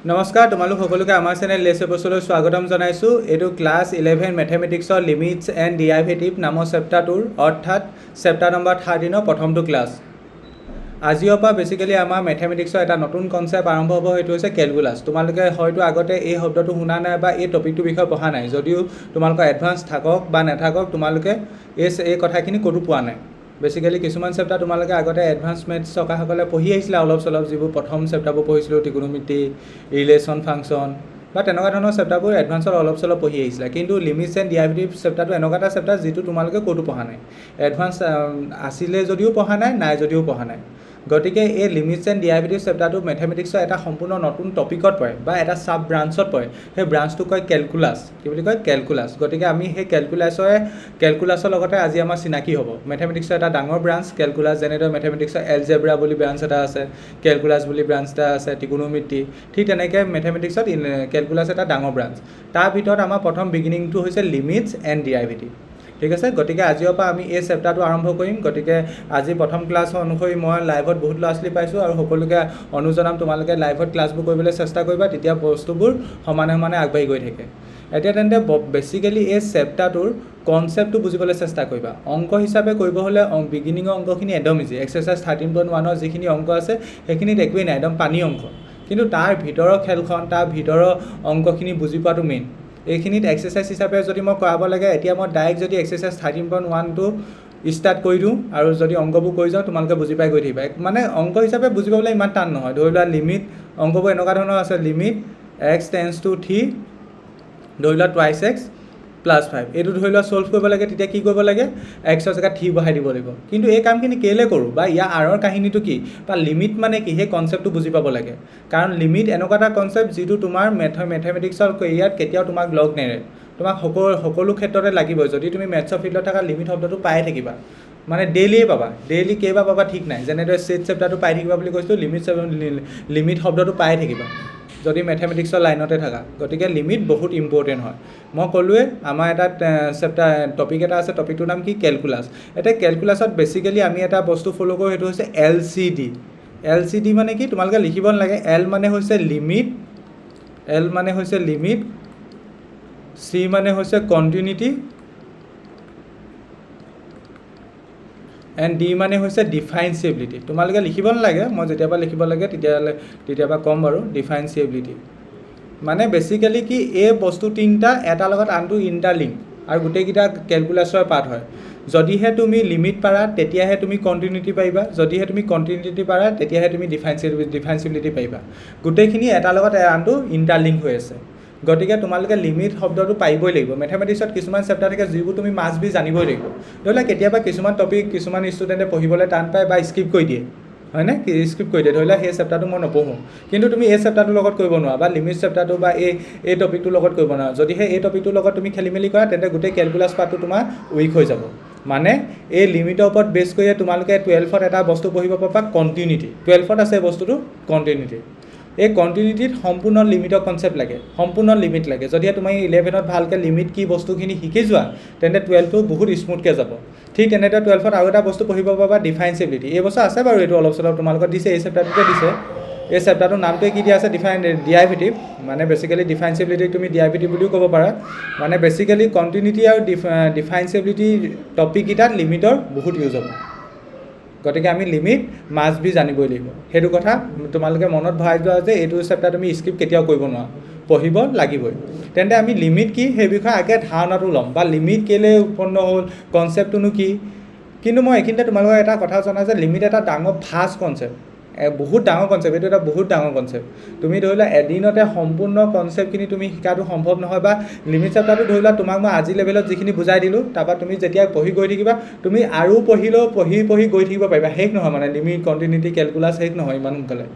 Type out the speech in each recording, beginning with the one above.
নমস্কাৰ তোমালোক সকলোকে আমাৰ চেনেল লেছ এপিছডলৈ স্বাগতম জনাইছোঁ। এইটো ক্লাছ 11 মেথমেটিক্সৰ লিমিটছ এণ্ড ডিৰাইভেটিভ নামৰ চেপ্টাৰটোৰ অৰ্থাৎ চেপ্টাৰ নম্বৰ 13ৰ প্ৰথমটো ক্লাছ। আজিৰ পৰা বেছিকেলি আমাৰ মেথমেটিক্সৰ এটা নতুন কনচেপ্ট আৰম্ভ হ'ব, সেইটো হৈছে কেলকুলাছ। তোমালোকে হয়তো আগতে এই শব্দটো শুনা নাই বা এই টপিকটোৰ বিষয়ে পঢ়া নাই, যদিও তোমালোকৰ এডভান্স থাকক বা নাথাকক তোমালোকে এই কথাখিনি ক'তো পোৱা নাই। বেছিকেলি কিছুমান চেপ্টাৰ তোমালোকে আগতে এডভান্স মেথছ থকাসকলে পঢ়ি আহিছিলে অলপ চলপ, যিবোৰ প্ৰথম চেপ্টাৰবোৰ পঢ়িছিলোঁ, ত্ৰিকোণমিতি, ৰিলেশ্যন ফাংচন বা তেনেকুৱা ধৰণৰ চেপ্টাৰবোৰ এডভান্সত অলপ চলপ পঢ়ি আহিছিলে। কিন্তু লিমিটছ এণ্ড ডিৰাইভেটিভ চেপ্টাৰটো এনেকুৱা এটা চেপ্টাৰ যিটো তোমালোকে ক'তো পঢ়া নাই, এডভান্স আছিলে যদিও পঢ়া নাই যদিও পঢ়া নাই। গতিকে এই লিমিটছ এণ্ড ডিৰাইভেটিভ চেপ্টাৰটো মেথমেটিক্সৰ এটা সম্পূৰ্ণ নতুন টপিকত পৰে বা এটা চাব ব্ৰাঞ্চত পৰে। সেই ব্ৰাঞ্চটো কয় কেলকুলাছ। কি বুলি কয়? কেলকুলাছ। গতিকে আমি সেই কেলকুলাছৰ লগতে আজি আমাৰ চিনাকি হ'ব। মেথমেটিক্সৰ এটা ডাঙৰ ব্ৰাঞ্চ কেলকুলাছ, যেনেদৰে মেথমেটিক্সৰ এলজেব্ৰা বুলি ব্ৰাঞ্চ এটা আছে, কেলকুলাছ বুলি ব্ৰাঞ্চ এটা আছে, ত্ৰিকোণমিতি, ঠিক তেনেকৈ মেথমেটিক্সত কেলকুলাছ এটা ডাঙৰ ব্ৰাঞ্চ। তাৰ ভিতৰত আমাৰ প্ৰথম বিগিনিংটো হৈছে লিমিটছ এণ্ড ডিৰাইভেটিভ। ঠিক আছে, গতিকে আজিৰ পৰা আমি এই চেপ্টাৰটো আৰম্ভ কৰিম। গতিকে আজি প্ৰথম ক্লাছ অনুসৰি মই লাইভত বহুত ল'ৰা ছোৱালী পাইছোঁ আৰু সকলোকে অনুজনাম তোমালোকে লাইভত ক্লাছবোৰ কৰিবলৈ চেষ্টা কৰিবা, তেতিয়া বস্তুবোৰ সমানে সমানে আগবাঢ়ি গৈ থাকে। এতিয়া তেন্তে বেছিকেলি এই চেপ্টাৰটোৰ কনচেপ্টটো বুজিবলৈ চেষ্টা কৰিবা। অংক হিচাপে কৰিব হ'লে বিগিনিঙৰ অংকখিনি একদম ইজি। এক্সাৰচাইজ 13.1ৰ যিখিনি অংক আছে সেইখিনিত একোৱেই নাই, একদম পানী অংক। কিন্তু তাৰ ভিতৰৰ খেলখন, তাৰ ভিতৰৰ অংকখিনি বুজি পোৱাটো মেইন। এইখিনিত এক্সাৰচাইজ হিচাপে যদি মই কৰাব লাগে, এতিয়া মই ডাইৰেক্ট যদি এক্সাৰচাইজ 13.1টো ষ্টাৰ্ট কৰি দিওঁ আৰু যদি অংকবোৰ কৰি যাওঁ, তোমালোকে বুজি পাই গৈ থাকিবা। মানে অংক হিচাপে বুজি পাবলৈ ইমান টান নহয়। ধৰি লোৱা লিমিট অংকবোৰ এনেকুৱা ধৰণৰ আছে, লিমিট x টেন্স টু 3, ধৰি লোৱা টুৱাইছ x প্লাছ 5, এইটো ধৰি লোৱা ছল্ভ কৰিব লাগে। তেতিয়া কি কৰিব লাগে? এক্সৰ জেগাত 3 বহাই দিব লাগিব। কিন্তু এই কামখিনি কেলৈ কৰোঁ বা ইয়াৰ আঁৰৰ কাহিনীটো কি বা লিমিট মানে কি, সেই কনচেপ্টটো বুজি পাব লাগে। কাৰণ লিমিট এনেকুৱা এটা কনচেপ্ট যিটো তোমাৰ মেথমেটিক্সৰ কেৰিয়াৰত কেতিয়াও তোমাক লগ নেৰে। তোমাক সকলো ক্ষেত্ৰতে লাগিবই। যদি তুমি মেথছৰ ফিল্ডত থকা, লিমিট শব্দটো পায়ে থাকিবা, মানে ডেইলিয়ে পাবা। ডেইলি কেইবাৰ পাবা ঠিক নাই। যেনেদৰে ছেট চেপ্টাৰটো পাই থাকিবা বুলি কৈছিলোঁ, লিমিট শব্দটো পায়ে থাকিবা যদি মেথমেটিক্সৰ লাইনতে থাকা। গতিকে লিমিট বহুত ইম্পৰ্টেণ্ট হয়। মই ক'লোৱে আমাৰ এটা টপিক এটা আছে, টপিকটোৰ নাম কি? কেলকুলাছ। এতিয়া কেলকুলাছত বেছিকেলি আমি এটা বস্তু ফ'ল' কৰোঁ, সেইটো হৈছে LCD। LCD মানে কি? তোমালোকে লিখিব নালাগে। L মানে হৈছে লিমিট, C মানে হৈছে কণ্টিনিউটি, এণ্ড D মানে হৈছে ডিফাৰেঞ্চিয়েবিলিটি। তোমালোকে লিখিব নালাগে, মই যেতিয়াবা লিখিব লাগে তেতিয়াবা ক'ম বাৰু। ডিফাৰেঞ্চিয়েবিলিটি মানে বেছিকেলি কি, এই বস্তু তিনিটা এটাৰ লগত আনটো ইণ্টাৰলিংক আৰু গোটেইকেইটা কেলকুলাছৰ পাৰ্ট হয়। যদিহে তুমি লিমিট পাৰা তেতিয়াহে তুমি কণ্টিনিউটি পাৰিবা, যদিহে তুমি কণ্টিনিউটি পাৰা তেতিয়াহে তুমি ডিফাৰেঞ্চিয়েবিলিটি পাৰিবা। গোটেইখিনি এটাৰ লগত আনটো ইণ্টাৰলিংক হৈ আছে। গতিকে তোমালোকে লিমিট শব্দটো পাৰিবই লাগিব। মেথমেটিক্সত কিছুমান চেপ্টাৰ থাকে যিবোৰ তুমি মাষ্ট বি জানিবই লাগিব। ধৰি লোৱা কেতিয়াবা কিছুমান টপিক কিছুমান ষ্টুডেণ্টে পঢ়িবলৈ টান পায় বা স্কিপ কৰি দিয়ে, হয়নে? স্কিপ কৰি দিয়ে। ধৰি লোৱা সেই চেপ্টাৰটো মই নপঢ়োঁ, কিন্তু তুমি এই চেপ্টাৰটোৰ লগত কৰিব নোৱাৰা বা লিমিট চেপ্টাৰটো বা এই টপিকটোৰ লগত কৰিব নোৱাৰা। যদিহে এই টপিকটোৰ লগত তুমি খেলি মেলি কৰা, তেন্তে গোটেই কেলকুলাছ পাৰ্টটো তোমাৰ উইক হৈ যাব। মানে এই লিমিটৰ ওপৰত বেছ কৰিয়ে তোমালোকে 12ত এটা বস্তু পঢ়িব পাবা, কণ্টিনিউটি। 12ত আছে বস্তুটো কণ্টিনিউটি। এই কণ্টিনিউটিত সম্পূৰ্ণ লিমিটৰ কনচেপ্ট লাগে, সম্পূৰ্ণ লিমিট লাগে। যদিহে তুমি 11ত ভালকৈ লিমিট কি বস্তুখিনি শিকি যোৱা, তেন্তে 12টো বহুত স্মুথকৈ যাব। ঠিক তেনেদৰে 12ত আৰু এটা বস্তু পঢ়িব পাবা, ডিফাৰেঞ্চিয়েবিলিটি। এই বস্তু আছে বাৰু, এইটো অলপ চলপ তোমালোকক দিছে, এই চেপ্টাৰটোতে দিছে। এই চেপ্টাৰটোৰ নামটোৱে কি দিয়া আছে? ডিৰাইভেটিভ। মানে বেছিকেলি ডিফাৰেঞ্চিয়েবিলিটিক তুমি ডিৰাইভেটিভ বুলিও ক'ব পাৰা। মানে বেছিকেলি কণ্টিনিউটি আৰু ডিফাৰেঞ্চিয়েবিলিটি টপিককেইটাত লিমিটৰ বহুত ইউজ হ'ব। গতিকে আমি লিমিট মাষ্ট বি জানিবই লাগিব। সেইটো কথা তোমালোকে মনত ভৰাই যোৱা যে এইটো চেপ্টাৰ তুমি স্কিপ কেতিয়াও কৰিব নোৱাৰা, পঢ়িব লাগিবই। তেন্তে আমি লিমিট কি সেই বিষয়ে আগে ধাৰণাটো ল'ম, বা লিমিট কেলৈ উৎপন্ন হ'ল, কনচেপ্টটোনো কি। কিন্তু মই এইখিনিতে তোমালোকক এটা কথা জনাওঁ যে লিমিট এটা ডাঙৰ ভাষ্ট কনচেপ্ট, বহুত ডাঙৰ কনচেপ্ট। এইটো এটা বহুত ডাঙৰ কনচেপ্ট। তুমি ধৰি লোৱা এদিনতে সম্পূৰ্ণ কনচেপ্টখিনি তুমি শিকাটো সম্ভৱ নহয়। বা লিমিট চেপ্টাৰটো ধৰি লোৱা তোমাক মই আজি লেভেলত যিখিনি বুজাই দিলোঁ, তাৰপৰা তুমি যেতিয়া পঢ়ি গৈ থাকিবা, তুমি আৰু পঢ়ি গৈ থাকিব পাৰিবা। শেষ নহয় মানে লিমিট, কণ্টিনিউটি, কেলকুলাছ শেষ নহয় ইমান সোনকালে।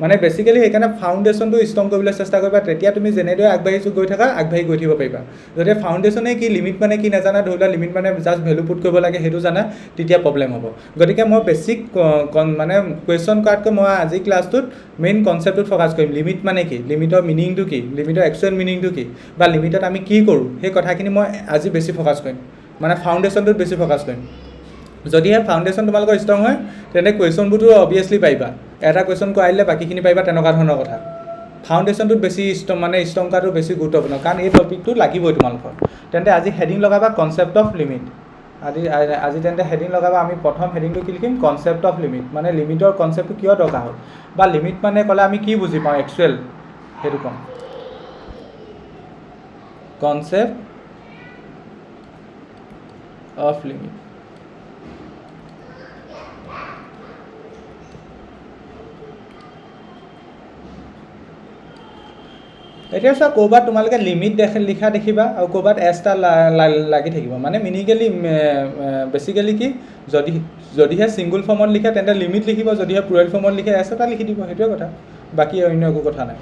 মানে বেছিকেলি সেইকাৰণে ফাউণ্ডেশ্যনটো ষ্ট্ৰং কৰিবলৈ চেষ্টা কৰিবা। তেতিয়া তুমি যেনেদৰে আগবাঢ়ি গৈ থাকিব পাৰিবা। যদি ফাউণ্ডেশ্যনে কি, লিমিট মানে কি নাজানা, ধৰি লোৱা লিমিট মানে জাষ্ট ভেলু পুট কৰিব লাগে সেইটো জানা, তেতিয়া প্ৰব্লেম হ'ব। গতিকে মই বেছিক মানে কুৱেশ্যন কৰাতকৈ মই আজি ক্লাছটোত মেইন কনচেপ্টটোত ফ'কাছ কৰিম। লিমিট মানে কি, লিমিটৰ মিনিংটো কি, লিমিটৰ একচুৱেল মিনিংটো কি, বা লিমিটত আমি কি কৰোঁ, সেই কথাখিনি মই আজি বেছি ফ'কাছ কৰিম। মানে ফাউণ্ডেশ্যনটোত বেছি ফ'কাছ কৰিম। যদিহে ফাউণ্ডেশ্যন তোমালোকৰ ষ্ট্ৰং হয়, তেন্তে কুৱেশ্যনবোৰতো অবভিয়াছলি পাৰিবা। এটা কুৱেশ্যন কৰাই দিলে বাকীখিনি পাৰিবা, তেনেকুৱা ধৰণৰ কথা। ফাউণ্ডেশ্যনটোত বেছি মানে ষ্ট্ৰং কৰাটো বেছি গুৰুত্বপূৰ্ণ, কাৰণ এই টপিকটো লাগিবই তোমালোকৰ। তেন্তে আজি হেডিং লগাবা কনচেপ্ট অফ লিমিট। আজি তেন্তে হেডিং লগাবা, আমি প্ৰথম হেডিংটো কি লিখিম? Concept of limit. মানে লিমিটৰ কনচেপ্টটো কিয় দৰকাৰ হ'ল, বা লিমিট মানে ক'লে আমি কি বুজি পাওঁ একচুৱেল, সেইটো ক'ম। Concept of limit. এতিয়া চোৱা, ক'ৰবাত তোমালোকে লিমিট লিখা দেখিবা আৰু ক'ৰবাত এছ এটা লাগি থাকিব। মানে বেচিকেলি কি, যদিহে ছিংগুল ফৰ্মত লিখে তেন্তে লিমিট লিখিব, যদিহে প্লুৰেল ফৰ্মত লিখে এছ এটা লিখি দিব, সেইটোৱে কথা, বাকী অন্য একো কথা নাই।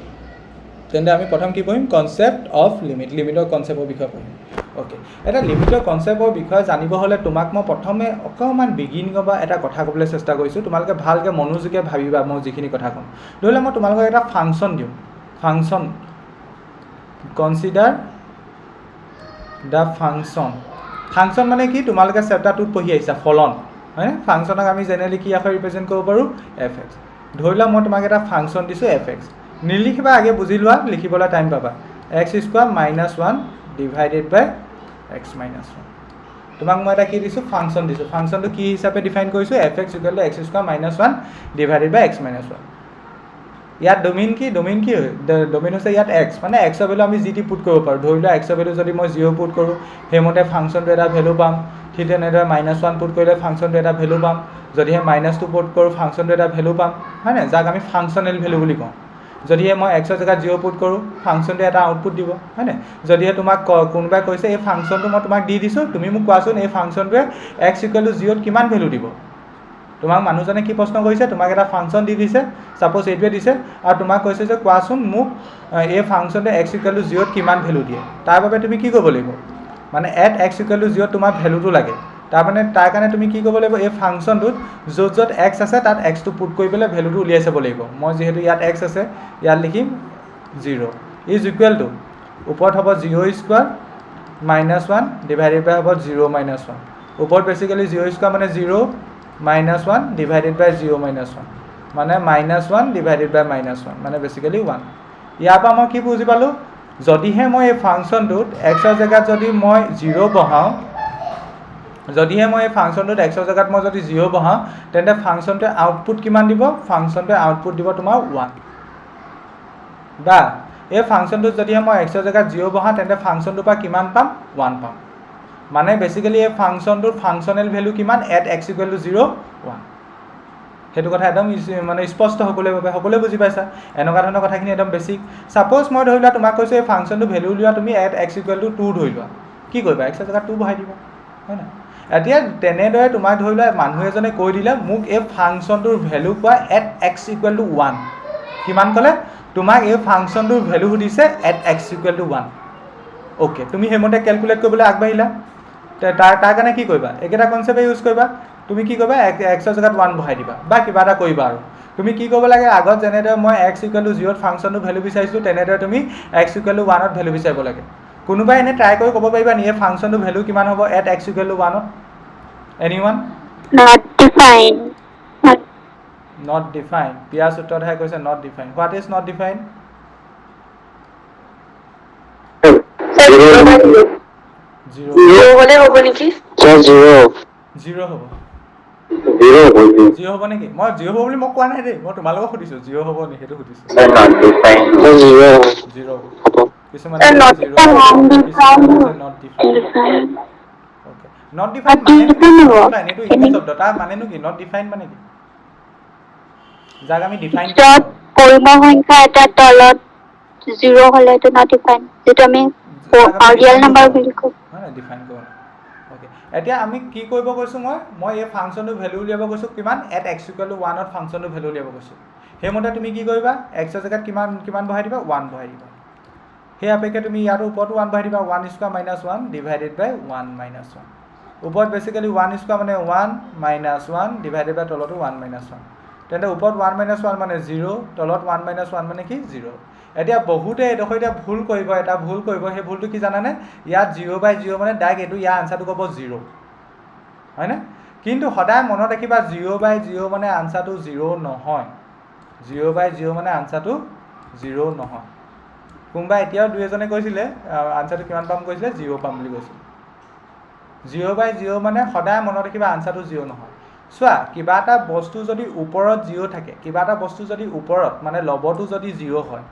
তেন্তে আমি প্ৰথম কি পঢ়িম? কনচেপ্ট অফ লিমিট, লিমিটৰ কনচেপ্টৰ বিষয়ে পঢ়িম। অ'কে, এটা লিমিটৰ কনচেপ্টৰ বিষয়ে জানিব হ'লে তোমাক মই প্ৰথমে অকণমান বিগিনিঙৰ পৰা এটা কথা ক'বলৈ চেষ্টা কৰিছোঁ। তোমালোকে ভালকৈ মনোযোগে ভাবিবা মই যিখিনি কথা ক'ম। ধৰি লওক মই তোমালোকক এটা ফাংচন দিওঁ, function, consider the function. Function মানে কি? তোমালোকে চেপ্টাৰ 2ত পঢ়ি আহিছা, ফলন, হয়নে? ফাংচনক আমি জেনেৰেলি কি আখৰে ৰিপ্ৰেজেণ্ট কৰিব পাৰোঁ? F x. ধৰি লোৱা মই তোমাক এটা ফাংচন দিছোঁ এফ এক্স। নিলিখিবা, আগে বুজি লোৱা, লিখিবলৈ টাইম পাবা। X square minus 1 divided by x minus 1। তোমাক মই এটা কি দিছোঁ? ফাংচন দিছোঁ। ফাংচনটো কি হিচাপে ডিফাইন কৰিছোঁ? F x equal to x square minus 1 divided by x minus 1। ইয়াত ডোমেইন কি? ডোমেইন হৈছে ইয়াত এক্স, মানে এক্সৰ ভেলু আমি যি টি পুট কৰিব পাৰোঁ। ধৰি লোৱা এক্সৰ ভেলু যদি মই 0 পুট কৰোঁ, সেইমতে ফাংচনটো এটা ভেলু পাম। ঠিক তেনেদৰে -1 পুট কৰিলে ফাংচনটো এটা ভেলু পাম। যদিহে -2 পুট কৰোঁ, ফাংচনটো এটা ভেলু পাম, হয়নে? যাক আমি ফাংচনেল ভেলু বুলি কওঁ। যদিহে মই এক্সৰ জেগাত 0 পুট কৰোঁ, ফাংচনটো এটা আউটপুট দিব, হয়নে? যদিহে তোমাক কোনোবাই কৈছে এই ফাংচনটো মই তোমাক দি দিছোঁ, তুমি মোক কোৱাচোন এই ফাংচনটোৱে এক্স ইকুৱেল টু 0ত কিমান ভেলু দিব? তোমাক মানুহজনে কি প্ৰশ্ন কৰিছে? তোমাক এটা ফাংচন দি দিছে, ছাপ'জ এইটোৱে দিছে, আৰু তোমাক কৈছে যে কোৱাচোন মোক এই ফাংচনটোৱে এক্স ইকুৱেল টু 0ত কিমান ভেলু দিয়ে। তাৰ বাবে তুমি কি কৰিব লাগিব? মানে এট এক্স ইকুৱেল টু 0ত তোমাৰ ভেলুটো লাগে। তাৰ কাৰণে তুমি কি কৰিব লাগিব? এই ফাংচনটোত য'ত য'ত এক্স আছে তাত এক্সটো পুট কৰি পেলাই ভেলুটো উলিয়াই চাব লাগিব। মই যিহেতু ইয়াত এক্স আছে, ইয়াত লিখিম 0 ইজ ইকুৱেল টু, ওপৰত হ'ব 0 স্কোৱাৰ মাইনাছ 1 ডিভাইডেড বাই হ'ব 0 মাইনাছ 1। ওপৰত বেচিকেলি 0 স্কোৱাৰ মানে 0 মাইনাছ 1 ডিভাইডেড বাই 0 মাইনাছ 1, মানে -1 ডিভাইডেড বাই -1, মানে বেচিকেলি 1। ইয়াৰ পৰা মই কি বুজি পালোঁ? যদিহে মই এই ফাংচনটোত এক্সৰ জেগাত যদি মই 0 বহাওঁ, যদিহে মই এই ফাংচনটোত এক্সৰ জেগাত মই যদি 0 বহাওঁ, তেন্তে ফাংচনটোৱে আউটপুট কিমান দিব? ফাংচনটোৱে আউটপুট দিব তোমাৰ 1। বা এই ফাংচনটোত যদিহে মই এক্সৰ জেগাত 0 বহাওঁ, তেন্তে ফাংচনটোৰ পৰা কিমান পাম? 1 পাম। মানে বেচিকেলি এই ফাংচনটোৰ ফাংচনেল ভেলু কিমান? At x equal two 0 1। সেইটো কথা একদম মানে স্পষ্ট সকলোৱে বুজি পাইছা? এনেকুৱা ধৰণৰ কথাখিনি একদম বেছিক। ছাপ'জ মই ধৰি লোৱা তোমাক কৈছোঁ এই ফাংচনটো ভেলু উলিওৱা তুমি এট এক্স ইকুৱেল টু 2 ধৰি লোৱা, কি কৰিবা? এক্সৰ জেগাত 2 বহাই দিবা, হয় নাই? এতিয়া তেনেদৰে তোমাক ধৰি লোৱা মানুহ এজনে কৈ দিলে মোক এই ফাংচনটোৰ ভেলু কোৱা এট এক্স ইকুৱেল টু 1। কিমান ক'লে? তোমাক এই ফাংচনটোৰ ভেলু সুধিছে at x equal to 1। Okay, তুমি সেইমতে কেলকুলেট কৰিবলৈ আগবাঢ়িলা। তাৰ কাৰণে কি কৰিবা? একেটা কনচেপ্টে ইউজ কৰিবা। তুমি কি কৰিবা? এক্সৰ জেগাত 1 বহাই দিবা, বা কিবা এটা কৰিবা। আৰু তুমি কি কৰিব লাগে? আগত যেনেদৰে মই এক্স ইকুৱেল টু 0ত ফাংচনটো ভেলু বিচাৰিছিলোঁ, তেনেদৰে তুমি এক্স ইকুৱেল টু 1ত ভেলু বিচাৰিব লাগে। কোনোবাই এনেই ট্ৰাই কৰি ক'ব পাৰিবা নি এই ফাংচনটো ভেলু কিমান হ'ব এট এক্স ইকুৱেল টু 1ত? এনিৱান? Not defined. Not defined. পিয়াৰ সূত্ৰতহে কৈছে not defined. What is not defined? 0 হলে হ'ব নেকি? 0 হ'ব। 0 হ'ব নেকি? মই 0 হ'ব বুলি মই কোৱা নাই দেই, মই তোমালোকক সুধিছোঁ 0 হ'ব নেকি সেইটো সুধিছোঁ। 0 কিছুমানে Not define. Okay, not define মানে এইটো ইংলিছ শব্দ, তাৰ মানেনো কি? নট ডিফাইন মানে কি? যাক আমি ডিফাইন পূৰ্ণ সংখ্যা এটা তলত 0 হলে এইটো নট ডিফাইন, যেটো আমি ৰিয়েল নাম্বাৰ বুলি কওঁ, হয় ডিফাইন কৰোঁ। অ'কে, এতিয়া আমি কি কৰিব কৈছোঁ? মই এই ফাংচনটো ভেলু উলিয়াব কৈছোঁ কিমান? এট এক্স ইকুৱেল টু 1ত ফাংচনটো ভেলু উলিয়াব কৈছোঁ। সেইমতে তুমি কি কৰিবা? এক্সৰ জেগাত কিমান বহাই দিবা? 1 বহাই দিবা। সেই আপেক্ষে তুমি ইয়াৰ ওপৰতো 1 বহাই দিবা। 1 স্কোৱাৰ মাইনাছ 1 ডিভাইডেড বাই 1 মাইনাছ 1। ওপৰত বেচিকেলি 1 স্কোৱাৰ মানে 1 মাইনাছ 1 ডিভাইডেড বাই তলতো 1 মাইনাছ 1। তেন্তে ওপৰত 1 মাইনাছ 1 মানে 0, তলত 1 মাইনাছ 1 মানে কি? 0। এতিয়া বহুতে এইডোখৰ এতিয়া ভুল কৰিব, সেই ভুলটো কি জানানে? ইয়াত 0/0 মানে ডাইৰেক্ট এইটো ইয়াৰ আনচাৰটো ক'ব 0, হয়নে? কিন্তু সদায় মনত ৰাখিবা 0/0 মানে আনচাৰটো 0 নহয়। 0/0 মানে আনচাৰটো 0 নহয় কোনবা এতিয়াও দুই এজনে কৈছিলে আনসাৰটো কিমান পাম কৈছিলে 0 পাম বুলি কৈছিল 0/0 মানে সদায় মনত ৰাখিবা আনসাৰটো 0 নহয় চোৱা কিবা এটা বস্তু যদি ওপৰত 0 থাকে কিবা এটা বস্তু যদি ওপৰত মানে লবটো যদি 0 হয়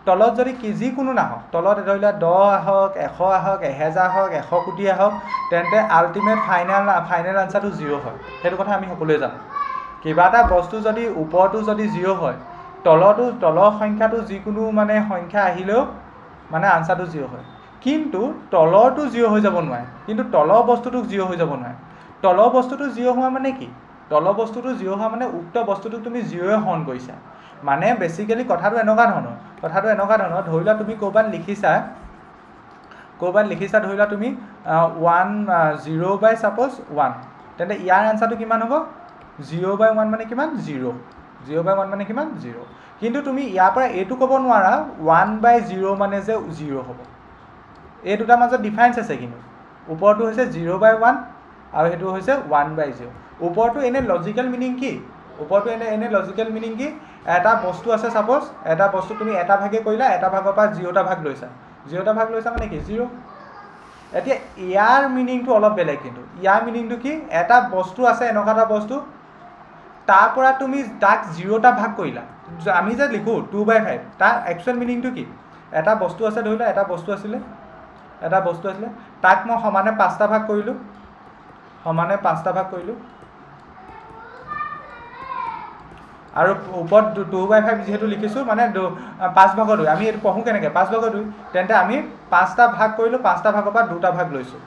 তলত যদি যিকোনো নাহক তলত ধৰিলা 10 আহক 100 আহক 1000 আহক 100 কোটি আহক তেন্তে আলটিমেট ফাইনেল আনসাৰটো 0 হয় সেইটো কথা আমি সকলোৱে জানো কিবা এটা বস্তু যদি ওপৰটো যদি 0 হয় তলৰ সংখ্যাটো যিকোনো মানে সংখ্যা আহিলেও মানে আনসাৰটো 0 হয় কিন্তু তলৰটো 0 হৈ যাব নোৱাৰে কিন্তু তলৰ বস্তুটো 0 হৈ যাব নোৱাৰে তলৰ বস্তুটো 0 হোৱা মানে কি তলৰ বস্তুটো 0 হোৱা মানে উক্ত বস্তুটো তুমি 0 হৰণ কৰিছা মানে বেসিক্যালি কথাটো এনেকুৱা ধৰণৰ ধৰি লোৱা তুমি ক'ৰবাত লিখিছা ধৰি লোৱা তুমি 0 বাই সাপোজ 1 তেন্তে ইয়াৰ আনসাৰটো কিমান হ'ব 0/1 মানে কিমান 0 0/1 মানে কিমান 0 কিন্তু তুমি ইয়াৰ পৰা এইটো ক'ব নোৱাৰা 1/0 মানে যে 0 হ'ব এই দুটাৰ মাজত ডিফাৰেন্স আছে কিন্তু ওপৰটো হৈছে 0/1 আৰু হেতু হৈছে 1/0 ওপৰটো এনে লজিক্যাল মিনিং কি ওপৰটো এনে লজিক্যাল মিনিং কি এটা বস্তু আছে সাপোজ এটা বস্তু তুমি এটা ভাগে কৰিলা এটা ভাগৰ পৰা 0টা ভাগ লৈছা 0টা ভাগ লৈছা মানে কি 0 এতিয়া ইয়াৰ মিনিংটো অলপ বেলেগ কিন্তু ইয়াৰ মিনিংটো কি এটা বস্তু আছে এনেকুৱা এটা বস্তু তাৰ পৰা তুমি তাক 0টা ভাগ কৰিলা আমি যে লিখো 2/5 তাৰ একচুয়াল মিনিংটো কি এটা বস্তু আছে ধৰিলা এটা বস্তু আছিলে তাক মই সমানে 5টা ভাগ কৰিলো আৰু ওপৰত 2/5 যেহেতু লিখিছো মানে 5/2 আমি এটো পঢ়ো কেনেকৈ 5/2 তেন্তে আমি 5টা ভাগ কৰিলো 5টা ভাগৰ পৰা 2টা ভাগ লৈছো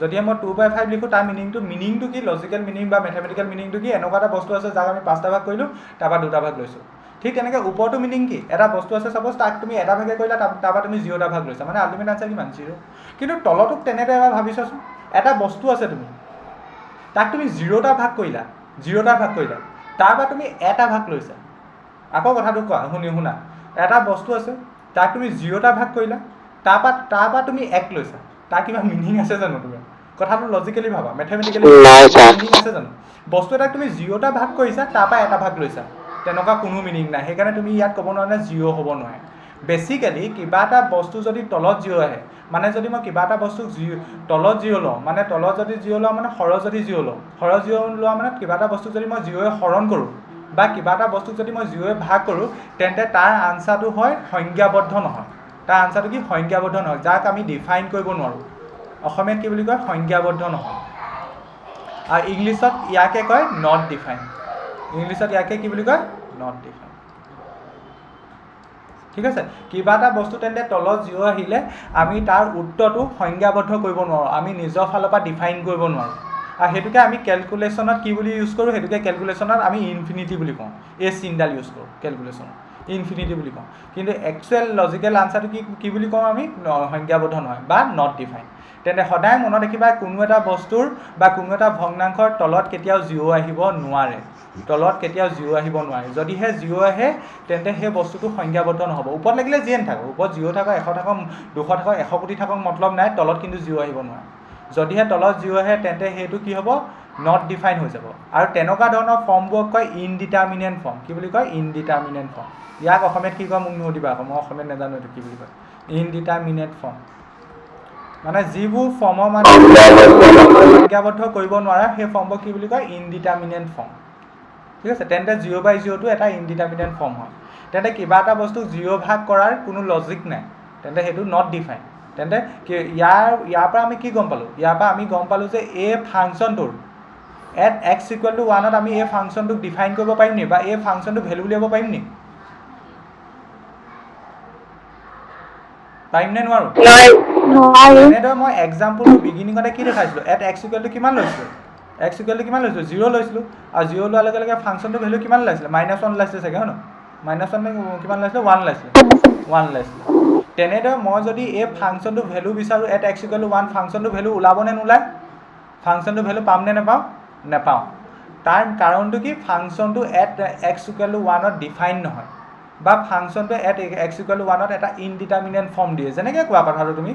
যদি মই 2/5 লিখো তাৰ মিনিংটো কি লজিক্যাল মিনিং বা ম্যাথমেটিক্যাল মিনিংটো কি এনেকুৱা এটা বস্তু আছে যাক আমি 5টা ভাগ কৰিলো তাৰ পৰা 2টা ভাগ লৈছো ঠিক তেনেকৈ ওপৰটো মিনিং কি এটা বস্তু আছে সাপোজ তাক তুমি এটা ভাগে কৰিলা তাৰ পৰা তুমি 0টা ভাগ লৈছা মানে আলটিমেট আনসাৰ কিমান 0 কিন্তু তলটোক তেনেদৰে এবাৰ ভাবিছাচোন এটা বস্তু আছে তুমি তাক তুমি 0টা ভাগ কৰিলা তাৰ পৰা তুমি এটা ভাগ লৈছা আকৌ কথাটো কোৱা শুনা এটা বস্তু আছে তাক তুমি 0টা ভাগ কৰিলা তাৰ পৰা তুমি 1 লৈছা তাৰ কিবা মিনিং আছে জানো তুমি কথাটো লজিক্যালি ভাবা ম্যাথমেটিক্যালি মিনিং আছে জানো বস্তু এটা তুমি 0টা ভাগ কৰিছা তাৰ পৰা এটা ভাগ লৈছা তেনেকুৱা কোনো মিনিং নাই সেইকাৰণে তুমি ইয়াত ক'ব নোৱাৰা 0 হ'ব নোৱাৰে বেসিক্যালি কিবা এটা বস্তু যদি তলত 0 আহে মানে যদি মই কিবা এটা বস্তু তলত 0 লওঁ মানে তলত যদি 0 লওঁ মানে হৰ যদি 0 লওঁ হৰ 0 লোৱা মানে কিবা এটা বস্তু যদি মই 0 হৰণ কৰোঁ বা কিবা এটা বস্তু যদি মই 0 ভাগ কৰোঁ তেন্তে তাৰ আনসাৰটো হয় সংজ্ঞাবদ্ধ নহয় তাৰ আনসাৰটো কি সংজ্ঞাবদ্ধ নহয় যাক আমি ডিফাইন কৰিব নোৱাৰোঁ অসমীয়াত কি বুলি কয় সংজ্ঞাবদ্ধ নহয় আৰু ইংলিছত ইয়াকে কয় নট ডিফাইন ইংলিছত ইয়াকে কি বুলি কয় নট ডিফাইন ঠিক আছে কিবা এটা বস্তু তেন্তে তলত 0 আহিলে আমি তাৰ উত্তৰটো সংজ্ঞাবদ্ধ কৰিব নোৱাৰোঁ আমি নিজৰ ফালৰ পৰা ডিফাইন কৰিব নোৱাৰোঁ আৰু হেতুকে আমি ক্যালকুলেশনত কি বুলি ইউজ কৰোঁ হেতুকে ক্যালকুলেশনত আমি ইনফিনিটি বুলি কওঁ এই চিনডাল ইউজ কৰোঁ ক্যালকুলেশনত ইনফিনিটি বুলি কওঁ কিন্তু একচুৱেল লজিক্যাল আনসাৰটো কি বুলি কওঁ আমি সংজ্ঞাবদ্ধ নহয় বা নট ডিফাইন তেন্তে সদায় মনত ৰাখিবা কোনো এটা বস্তুৰ বা কোনো এটা ভগ্নাংশৰ তলত কেতিয়াও 0 আহিব নোৱাৰে যদিহে 0 আহে তেন্তে সেই বস্তুটো সংজ্ঞাবদ্ধ নহ'ব ওপৰত লাগিলে যিয়ে নাথাকক ওপৰত 0 থাকক 100 থাকক 200 থাকক 100 কোটি থাকক মতলব নাই তলত কিন্তু 0 আহিব নোৱাৰে যদিহে তলত 0 আহে তেন্তে সেইটো কি হ'ব নট ডিফাইন হৈ যাব আৰু তেনেকুৱা ধৰণৰ ফৰ্মবোৰক কয় ইনডিটাৰমিনেণ্ট ফৰ্ম কি বুলি কয় ইনডিটাৰমিনেণ্ট ফৰ্ম ইয়াক অসমীয়াত কি কয় মোক নুসুধিবা আকৌ মই অসমীয়াত নাজানো এইটো কি বুলি কয় ইনডিটাৰমিনেট ফৰ্ম মানে যিবোৰ ফৰ্মৰ মানে সংজ্ঞাবদ্ধ কৰিব নোৱাৰা সেই ফৰ্মবোৰ কি বুলি কয় ইনডিটাৰমিনেণ্ট ফৰ্ম ঠিক আছে তেন্তে 0/0 টো এটা ইনডিটাৰমিনেণ্ট ফৰ্ম হয় তেন্তে কিবা এটা বস্তু 0 ভাগ কৰাৰ কোনো লজিক নাই তেন্তে সেইটো নট ডিফাইন তেন্তে ইয়াৰ পৰা আমি কি গম পালোঁ ইয়াৰ পৰা আমি গম পালোঁ যে এই ফাংচনটোৰ এট x = 1 আমি এই ফাংচনটোক ডিফাইন কৰিব পাৰিম নি বা এই ফাংচনটো ভ্যালু উলিয়াব পাৰিম নি পাৰিম নে নোৱাৰো এনেদৰে মই এক্সাম্পলটো বিগিনিঙতে কি দেখাইছিলোঁ এট x = কিমান লৈছিলোঁ x = কিমান লৈছিলোঁ 0 লৈছিলোঁ আৰু 0 লোৱাৰ লগে লগে ফাংচনটো ভ্যালু কিমান লাইছিলে -1 লাইছিলে চাগে হয় ন -1 কিমান লাইছিলে 1 লাইছিলে তেনেদৰে মই যদি এই ফাংচনটো ভ্যালু বিচাৰোঁ এট x = 1 ফাংচনটো ভ্যালু ওলাব নে নোলায় ফাংচনটো ভ্যালু পাম নে নেপাওঁ তাৰ কাৰণটো কি ফাংচনটো এট x = 1 ডিফাইন নহয় বা ফাংচনটো এট x = 1 এটা ইনডিটাৰমিনেণ্ট ফৰ্ম দিয়ে যেনেকৈ কোৱা কথাটো তুমি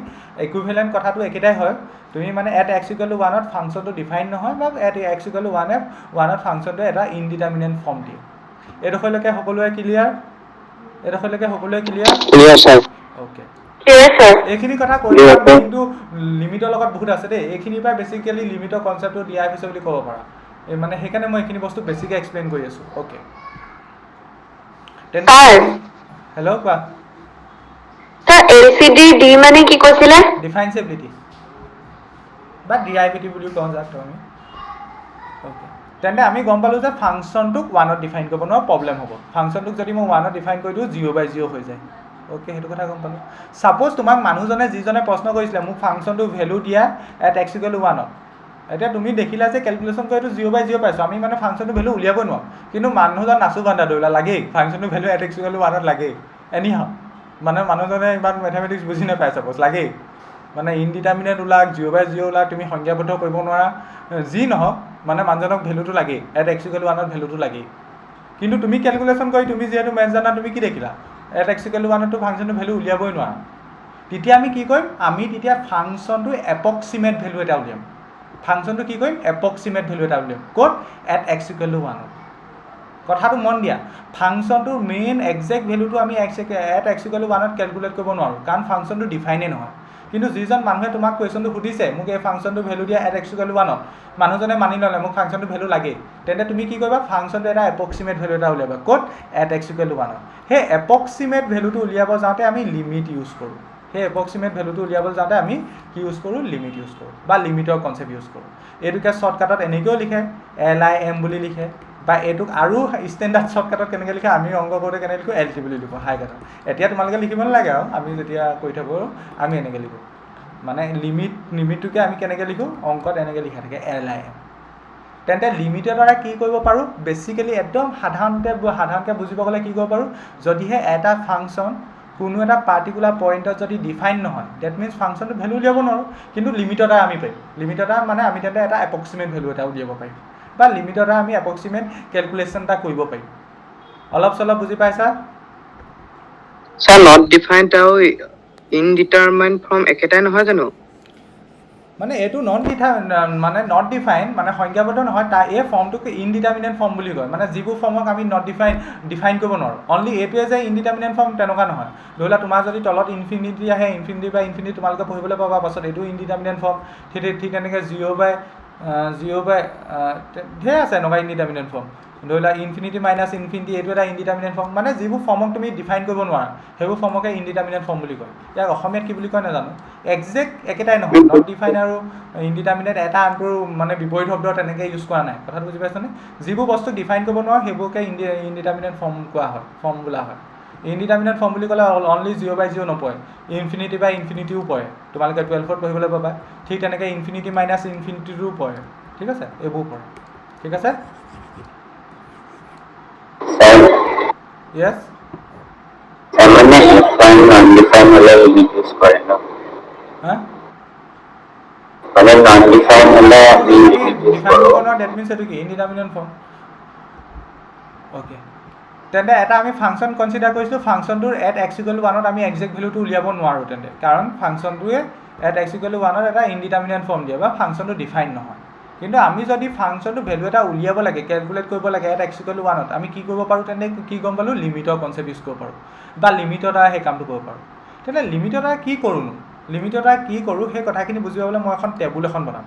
ইকুইভেলেণ্ট কথাটো একেটাই হয় তুমি মানে এট x = 1 ফাংচনটো ডিফাইন নহয় বা এট x = 1 ফাংচনটো এটা ইনডিটাৰমিনেণ্ট ফৰ্ম দিয়ে এইডোখৰলৈকে সকলোৱে ক্লিয়াৰ এডোখৰলৈকে সকলোৱে clear? Clear sir. Okay, Clear, sir. এইখিনি কথা কৈ Clear, দিম, sir. কিন্তু লিমিটৰ লগত বহুত আছে দেই। এইখিনিৰ পৰা বেছিকেলি লিমিটৰ কনচেপ্টটো দিয়া হৈছে বুলি ক'ব পাৰা। এই মানে সেইকাৰণে মই এইখিনি বস্তু বেছিকৈ এক্সপ্লেইন কৰি আছোঁ। Okay, Sir. হেল্ল' কোৱা। Sir, LCD D মানে কি কৈছিলে? ডিফাইনচিবিলিটি বা ডিআইভিটি বুলি কওঁ যাক আমি। অ'কে, তেন্তে আমি গম পালোঁ যে ফাংচনটোক ওৱানত ডিফাইন কৰিব নোৱাৰোঁ, প্ৰব্লেম হ'ব। ফাংচনটোক যদি মই ওৱানত ডিফাইন কৰি দিওঁ 0/0 হৈ যায়। অ'কে, সেইটো কথা গম পালোঁ। ছাপ'জ তোমাক মানুহজনে যিজনে প্ৰশ্ন কৰিছিলে মোক ফাংচনটো ভেলু দিয়া এট x = 1, এতিয়া তুমি দেখিলা যে কেলকুলেশ্যন কৰি এইটো 0/0 পাইছোঁ, আমি মানে ফাংচনটো ভেলু উলিয়াব নোৱাৰোঁ। কিন্তু মানুহজন নাচো বান্ধা ধৰিলা লাগেই, ফাংচনটো ভেলু এট x = 1 লাগেই এনিহাও। মানে মানুহজনে ইমান মেথামেটিক্স বুজি নাপায়, ছাপ'জ লাগেই মানে ইনডিটাৰমিনেট ওলাক 0/0 ওলাক, তুমি সংজ্ঞাবদ্ধ কৰিব নোৱাৰা, যি নহওক মানে মানুহজনক ভেলুটো লাগেই, এট x = 1 ভেলুটো লাগেই। কিন্তু তুমি কেলকুলেশ্যন কৰি তুমি যিহেতু মেথ জানা, তুমি কি দেখিলা এট x = 1 ফাংচনটো ভেলু উলিয়াবই নোৱাৰা। তেতিয়া আমি কি কৰিম, আমি তেতিয়া ফাংচনটো এপক্সিমেট ভেলু এটা উলিয়াম। ফাংচনটো কি কৰিম, এপক্সিমেট ভেলু এটা উলিয়াম। ক'ত, এট x = 1। কথাটো মন দিয়া, ফাংচনটোৰ মেইন একজেক্ট ভেলুটো আমি এট x = 1 কেলকুলেট কৰিব নোৱাৰোঁ, কাৰণ ফাংচনটো ডিফাইনেই নহয়। কিন্তু যিজন মানুহে তোমাক কুৱেশ্যনটো সুধিছে মোক এই ফাংচনটো ভেলু দিয়া এট x = 1, মানুহজনে মানি ল'লে মোক ফাংচনটো ভেলু লাগেই, তেন্তে তুমি কি কৰিবা, ফাংচনটো এটা এপক্সিমেট ভেলু এটা উলিয়াবা। ক'ত, এট x = 1। সেই এপক্সিমেট ভেলুটো উলিয়াব যাওঁতে আমি লিমিট ইউজ কৰোঁ। সেই এপক্সিমেট ভেলুটো উলিয়াবলৈ যাওঁতে আমি কি ইউজ কৰোঁ, লিমিট ইউজ কৰোঁ বা লিমিটৰ কনচেপ্ট ইউজ কৰোঁ। এইটোকে শ্বৰ্টকাটত এনেকৈও লিখে, LIM বুলি লিখে, বা এইটোক আৰু ষ্টেণ্ডাৰ্ড শ্বৰ্টকাটত কেনেকৈ লিখে, আমি অংক কৰোঁতে কেনেকৈ লিখোঁ, LT বুলি লিখোঁ, হাই কাটত। এতিয়া তোমালোকে লিখিব নালাগে আৰু, আমি যেতিয়া কৰি থাকোঁ আমি এনেকৈ লিখোঁ। মানে লিমিটটোকে আমি কেনেকৈ লিখোঁ, অংকত এনেকৈ লিখা থাকে LIM। তেন্তে লিমিটৰ দ্বাৰা কি কৰিব পাৰোঁ, বেছিকেলি একদম সাধাৰণকৈ বুজিব গ'লে কি কৰিব পাৰোঁ, যদিহে এটা ফাংচন কোনো এটা পাৰ্টিকুলাৰ পইণ্টত যদি ডিফাইন নহয়, ডেট মিনছ ফাংচনটো ভেলু উলিয়াব নোৱাৰোঁ, কিন্তু লিমিটৰ দ্বাৰা আমি পাৰিম। লিমিটৰ দ্বাৰা মানে আমি তেন্তে এটা এপক্সিমেট ভেলু এটা উলিয়াব পাৰিম, বা লিমিটৰ দ্বাৰা আমি এপক্সিমেট কেলকুলেশ্যন এটা কৰিব পাৰিম। অলপ চলপ বুজি পাইছা? স্যাৰ নট ডিফাইন্ড আৰু ইনডিটাৰমাইণ্ড ফৰ্ম একেটাই নহয় জানো? মানে এইটো নট ডিফাইন মানে সংজ্ঞাবদ্ধ নহয়, তাৰ এই ফৰ্মটোক ইনডিটাৰমিনেট ফৰ্ম বুলি কয়। মানে যিবোৰ ফৰ্মক আমি নট ডিফাইন কৰিব নোৱাৰোঁ। অনলি এইটোৱে যে ইনডিটাৰমিনেট ফৰ্ম তেনেকুৱা নহয়। ধৰি লোৱা তোমাৰ যদি তলত ইনফিনিটি আহে, ইনফিনিটি বা ইনফিনিটি তোমালোকে পঢ়িবলৈ পাবা পাছত, এইটো ইনডিটাৰমিনেট ফৰ্ম। ঠিক তেনেকৈ 0/0 ঢেৰ আছে এনেকুৱা ইনডিটাৰমিনেট ফৰ্ম। ধৰি লোৱা ইনফিনিটি মাইনাছ ইনফিনিটি, এইটো এটা ইনডিটাৰমিনেট ফৰ্ম। মানে যিবোৰ ফৰ্মক তুমি ডিফাইন কৰিব নোৱাৰা সেইবোৰ ফৰ্মকে ইনডিটাৰমিনেট ফৰ্ম বুলি কয়। ইয়াক অসমীয়াত কি বুলি কয় নাজানো, একজেক্ট একেটাই নহয়। নট ডিফাইন আৰু ইনডিটাৰমিনেট এটা আনটোৰ মানে বিপৰীত শব্দ তেনেকৈ ইউজ কৰা নাই। কথাটো বুজি পাইছানে? যিবোৰ বস্তু ডিফাইন কৰিব নোৱাৰোঁ সেইবোৰকে ইনডিটাৰমিনেট ফৰ্ম কোৱা হয়, ফৰ্ম বোলা হয়। ইনডিটাৰমিনেট ফৰ্ম বুলি ক'লে অনলি 0/0 নপৰে, ইনফিনিটি বা ইনফিনিটিও পৰে। তোমালোকে 12ত পঢ়িবলৈ পাবা। ঠিক তেনেকৈ ইনফিনিটি মাইনাছ ইনফিনিটিও পৰে। ঠিক আছে, এইবোৰ পৰে। ঠিক আছে, য়েছ। মানে ডিফাইন নন ডিফাইন হ'লে লিমিট ইউজ কৰে ন? হা, মানে নন ডিফাইন হ'লে আমি যদি লিমিট ইউজ ডিফাইন কৰোঁ। কৰিব নোৱাৰোঁ ডেট মিনছ এইটো কি, ইনডিটাৰমিনেট ফৰ্ম। অ'কে, তেন্তে এটা আমি ফাংচন কনচিডাৰ কৰিছিলোঁ, ফাংচনটোৰ এট x = 1 আমি একজেক্ট ভেলুটো উলিয়াব নোৱাৰোঁ তেন্তে, কাৰণ ফাংচনটোৱে এট x = 1 এটা ইনডিটাৰমিনেট ফৰ্ম দিয়ে বা ফাংচনটো ডিফাইন নহয়। কিন্তু আমি যদি ফাংচনটো ভেলু এটা উলিয়াব লাগে, কেলকুলেট কৰিব লাগে এট x = 1, আমি কি কৰিব পাৰোঁ তেন্তে, কি গম পালোঁ, লিমিটৰ কনচেপ্ট ইউজ কৰিব পাৰোঁ বা লিমিটৰ দ্বাৰা সেই কামটো কৰিব পাৰোঁ। তেন্তে লিমিটৰ দ্বাৰা কি কৰোঁনো, লিমিটৰ দ্বাৰা কি কৰোঁ সেই কথাখিনি বুজি পাবলৈ মই এখন টেবুল এখন বনাম।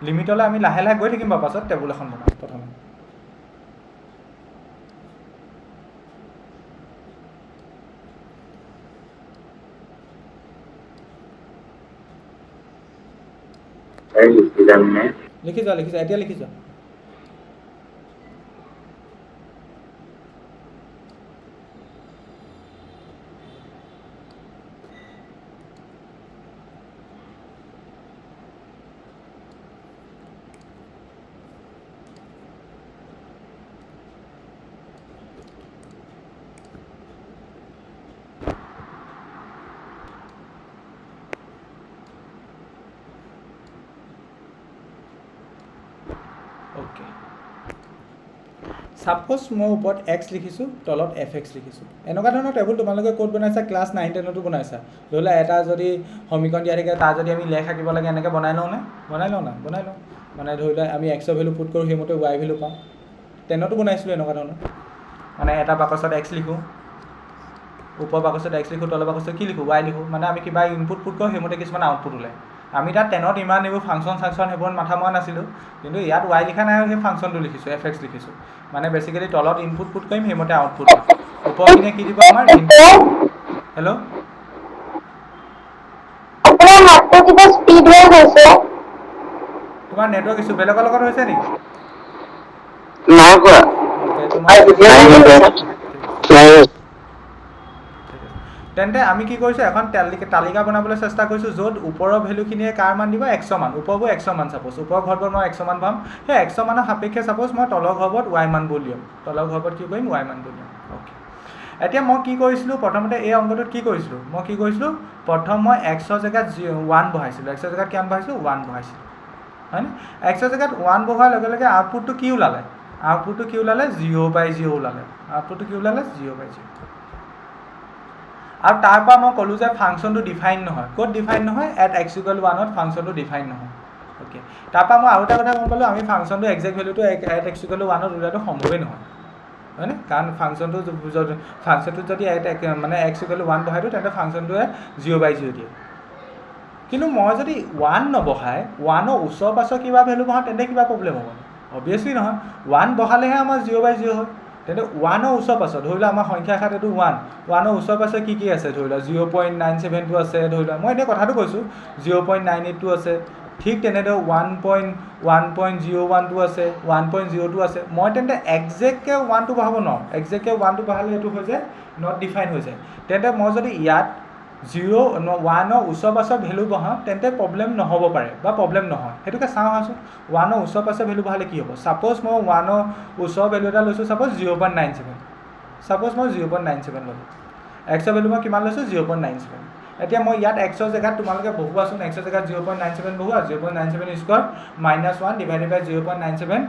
লিমিটলৈ আমি লাহে লাহে গৈ থাকিম বাৰু, পাছত টেবুল এখন বনাম প্ৰথমে। লিখি যোৱা, এতিয়া লিখি যোৱা। অ'কে, ছাপ'জ মই ওপৰত x লিখিছোঁ, তলত fx লিখিছোঁ। এনেকুৱা ধৰণৰ টেবুল তোমালোকে ক'ত বনাইছা, ক্লাছ 9-10তো বনাইছা। ধৰি লোৱা এটা যদি সমীকৰণ দিয়া থাকে, তাৰ যদি আমি লেখ আঁকিব লাগে, এনেকৈ বনাই লওঁ। বনাই লওঁ। মানে ধৰি লোৱা আমি x ভেলু পুট কৰোঁ, সেইমতে y ভেলু পাওঁ। 10তো বনাইছিলোঁ এনেকুৱা ধৰণৰ, মানে এটা বাকচত x লিখোঁ, ওপৰ বাকচত x লিখোঁ, তলৰ বাকচত কি লিখোঁ y লিখোঁ, মানে আমি কিবা ইনপুট পুট কৰোঁ সেইমতে কিছুমান আউটপুট ওলায়। আমি তাত 10ত ইমান এইবোৰ ফাংচন সেইবোৰত মাথা মৰা নাছিলোঁ, কিন্তু ইয়াত y লিখা নাই আৰু সেই ফাংচনটো লিখিছোঁ, fx লিখিছোঁ, মানে বেছিকেলি তলত ইনপুট পুট কৰিম সেইমতে আউটপুট পাম। ওপৰখিনিয়ে কি দিব আমাৰ হেল্ল' আপোনাৰ মাতটো কিবা স্পীড হৈ গৈছে। তোমাৰ নেটৱৰ্ক ইছ্যু বেলেগৰ লগত হৈছে নেকি? নাই হোৱা। অ'কে, তেন্তে আমি কি কৰিছোঁ, এখন তালিকা বনাবলৈ চেষ্টা কৰিছোঁ য'ত ওপৰৰ ভেলুখিনিয়ে কাৰ মান দিব, 100 মান, ওপৰবোৰ 100 মান চাপ'জ, ওপৰৰ ঘৰবোৰত মই 100 মান পাম, সেই 100 মানৰ সাপেক্ষে চাপ'জ মই তলৰ ঘৰবোৰত y মানবোৰ দিম, তলৰ ঘৰবোৰত কি কৰিম, y মানবোৰ দিম। অ'কে, এতিয়া মই কি কৰিছিলোঁ, প্ৰথমতে এই অংকটোত কি কৰিছিলোঁ, প্ৰথম মই xৰ জেগাত 1 বহাইছিলোঁ, xৰ জেগাত কিমান বহাইছিলোঁ, 1 বহাইছিলোঁ, হয়নে? xৰ জেগাত 1 বহোৱাৰ লগে লগে আউটপুটটো কি ওলালে, 0/0 ওলালে, আউটপুটটো কি ওলালে, 0/0। আৰু তাৰ পৰা মই ক'লোঁ যে ফাংচনটো ডিফাইন নহয়, ক'ত ডিফাইন নহয়, এট x = 1ত ফাংচনটো ডিফাইন নহয়। অ'কে, তাৰপৰা মই আৰু এটা কথা গম পালোঁ, আমি ফাংচনটো এক্সেক্ট ভেলুটো এট x = 1ত উলিওৱাটো সম্ভৱেই নহয়, হয়নে? কাৰণ ফাংচনটোত যদি মানে x = 1 বহাই দিওঁ তেন্তে ফাংচনটোৱে 0/0 দিয়ে। কিন্তু মই যদি 1 নবহাই 1ৰ ওচৰ পাছৰ কিবা ভেলু বহাওঁ তেন্তে কিবা প্ৰব্লেম হ'ব? অবভিয়াছলি নহয়, 1 বহালেহে আমাৰ 0/0 হয়। তেন্তে 1ৰ ওচৰ পাছত ধৰি লোৱা আমাৰ সংখ্যা এষাত এইটো 1ৰ ওচৰ পাছত কি কি আছে, ধৰি লোৱা 0.97টো আছে, ধৰি লোৱা মই এতিয়া কথাটো কৈছোঁ, 0.98টো আছে, ঠিক তেনেদৰে 1.01টো আছে, 1.02 আছে। মই তেন্তে একজেক্টকৈ 1টো বহাব নোৱাৰোঁ, একজেক্টকৈ 1টো বহালে এইটো হৈ যায় নট ডিফাইন হৈ যায়। তেন্তে মই যদি ইয়াত 1ৰ ওচৰ পাছৰ ভেলু বহাওঁ তেন্তে প্ৰব্লেম নহ'ব পাৰে বা প্ৰব্লেম নহয়। সেইটোকে চাওঁ আহাচোন, 1ৰ ওচৰ পাছৰ ভেলু বহালে কি হ'ব। ছাপ'জ মই 1ৰ ওচৰৰ ভেলু এটা লৈছোঁ, ছাপ'জ 0.97, ছাপ'জ মই 0.97 ল'লোঁ, xৰ ভেলু মই কিমান লৈছোঁ, 0.97। এতিয়া মই ইয়াত xৰ জেগাত তোমালোকে বহুৱাচোন, xৰ জেগাত 0.97 বহুৱা, 0.97² -1 ডিভাইডেড বাই 0.97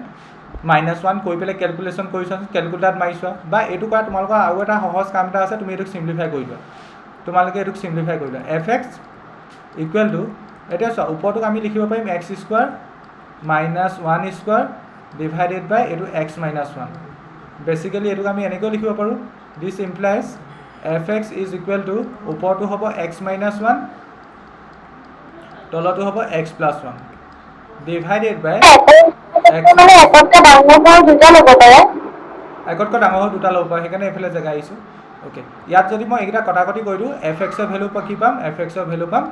-1 কৰি পেলাই কেলকুলেশ্যন কৰি চোৱাচোন, কেলকুলেটাৰত মাৰি চোৱা, বা এইটো কৰা তোমালোকৰ আৰু এটা সহজ কাম এটা আছে, তুমি এইটোক চিম্প্লিফাই কৰি লোৱা, তোমালোকে এইটোক চিম্প্লিফাই কৰি লোৱা। fx ইকুৱেল টু, এতিয়া চোৱা ওপৰটোক আমি লিখিব পাৰিম x² -1² ডিভাইডেড বাই এইটো x - 1। বেচিকেলি এইটোক আমি এনেকৈও লিখিব পাৰোঁ, this implies fx is equal to, ওপৰটো হ'ব x - 1, তলতো হ'ব x + 1 ডিভাইডেড বাই একতকৈ ডাঙৰ হোৱা দুটা ল'ব পাৰে, সেইকাৰণে এইফালে জেগা আহিছোঁ। অ'কে, ইয়াত যদি মই এইকেইটা কটাকটি কৰি দিওঁ, fxৰ ভেলু কি পাম, fxৰ ভেলু পাম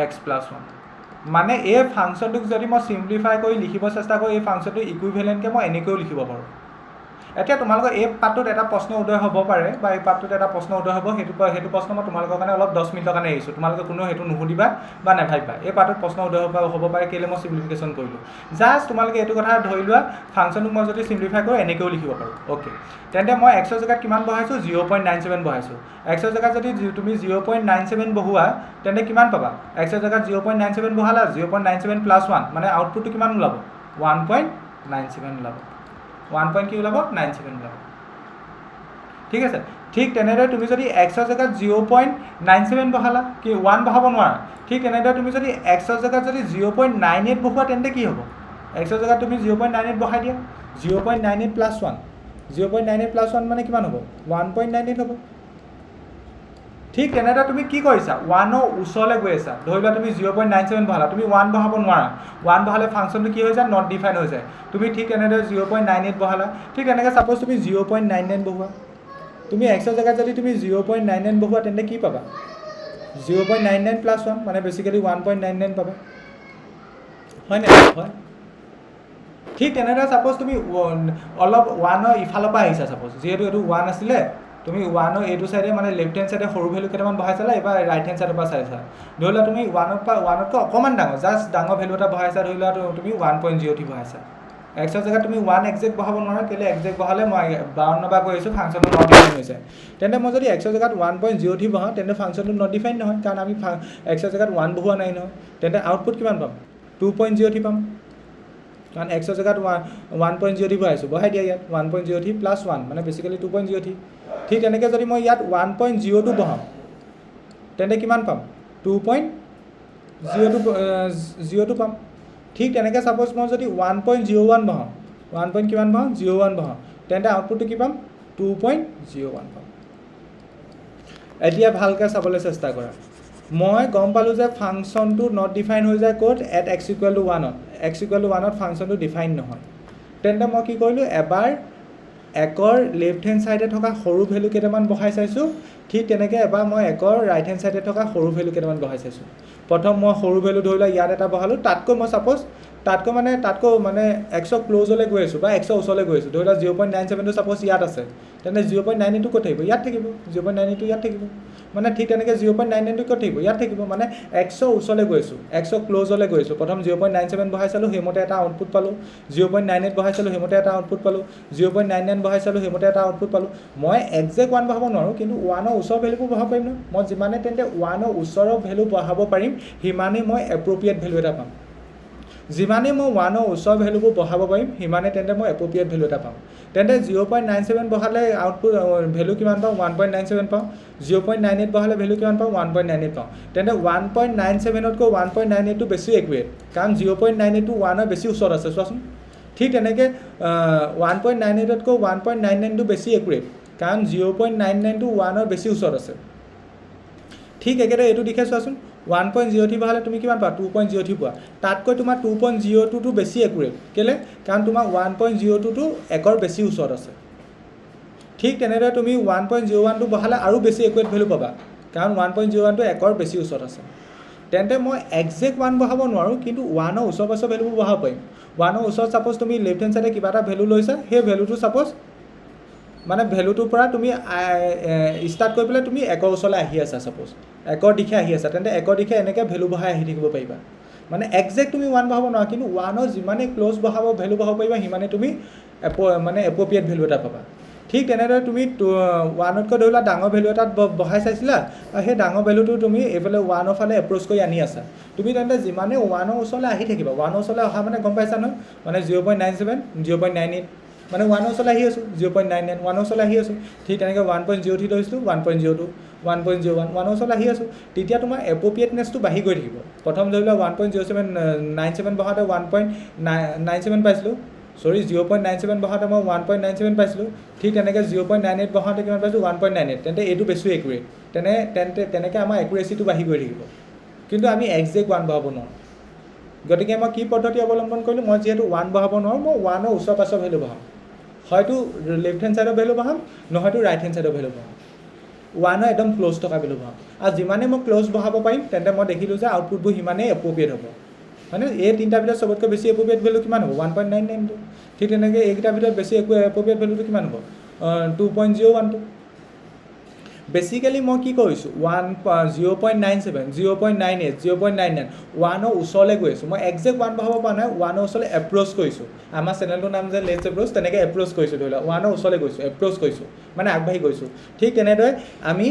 x + 1। মানে এই ফাংচনটোক যদি মই চিম্প্লিফাই কৰি লিখিব চেষ্টা কৰোঁ, এই ফাংচনটো ইকুইভেলেণ্টকৈ মই এনেকৈও লিখিব পাৰোঁ। এতিয়া তোমালোকৰ এই পাঠটোত এটা প্ৰশ্ন উদয় হ'ব পাৰে, বা এই পাঠটোত এটা প্ৰশ্ন উদয় হ'ব, সেইটো প্ৰশ্ন মই তোমালোকৰ কাৰণে অলপ 10 মিনিটৰ কাৰণে এৰিছোঁ, তোমালোকে কোনো সেইটো নুসুধিবা বা নেভাবিবা। এই পাঠটোত প্ৰশ্ন উদয় হ'ব পাৰে, কেলৈ মই চিম্প্লিফিকেশ্যন কৰিলোঁ, জাষ্ট তোমালোকে এইটো কথা ধৰি লোৱা, ফাংচনটোক মই যদি চিম্প্লিফাই কৰোঁ এনেকৈও লিখিব পাৰোঁ। অ'কে, তেন্তে মই xৰ জেগাত কিমান বহাইছোঁ, 0.97 বহাইছোঁ। xৰ জেগাত যদি তুমি 0.97 বহোৱা তেন্তে কিমান পাবা, xৰ জেগাত 0.97 বহালা, 0.97 + 1 মানে আউটপুটটো কিমান ওলাব, 1.97 ওলাব, 1.97 ওলাব। ঠিক আছে, ঠিক তেনেদৰে তুমি যদি xৰ জেগাত 0.97 বহালা, কি 1 বহাব নোৱাৰা, ঠিক তেনেদৰে তুমি যদি xৰ জেগাত যদি 0.98 বহোৱা তেন্তে কি হ'ব, xৰ জেগাত তুমি 0.98 বহাই দিয়া, 0.98 + 1, 0.98 + 1 মানে কিমান হ'ব, 1.98 হ'ব। ঠিক তেনেদৰে তুমি কি কৰিছা, 1ৰ ওচৰলৈ গৈ আছা, ধৰি লোৱা তুমি 0.97 বহালা, তুমি 1 বহাব নোৱাৰা, 1 বহালে ফাংচনটো কি হৈ যায়, নট ডিফাইন হৈ যায়। তুমি ঠিক তেনেদৰে 0.98 বহালা, ঠিক তেনেকৈ ছাপ'জ তুমি 0.99 বহোৱা, তুমি xৰ জেগাত যদি তুমি 0.99 বহোৱা তেন্তে কি পাবা, 0.99 + 1 মানে বেচিকেলি 1.99 পাবা, হয়নে? হয়। ঠিক তেনেদৰে ছাপ'জ তুমি অলপ 1ৰ ইফালৰ পৰা আহিছা, ছাপ'জ যিহেতু এইটো 1 আছিলে, তুমি 1ৰ এইটো চাইডে মানে লেফ্ট হেণ্ড চাইডে সৰু ভেলু কেইটামান বহাই চালা, এইবাৰ ৰাইট হেণ্ড চাইডৰ পৰা চাইছা, ধৰি লোৱা তুমি 1তকৈ অকণমান ডাঙৰ, জাষ্ট ডাঙৰ ভেলু এটা বহাইছা, ধৰি লোৱা তুমি 1.03 বহাইছা। xৰ জেগাত তুমি 1 একজেক্ট বহাব নোৱাৰা, কেলৈ একজেক্ট বহালে মই 52 বাৰ কৈ আছোঁ, ফাংচনটো নট ডিফাইন হৈছে। তেন্তে মই যদি xৰ জেগাত 1.03 বহাওঁ তেন্তে ফাংচনটো নট ডিফাইন নহয়, কাৰণ আমি xৰ জেগাত 1 বহোৱা নাই নহয়। তেন্তে আউটপুট কিমান পাম, 2.03 পাম, কাৰণ xৰ জেগাত 1.03 বহাইছোঁ, বহাই দিয়া ইয়াত 1.03 + 1 মানে বেচিকেলি 2.03। ঠিক তেনেকৈ যদি মই ইয়াত 1.02 বহাওঁ তেন্তে কিমান পাম, 2.02 পাম। ঠিক তেনেকৈ ছাপ'জ মই যদি 1.01 বহাওঁ, 1 কিমান বহাওঁ, 01 বহাওঁ, তেন্তে আউটপুটটো কি পাম, 2.01 পাম। এতিয়া ভালকৈ চাবলৈ চেষ্টা কৰা মই গম পালোঁ যে ফাংচনটো নট ডিফাইন হৈ যায় ক'ত এট এক্স ইকুৱেল টু 1ত এক্স ইকুৱেল টু 1ত ফাংচনটো ডিফাইন নহয় তেন্তে মই কি কৰিলোঁ এবাৰ একৰ লেফ্ট হেণ্ড ছাইডে থকা সৰু ভেলু কেইটামান বহাই চাইছোঁ ঠিক তেনেকৈ এবাৰ মই একৰ ৰাইট হেণ্ড ছাইডে থকা সৰু ভেলু কেইটামান বহাই চাইছোঁ প্ৰথম মই সৰু ভেলু ধৰি লোৱা ইয়াত এটা বহালোঁ তাতকৈ মই ছাপ'জ তাতকৈ মানে এক্সৰ ক্ল'জলৈ গৈ আছোঁ বা এক্সৰ ওচৰলৈ গৈ আছোঁ ধৰি লোৱা 0.97টো ছাপ'জ ইয়াত আছে তেন্তে 0.98টো ক'ত থাকিব ইয়াত থাকিব 0.98টো ইয়াত থাকিব মানে ঠিক তেনেকৈ 0.99টো ক'ত থাকিব ইয়াত থাকিব মানে এক্সৰ ওচৰলৈ গৈ আছোঁ এক্সৰ ক্ল'জলৈ গৈ আছোঁ প্ৰথম 0.97 বহাই চালোঁ সেইমতে এটা আউটপুট পালোঁ 0.98 বহাই চালোঁ সেইমতে এটা আউটপুট পালোঁ 0.99 বহাই চালোঁ সেইমতে এটা আউটপুট পালোঁ মই একজেক্ট 1 বহাব নোৱাৰোঁ কিন্তু 1ৰ ওচৰৰ ভেলুবোৰ বহাব পাৰিম ন মই যিমানে তেন্তে 1ৰ ওচৰৰ ভেলু বহাব পাৰিম সিমানেই মই এপ্ৰপ্ৰিয়েট ভেলু এটা পাম যিমানে মই 1ৰ ওচৰৰ ভেলুবোৰ বহাব পাৰিম সিমানে তেন্তে মই এপ্ৰপ্ৰিয়েট ভেলু এটা পাম তেন্তে 0.97 বহালে আউটপুট ভেলু কিমান পাওঁ 1.97 পাওঁ 0.98 বহালে ভেলু কিমান পাওঁ 1.98 পাওঁ তেন্তে 1.97তকৈ 1.98টো বেছি একুৰেট কাৰণ 0.98টো 1ৰ বেছি ওচৰত আছে চোৱাচোন ঠিক তেনেকৈ 1.98তকৈ 1.99টো বেছি একুৰেট কাৰণ 0.99টো 1ৰ বেছি ওচৰত আছে ঠিক একেদৰে এইটো দিশে চোৱাচোন 1.03 বহালে তুমি কিমান পোৱা 2.03 পোৱা তাতকৈ তোমাৰ 2.02টো বেছি একুৰেট কেলৈ কাৰণ তোমাৰ 1.02টো একৰ বেছি ওচৰত আছে ঠিক তেনেদৰে তুমি 1.01টো বহালে আৰু বেছি একুৰেট ভেলু পাবা কাৰণ 1.01টো একৰ বেছি ওচৰত আছে তেন্তে মই একজেক্ট 1 বহাব নোৱাৰোঁ কিন্তু 1ৰ ওচৰ পাছৰ ভেলুবোৰ বহাব পাৰিম 1ৰ ওচৰত ছাপ'জ তুমি লেফ্ট হেণ্ড ছাইডে কিবা এটা ভেলু লৈছা সেই ভেলুটো ছাপ'জ মানে ভেলুটোৰ পৰা তুমি ষ্টাৰ্ট কৰি পেলাই তুমি একৰ ওচৰলৈ আহি আছা ছাপ'জ একৰ দিশে আহি আছা তেন্তে একৰ দিশে এনেকৈ ভেলু বহাই আহি থাকিব পাৰিবা মানে একজেক্ট তুমি 1 বহাব নোৱাৰা কিন্তু 1ৰ যিমানেই ক্ল'জ ভেলু বহাব পাৰিবা সিমানেই তুমি মানে এপ্ৰপ্ৰিয়েট ভেলু এটা পাবা ঠিক তেনেদৰে তুমি 1তকৈ ধৰি লোৱা ডাঙৰ ভেলু এটাত বহাই চাইছিলা সেই ডাঙৰ ভেলুটো তুমি এইফালে 1ৰ ফালে এপ্ৰ'চ কৰি আনি আছা তুমি তেন্তে যিমানেই 1ৰ ওচৰলৈ আহি থাকিবা 1ৰ ওচৰলৈ অহা মানে গম পাইছা নহয় মানে 0.97 0.98 মানে 1ৰ ওচৰলৈ আহি আছোঁ 0.99 1ৰ ওচৰলৈ আহি আছোঁ ঠিক তেনেকৈ 1.03 লৈছিলোঁ 1.02 1.01 1ৰ ওচৰলৈ আহি আছোঁ তেতিয়া তোমাৰ এপ্ৰপ্ৰিয়েটনেছটো বাঢ়ি গৈ থাকিব প্ৰথম ধৰি লোৱা 1.0797 বহাওঁতে 1.97 পাইছিলোঁ 0.97 বহাওঁতে মই 1.97 পাইছিলোঁ ঠিক তেনেকৈ 0.98 বহাওঁতে কিমান পাইছোঁ 1.98 তেন্তে এইটো বেছি একুৰেট তেনেকৈ আমাৰ একুৰেচিটো বাঢ়ি গৈ থাকিব কিন্তু আমি একজেক্ট 1 বহাব নোৱাৰোঁ গতিকে মই কি পদ্ধতি অৱলম্বন কৰিলোঁ মই যিহেতু 1 বহাব নোৱাৰোঁ মই 1ৰ ওচৰ পাছৰ ভেলু বহাম হয়তো লেফ্ট হেণ্ড ছাইডৰ ভেলু বহাম নহয়তো ৰাইট হেণ্ড ছাইডৰ ভেলু বহাম 1ৰ একদম ক্ল'জ থকা ভেলু বহাম আৰু যিমানেই মই ক্ল'জ বহাব পাৰিম তেন্তে মই দেখিলোঁ যে আউটপুটবোৰ সিমানেই এপ্ৰপ্ৰিয়েট হ'ব মানে এই তিনিটাৰ ভিতৰত চবতকৈ বেছি এপ্ৰপ্ৰিয়েট ভেলু কিমান হ'ব 1.99টো ঠিক তেনেকৈ এইকেইটাৰ ভিতৰত বেছি এপ্ৰপ্ৰিয়েট ভেলুটো কিমান হ'ব 2.01টো বেচিকেলি মই কি কৰিছোঁ 0.97 0.98 0.99 1ৰ ওচৰলৈ গৈ আছোঁ মই একজেক্ট 1 বহাব পৰা নাই 1ৰ ওচৰলৈ এপ্ৰ'চ কৰিছোঁ আমাৰ চেনেলটোৰ নাম যে লেটছ এপ্ৰ'চ তেনেকৈ এপ্ৰ'চ কৰিছোঁ ধৰি লওক 1ৰ ওচৰলৈ গৈছোঁ এপ্ৰ'চ কৰিছোঁ মানে আগবাঢ়ি গৈছোঁ ঠিক তেনেদৰে আমি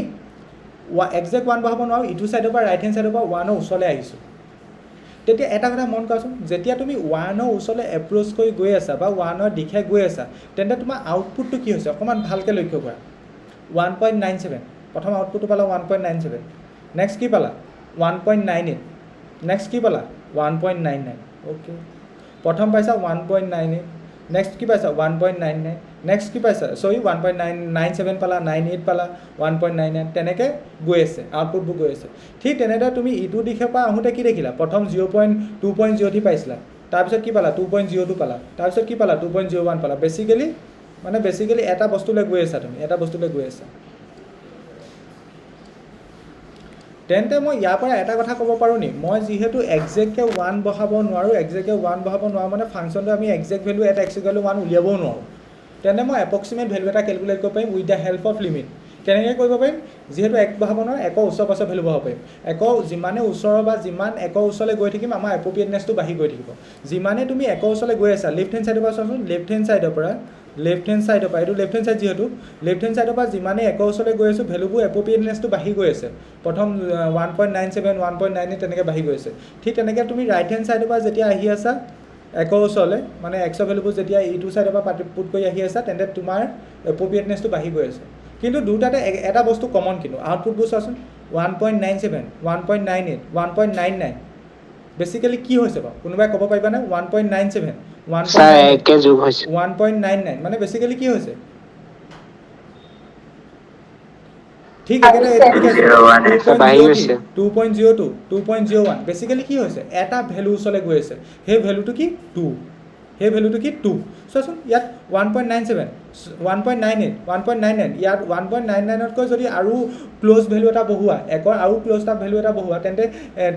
একজেক্ট 1 বহাব নোৱাৰোঁ ইটো ছাইডৰ পৰা ৰাইট হেণ্ড ছাইডৰ পৰা 1ৰ ওচৰলৈ আহিছোঁ তেতিয়া এটা কথা মন কৰাচোন যেতিয়া তুমি 1ৰ ওচৰলৈ এপ্ৰ'চ কৰি গৈ আছা বা 1ৰ দিশে গৈ আছা তেন্তে তোমাৰ আউটপুটটো কি হৈছে অকণমান ভালকৈ লক্ষ্য কৰা 1.97 প্ৰথম আউটপুটটো পালা 1.97 নেক্সট কি পালা 1.98 নেক্সট কি পালা 1.99 অ'কে প্ৰথম পাইছা 1.98 নেক্সট কি পাইছা 1.99 নেক্সট কি পাইছা 1.97 পালা 98 পালা 1.99 তেনেকৈ গৈ আছে আউটপুটবোৰ গৈ আছে ঠিক তেনেদৰে তুমি ইটো দিশৰ পৰা আহোঁতে কি দেখিলা প্ৰথম 2.03 পাইছিলা তাৰপিছত কি পালা 2.02 পালা তাৰপিছত কি পালা 2.01 পালা বেচিকেলি এটা বস্তুলৈ গৈ আছা তুমি এটা বস্তুলৈ গৈ আছা তেন্তে মই ইয়াৰ পৰা এটা কথা ক'ব পাৰোঁ নি মই যিহেতু একজেক্টকৈ 1 বহাব নোৱাৰোঁ মানে ফাংচনটো আমি একজেক্ট ভেলু এটা এক্স ইকুৱেল টু 1 উলিয়াবও নোৱাৰোঁ তেন্তে মই এপ্ৰক্সিমেট ভেলু এটা কেলকুলেট কৰিব পাৰিম with the help of limit কেনেকৈ কৰিব পাৰিম যিহেতু 1 বহাব নোৱাৰোঁ 1ৰ ওচৰ পাছৰ ভেলু বহাব পাৰিম 1ৰ যিমানে ওচৰৰ বা যিমান 1ৰ ওচৰলৈ গৈ থাকিম আমাৰ এপ্ৰপ্ৰিয়েটনেছটো বাঢ়ি গৈ থাকিব যিমানে তুমি 1ৰ ওচৰলৈ গৈ আছা লেফ্ট হেণ্ড ছাইডৰ পৰা চোৱাচোন লেফ্ট হেণ্ড ছাইডৰ পৰা এইটো লেফ্ট হেণ্ড ছাইড যিহেতু লেফ্ট হেণ্ড ছাইডৰ পৰা যিমানেই 1ৰ ওচৰলৈ গৈ আছোঁ ভেলুবোৰ এপ্ৰপ্ৰিয়েটনেছটো বাঢ়ি গৈ আছে প্ৰথম 1.97 1.98 তেনেকৈ বাঢ়ি গৈ আছে ঠিক তেনেকৈ তুমি ৰাইট হেণ্ড ছাইডৰ পৰা যেতিয়া আহি আছা 1ৰ ওচৰলৈ মানে এক্সৰ ভেলুবোৰ যেতিয়া ইটো ছাইডৰ পৰা পুট কৰি আহি আছা তেন্তে তোমাৰ এপ্ৰপ্ৰিয়েটনেছটো বাঢ়ি গৈ আছে কিন্তু দুটাতে এটা বস্তু কমন কিন্তু আউটপুটবোৰ চোৱাচোন 1.97 1.98 1.99 বেচিকেলি কি হৈছে বাৰু কোনোবাই ক'ব পাৰিবানে 1.97 1.99 মানে বেচিকেলি কি হৈছে ঠিক একেটা এইটো লিখি আছোঁ 2.01 বাঢ়ি গৈছে 2.02 2.01 বেচিকেলি কি হৈছে এটা ভেলু ওচৰলৈ গৈ আছে সেই ভেলুটো কি 2 সেই ভেলুটো কি 2 চোৱাচোন ইয়াত 1.97 1.98 1.99 ইয়াত 1.99তকৈ যদি আৰু ক্ল'জ ভেলু এটা বহোৱা একৰ আৰু ক্ল'জ এটা ভেলু এটা বহোৱা তেন্তে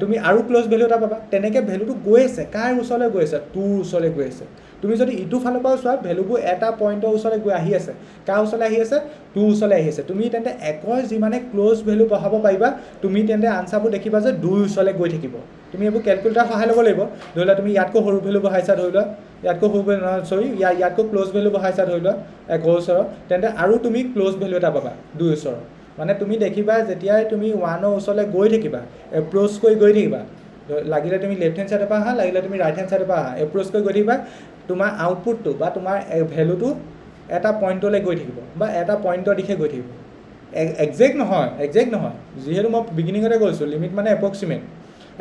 তুমি আৰু ক্ল'জ ভেলু এটা পাবা তেনেকৈ ভেলুটো গৈ আছে কাৰ ওচৰলৈ গৈ আছে 2ৰ ওচৰলৈ গৈ আছে তুমি যদি ইটো ফালৰ পৰা চোৱা ভেলুবোৰ এটা পইণ্টৰ ওচৰলৈ গৈ আহি আছে কাৰ ওচৰলৈ আহি আছে 2 ওচৰলৈ আহি আছে তুমি তেন্তে একৰ যিমানে ক্ল'জ ভেলু বহাব পাৰিবা তুমি তেন্তে আনচাৰবোৰ দেখিবা যে 2ৰ ওচৰলৈ গৈ থাকিব তুমি এইবোৰ কেলকুলেটাৰ সহায় ল'ব লাগিব ধৰি লোৱা তুমি ইয়াতকৈ সৰু ভেলু বহাইছা ধৰি লোৱা ইয়াতকৈ সৰু ভেলু চৰি ইয়াতকৈ ক্ল'জ ভেলু বহাইছা ধৰি লোৱা একৰ ওচৰত তেন্তে আৰু তুমি ক্ল'জ ভেলু এটা পাবা 2ৰ ওচৰত মানে তুমি দেখিবা যেতিয়াই তুমি 1ৰ ওচৰলৈ গৈ থাকিবা এপ্ৰ'চ কৰি গৈ থাকিবা লাগিলে তুমি লেফ্ট হেণ্ড ছাইডৰ পৰা আহা লাগিলে তুমি ৰাইট হেণ্ড ছাইডৰ পৰা আহা এপ্ৰ'চ কৰি গৈ থাকিবা তোমাৰ আউটপুটটো বা তোমাৰ ভেলুটো এটা পইণ্টলৈ গৈ থাকিব বা এটা পইণ্টৰ দিশে গৈ থাকিব একজেক্ট নহয় যিহেতু মই বিগিনিঙতে কৈছোঁ লিমিট মানে এপ্ৰক্সিমেট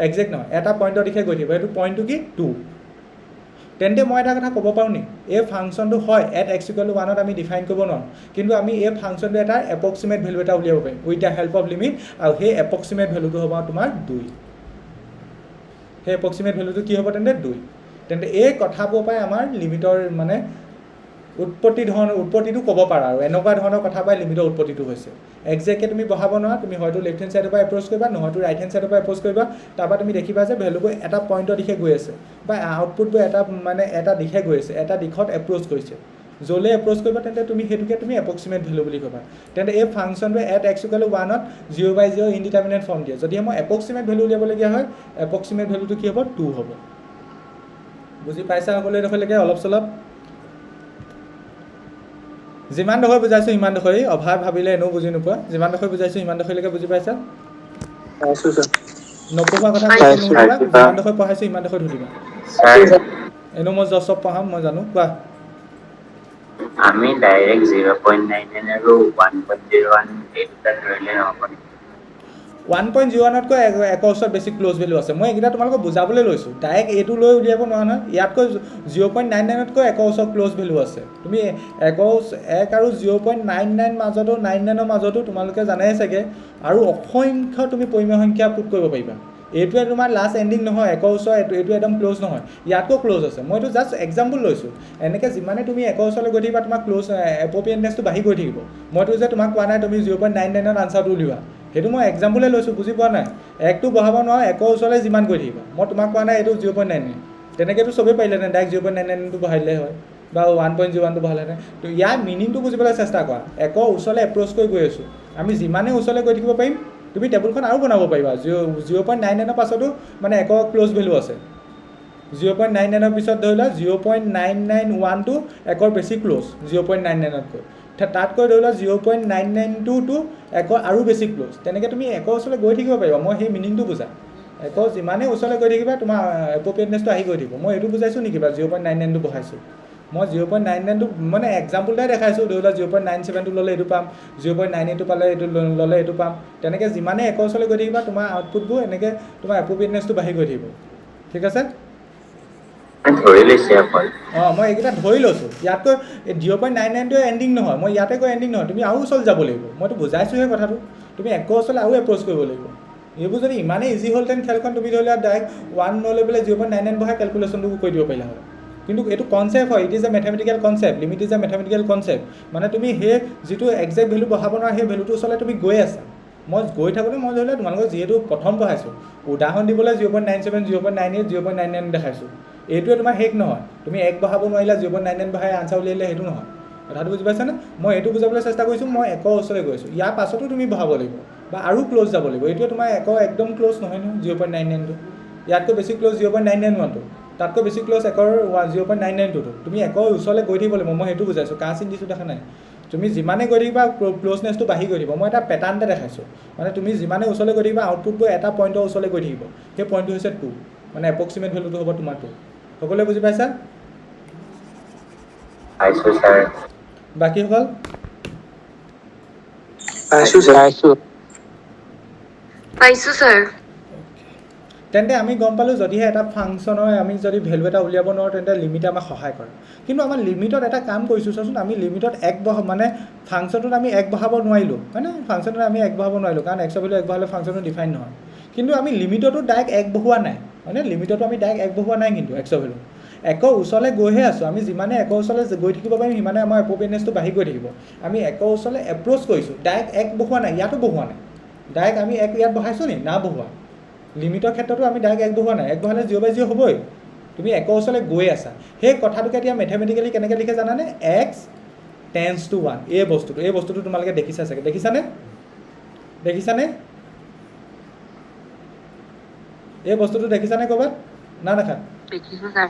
একজেক্ট নহয় এটা পইণ্টৰ দিশে গৈ থাকিব সেইটো পইণ্টটো কি 2 তেন্তে মই এটা কথা ক'ব পাৰোঁ নেকি এই ফাংচনটো হয় এট x = 1ত আমি ডিফাইন কৰিব নোৱাৰোঁ কিন্তু আমি এই ফাংচনটো এটা এপ্ৰক্সিমেট ভেলু এটা উলিয়াব পাৰিম with the help of limit আৰু সেই এপ্ৰক্সিমেট ভেলুটো হ'ব তোমাৰ 2 সেই এপ্ৰক্সিমেট ভেলুটো কি হ'ব তেন্তে 2 তেন্তে এই কথাবোৰৰ পৰাই আমাৰ লিমিটৰ মানে উৎপত্তিটো ক'ব পাৰা আৰু এনেকুৱা ধৰণৰ কথা পৰাই লিমিটৰ উৎপত্তিটো হৈছে একজেক্টকৈ তুমি বহাব নোৱাৰা তুমি হয়তো লেফ্ট হেণ্ড ছাইডৰ পৰা এপ্ৰ'চ কৰিবা নহয়তো ৰাইট হেণ্ড ছাইডৰ পৰা এপ্ৰ'চ কৰিবা তাৰপৰা তুমি দেখিবা যে ভেলুবোৰ এটা পইণ্টৰ দিশে গৈ আছে বা আউটপুটবোৰ এটা দিশে গৈ আছে এটা দিশত এপ্ৰ'চ কৰিছে য'লৈ এপ্ৰ'চ কৰিবা তেন্তে তুমি সেইটোকে তুমি এপ্ৰক্সিমেট ভেলু বুলি ক'বা তেন্তে এই ফাংচনটোৱে এট x = 1ত 0/0 ইনডিটাৰমিনেট ফৰ্ম দিয়ে যদিহে মই এপ্ৰক্সিমেট ভেলু উলিয়াবলগীয়া হয় এপ্ৰক্সিমেট ভেলুটো কি হ'ব 2 হ'ব বুজি পাইছা সকলোৱে এইডোখৰলৈকে অলপ চলপ যিমান ডোখৰ বুজাইছোঁ সিমান ডোখৰেই অভাৰ ভাবিলে এনেও বুজি নোপোৱা যিমান ডোখৰ বুজাইছোঁ সিমান ডোখৰলৈকে বুজি পাইছা নপঢ়োৱা কথা নুসুধিবা যিমান ডোখৰ পঢ়াইছোঁ সিমান ডোখৰ সুধিবা এনেও মই চব পঢ়াম মই জানো কোৱা আমি ডাইৰেক্ট 0.99 আৰু 1.01 এই দুটা ধৰিলে নহ'ব 1.01তকৈ একৰ ওচৰত বেছি ক্ল'জ ভেলু আছে মই এইকেইটা তোমালোকক বুজাবলৈ লৈছোঁ ডাইৰেক্ট এইটো লৈ উলিয়াব নোৱাৰা নহয় ইয়াতকৈ 0.99তকৈ একৰ ওচৰত ক্ল'জ ভেলু আছে তুমি 1 আৰু 0.99 মাজতো 99ৰ মাজতো তোমালোকে জানাই চাগে আৰু অসংখ্য তুমি পৰিমেয় সংখ্যা পুট কৰিব পাৰিবা এইটোৱে তোমাৰ লাষ্ট এণ্ডিং নহয় একৰ ওচৰ এইটো একদম ক্ল'জ নহয় ইয়াতকৈ ক্ল'জ আছে মই এইটো জাষ্ট এক্সাম্পল লৈছোঁ এনেকৈ যিমানে তুমি একৰ ওচৰলৈ গৈ থাকিবা তোমাৰ ক্ল'জ এপ্ৰ'প্ৰিয়েটনেছটো বাঢ়ি গৈ থাকিব মইতো যে তোমাক কোৱা নাই তুমি 0.99ত আনচাৰটো উলিওৱা সেইটো মই এক্সাম্পলে লৈছোঁ বুজি পোৱা নাই একটো বহাব নোৱাৰো একৰ ওচৰলৈ যিমান গৈ থাকিবা মই তোমাক কোৱা নাই এইটো 0.99 তেনেকৈতো চবেই পাৰিলেহেঁতেন ডাইৰেক্ট 0.99টো বহাই দিলে হয় বা 1.01টো বহালেহেঁতেন তো ইয়াৰ মিনিংটো বুজিবলৈ চেষ্টা কৰা একৰ ওচৰলৈ এপ্ৰ'চ কৰি গৈ আছোঁ আমি যিমানে ওচৰলৈ গৈ থাকিব পাৰিম তুমি টেবুলখন আৰু বনাব পাৰিবা 0.99ৰ পাছতো মানে একৰ ক্ল'জ ভেলু আছে 0.99ৰ পিছত ধৰি লোৱা 0.991টো একৰ বেছি ক্ল'জ 0.99তকৈ তাতকৈ ধৰি লোৱা 0.992টো একৰ আৰু বেছি ক্ল'জ তেনেকৈ তুমি একৰ ওচৰলৈ গৈ থাকিব পাৰিবা মই সেই মিনিংটো বুজা একৰ যিমানেই ওচৰলৈ গৈ থাকিবা তোমাৰ এপ্ৰ'প্ৰিয়েটনেছটো আহি গৈ থাকিব মই এইটো বুজাইছোঁ নেকি বা 0.99টো বহাইছোঁ মই 0.99টো মানে এক্সাম্পলটাই দেখাইছোঁ ধৰি লোৱা 0.97টো ল'লে এইটো পাম 0.98টো পালে এইটো ল'লে এইটো পাম তেনেকৈ যিমানেই একৰ ওচৰলৈ গৈ থাকিবা তোমাৰ আউটপুটবোৰ এনেকৈ তোমাৰ এপ্ৰ'প্ৰিয়েটনেছটো বাঢ়ি গৈ থাকিব ঠিক আছে ধৰি লৈছে অকল মই এইকেইটা ধৰি লৈছোঁ ইয়াতকৈ 0.99টোৱে এণ্ডিং নহয় মই ইয়াতে গৈ এণ্ডিং নহয় তুমি আৰু ওচৰলৈ যাব লাগিব মইতো বুজাইছোঁ সেই কথাটো তুমি একৰ ওচৰলৈ আৰু এপ্ৰ'চ কৰিব লাগিব এইবোৰ যদি ইমানেই ইজি হ'লহেঁতেন খেলখন তুমি ধৰি লোৱা ডাইৰেক্ট 1 লৈ পেলাই 0.99 বহাই কেলকুলেশ্যনটো কৰি দিব পাৰিলা হয় কিন্তু এইটো কনচেপ্ট হয় it is a mathematical concept limit is a mathematical concept মানে তুমি সেই যিটো একজেক্ট ভেলু বহাব নোৱাৰা সেই ভেলুটোৰ ওচৰলৈ তুমি গৈ আছা মই গৈ থাকোঁতে মই ধৰি লোৱা তোমালোকক যিহেতু প্ৰথম পঢ়াইছোঁ উদাহৰণ দিবলৈ 0.97 0.98 0.99 দেখাইছোঁ এইটোৱে তোমাৰ শেষ নহয় তুমি এক বহাব নোৱাৰিলা 0.99 বহাই আনচাৰ উলিয়ালে সেইটো নহয় কথাটো বুজি পাইছানে মই এইটো বুজাবলৈ চেষ্টা কৰিছোঁ মই একৰ ওচৰলৈ গৈছোঁ ইয়াৰ পাছতো তুমি বহাব লাগিব বা আৰু ক্ল'জ যাব লাগিব এইটোৱে তোমাৰ একৰ একদম ক্ল'জ নহয় নহয় 0.99টো ইয়াতকৈ বেছি ক্ল'জ 0.991টো তাতকৈ বেছি ক্ল'জ একৰ 0.99টোতো তুমি একৰ ওচৰলৈ গৈ থাকিব লাগিব মই সেইটো বুজাইছোঁ কা চিন দিছোঁ দেখা নাই তুমি যিমানে গৈ থাকিবা ক্ল'জনেছটো বাঢ়ি গৈ থাকিব মই এটা পেটাৰ্ণতে দেখাইছোঁ মানে তুমি যিমানে ওচৰলৈ গৈ থাকিবা আউটপুটবোৰ এটা পইণ্টৰ ওচৰলৈ গৈ থাকিব সেই পইণ্টটো হৈছে 2 মানে এপ্ৰক্সিমেট ভেলুটো হ'ব তোমাৰ 2 সকলোৱে বুজি পাইছা পাইছোঁ ছাৰ বাকীসকল পাইছোঁ ছাৰ তেন্তে আমি গম পালোঁ যদিহে এটা ফাংচনৰ আমি যদি ভেলু এটা উলিয়াব নোৱাৰোঁ তেন্তে লিমিটে আমাক সহায় কৰে কিন্তু আমাৰ লিমিটত এটা কাম কৰিছোঁ চোৱাচোন আমি লিমিটত মানে ফাংচনটোত আমি এক বহাব নোৱাৰিলোঁ হয়নে ফাংচনটোত আমি এক বহাব নোৱাৰিলোঁ কাৰণ এক্সৰ ভেলু এক বহালে ফাংচনটো ডিফাইন নহয় কিন্তু আমি লিমিটতো ডাইৰেক্ট এক বহোৱা নাই হয়নে লিমিটতো আমি ডাইৰেক্ট এক বহোৱা নাই কিন্তু এক্সৰ ভেলু একৰ ওচৰলৈ গৈহে আছোঁ আমি যিমানে একৰ ওচৰলৈ গৈ থাকিব পাৰিম সিমানে আমাৰ এপ্ৰ'প্ৰিয়েটনেছটো বাঢ়ি গৈ থাকিব আমি একৰ ওচৰলৈ এপ্ৰ'চ কৰিছোঁ ডাইৰেক্ট এক বহোৱা নাই ইয়াতো বহোৱা নাই ডাইৰেক্ট আমি এক ইয়াত বহাইছোঁ নি না বহোৱা লিমিটৰ ক্ষেত্ৰতো আমি ডাইৰেক্ট এক বহোৱা নাই এক বহালে 0/0 হ'বই তুমি একৰ ওচৰলৈ গৈ আছা সেই কথাটোকে এতিয়া মেথমেটিকেলি কেনেকৈ লিখে জানানে x টেন্স টু 1 এই বস্তুটো তোমালোকে দেখিছা চাগে দেখিছানে এই বস্তুটো দেখিছানে ক'ৰবাত না দেখা দেখিছোঁ ছাৰ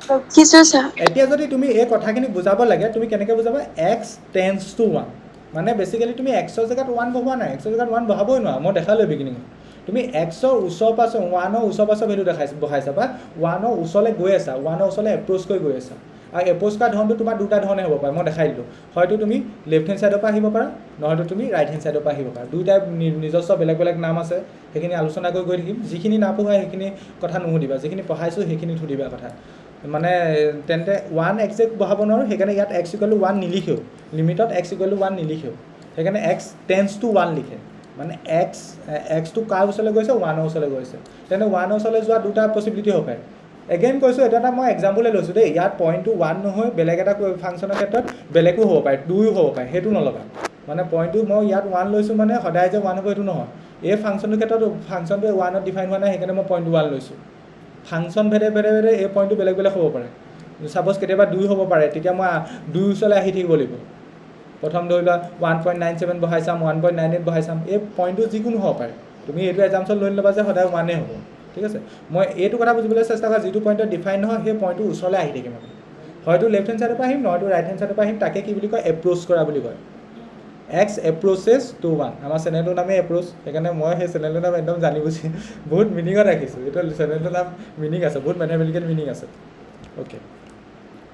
দেখিছোঁ ছাৰ এতিয়া যদি তুমি এই কথাখিনি বুজাব লাগে তুমি কেনেকৈ বুজাবা x টেন্স টু 1 মানে বেচিকেলি তুমি xৰ জেগাত 1 বহোৱা নাই xৰ জেগাত 1 বহাবই নোৱাৰা মই দেখালোঁ বিগিনিঙত তুমি xৰ ওচৰ পাছৰ 1ৰ ওচৰ পাছৰ ভেলু বহাইছা বা 1ৰ ওচৰলৈ গৈ আছা 1ৰ ওচৰলৈ এপ্ৰ'চ কৰি গৈ আছা আৰু এপ্ৰ'চ কৰা ধৰণটো তোমাৰ দুটা ধৰণে হ'ব পাৰে মই দেখাই দিলোঁ হয়তো তুমি লেফ্ট হেণ্ড ছাইডৰ পৰা আহিব পাৰা নহয়তো তুমি ৰাইট হেণ্ড ছাইডৰ পৰা আহিব পাৰা দুইটাই নিজস্ব বেলেগ বেলেগ নাম আছে সেইখিনি আলোচনা কৰি গৈ থাকিম যিখিনি নাপঢ়াই সেইখিনি কথা নুসুধিবা যিখিনি পঢ়াইছোঁ সেইখিনি সুধিবা কথা মানে তেন্তে 1 একজেক্ট বহাব নোৱাৰোঁ সেইকাৰণে ইয়াত x = 1 নিলিখেও লিমিটত x = 1 নিলিখেও সেইকাৰণে x টেন্স টু 1 লিখে মানে এক্সটো কাৰ ওচৰলৈ গৈছে 1ৰ ওচৰলৈ গৈছে তেনে 1ৰ ওচৰলৈ যোৱা দুটা পচিবিলিটি হ'ব পাৰে এগেইন কৈছোঁ এটা এটা মই এক্সাম্পলে লৈছোঁ দেই ইয়াত পইণ্টটো 1 নহয় বেলেগ এটা ফাংচনৰ ক্ষেত্ৰত বেলেগো হ'ব পাৰে 2ও হ'ব পাৰে সেইটো নল'বা মানে পইণ্টটো মই ইয়াত 1 লৈছোঁ মানে সদায় যে 1 হ'ব সেইটো নহয় এই ফাংচনটোৰ ক্ষেত্ৰত ফাংচনটো 1ত ডিফাইন হোৱা নাই সেইকাৰণে মই পইণ্টটো 1 লৈছোঁ ফাংচন ভেদে এই পইণ্টটো বেলেগ বেলেগ হ'ব পাৰে ছাপ'জ কেতিয়াবা 2 হ'ব পাৰে তেতিয়া মই 2 ওচৰলৈ আহি থাকিব লাগিব প্ৰথম ধৰি লোৱা 1.97 বহাই চাম 1.98 বহাই চাম এই পইণ্টটো যিকোনো হ'ব পাৰে তুমি এইটো এক্সাম্পল লৈ ল'বা যে সদায় 1 হ'ব ঠিক আছে মই এইটো কথা বুজিবলৈ চেষ্টা কৰা যিটো পইণ্টত ডিফাইন নহয় সেই পইণ্টটো ওচৰলৈ আহি থাকিম আমি হয়তো লেফ্ট হেণ্ড ছাইডৰ পৰা আহিম নহয়তো ৰাইট হেণ্ড ছাইডৰ পৰা আহিম তাকে কি বুলি কয় এপ্ৰ'চ কৰা বুলি কয় x এপ্ৰ'চেছ টু 1 আমাৰ চেনেলটোৰ নামেই এপ্ৰ'চ সেইকাৰণে মই সেই চেনেলটোৰ নাম একদম জানি বুজি বহুত মিনিঙত ৰাখিছোঁ এইটো চেনেলটোৰ নাম মিনিং আছে বহুত মেথমেটিকেল মিনিং আছে অ'কে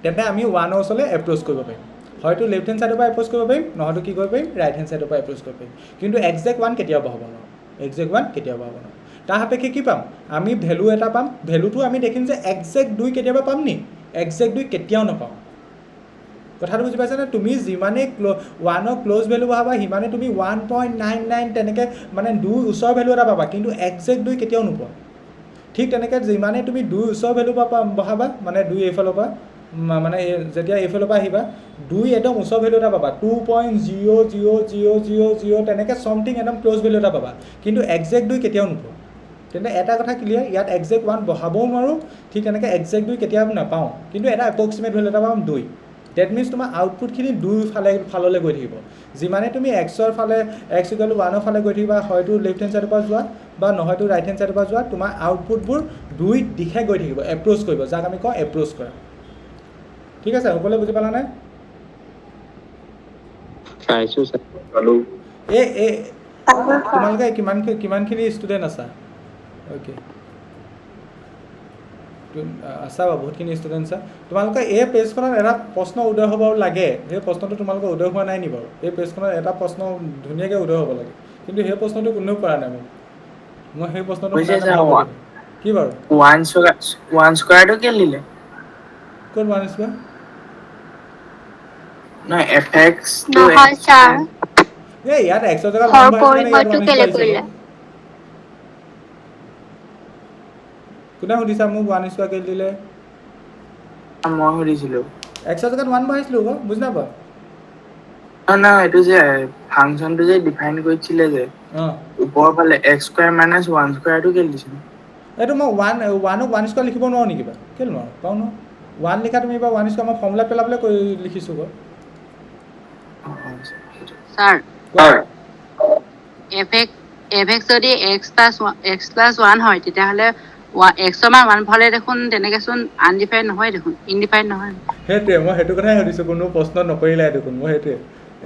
তেন্তে আমি 1ৰ ওচৰলৈ এপ্ৰ'চ কৰিব পাৰিম হয়তো লেফ্ট হেণ্ড ছাইডৰ পৰা এপ্ৰ'চ কৰিব পাৰিম নহয়তো কি কৰিব পাৰিম ৰাইট হেণ্ড ছাইডৰ পৰা এপ্ৰ'চ কৰিব পাৰিম কিন্তু একজেক্ট 1 কেতিয়াও বহাব নোৱাৰোঁ তাৰ সাপেক্ষে কি পাম আমি ভেলু এটা পাম ভেলুটো আমি দেখিম যে একজেক্ট 2 কেতিয়াবা পাম নি একজেক্ট 2 কেতিয়াও নাপাওঁ কথাটো বুজি পাইছানে তুমি যিমানেই 1ৰ ক্ল'জ ভেলু বহাবা সিমানে তুমি 1.99 তেনেকৈ মানে 2 ওচৰৰ ভেলু এটা পাবা কিন্তু একজেক্ট 2 কেতিয়াও নোপোৱা ঠিক তেনেকৈ যিমানেই তুমি 2 ওচৰৰ ভেলু বহাবা মানে 2 এইফালৰ পৰা মানে যেতিয়া এইফালৰ পৰা আহিবা 2 একদম ওচৰ ভেলু এটা পাবা 2.00000 তেনেকৈ চামথিং একদম ক্ল'জ ভেলু এটা পাবা কিন্তু একজেক্ট 2 কেতিয়াও নোপোৱা তেন্তে এটা কথা ক্লিয়াৰ ইয়াত একজেক্ট 1 বহাবও নোৱাৰোঁ ঠিক তেনেকৈ একজেক্ট 2 কেতিয়াও নাপাওঁ কিন্তু এটা এপ্ৰক্সিমেট ভেলু এটা পাম 2 ডেট মিনছ তোমাৰ আউটপুটখিনি 2 ফাললৈ গৈ থাকিব যিমানে তুমি এক্সৰ ফালে x = 1ৰ ফালে গৈ থাকিবা হয়তো লেফ্ট হেণ্ড ছাইডৰ পৰা যোৱা বা নহয়তো ৰাইট হেণ্ড ছাইডৰ পৰা যোৱা তোমাৰ আউটপুটবোৰ 2 দিশে গৈ থাকিব এপ্ৰ'চ কৰিব যাক আমি কওঁ এপ্ৰ'চ কৰা ঠিক আছে সকলোৱে বুজি পালানে পাইছোঁ ছাৰ পালোঁ এই তোমালোকে কিমানখিনি ষ্টুডেণ্ট আছা অ'কে আছা বা বহুতখিনি ষ্টুডেণ্ট আছা তোমালোকে এই পেজখনত এটা প্ৰশ্ন উদয় হ'ব লাগে সেই প্ৰশ্নটো তোমালোকৰ উদয় হোৱা নাই নি বাৰু এই পেজখনত এটা প্ৰশ্ন ধুনীয়াকৈ উদয় হ'ব লাগে কিন্তু সেই প্ৰশ্নটো কোনেও পৰা নাই মই সেই প্ৰশ্নটো কি বাৰু 1 স্কোৱাৰটো কেলে দিলে ক'ত 1 স্কোৱাৰ নহয় fx টো নহয় ছাৰ এই ইয়াত এক্সৰ জেগাত হৰ 1 পৰিসৰটো কেলে কৰিলে কোনে সুধিছা মোক 1 স্কোৱাৰ কেলে দিলে মই সুধিছিলোঁ এক্সৰ জেগাত 1 বহাইছিলোঁ আকৌ বুজি নাপোৱা না এইটো যে ফাংচনটো যে ডিফাইন কৰিছিলে যে অঁ ওপৰৰ ফালে x² - 1 স্কোৱাৰটো কেলে দিছিল এইটো মই 1 স্কোৱাৰ লিখিব নোৱাৰোঁ নেকি বাৰু কেলে নোৱাৰোঁ পাওঁ ন 1 লিখা তুমি এইবাৰ 1 স্কোৱাৰ মই ফৰ্মুলা পেলাবলৈ লিখিছোঁ বাৰু ছাৰ fx যদি x + 1 হয় তেতিয়াহ'লে x ৰ মান 1 ফালে দেখোন তেনেকৈচোন আনডিফাইন নহয় দেখোন ইনডিফাইন নহয় সেইটোৱে মই সেইটো কথাই সুধিছোঁ কোনো প্ৰশ্ন নকৰিলে দেখোন মই সেইটোৱে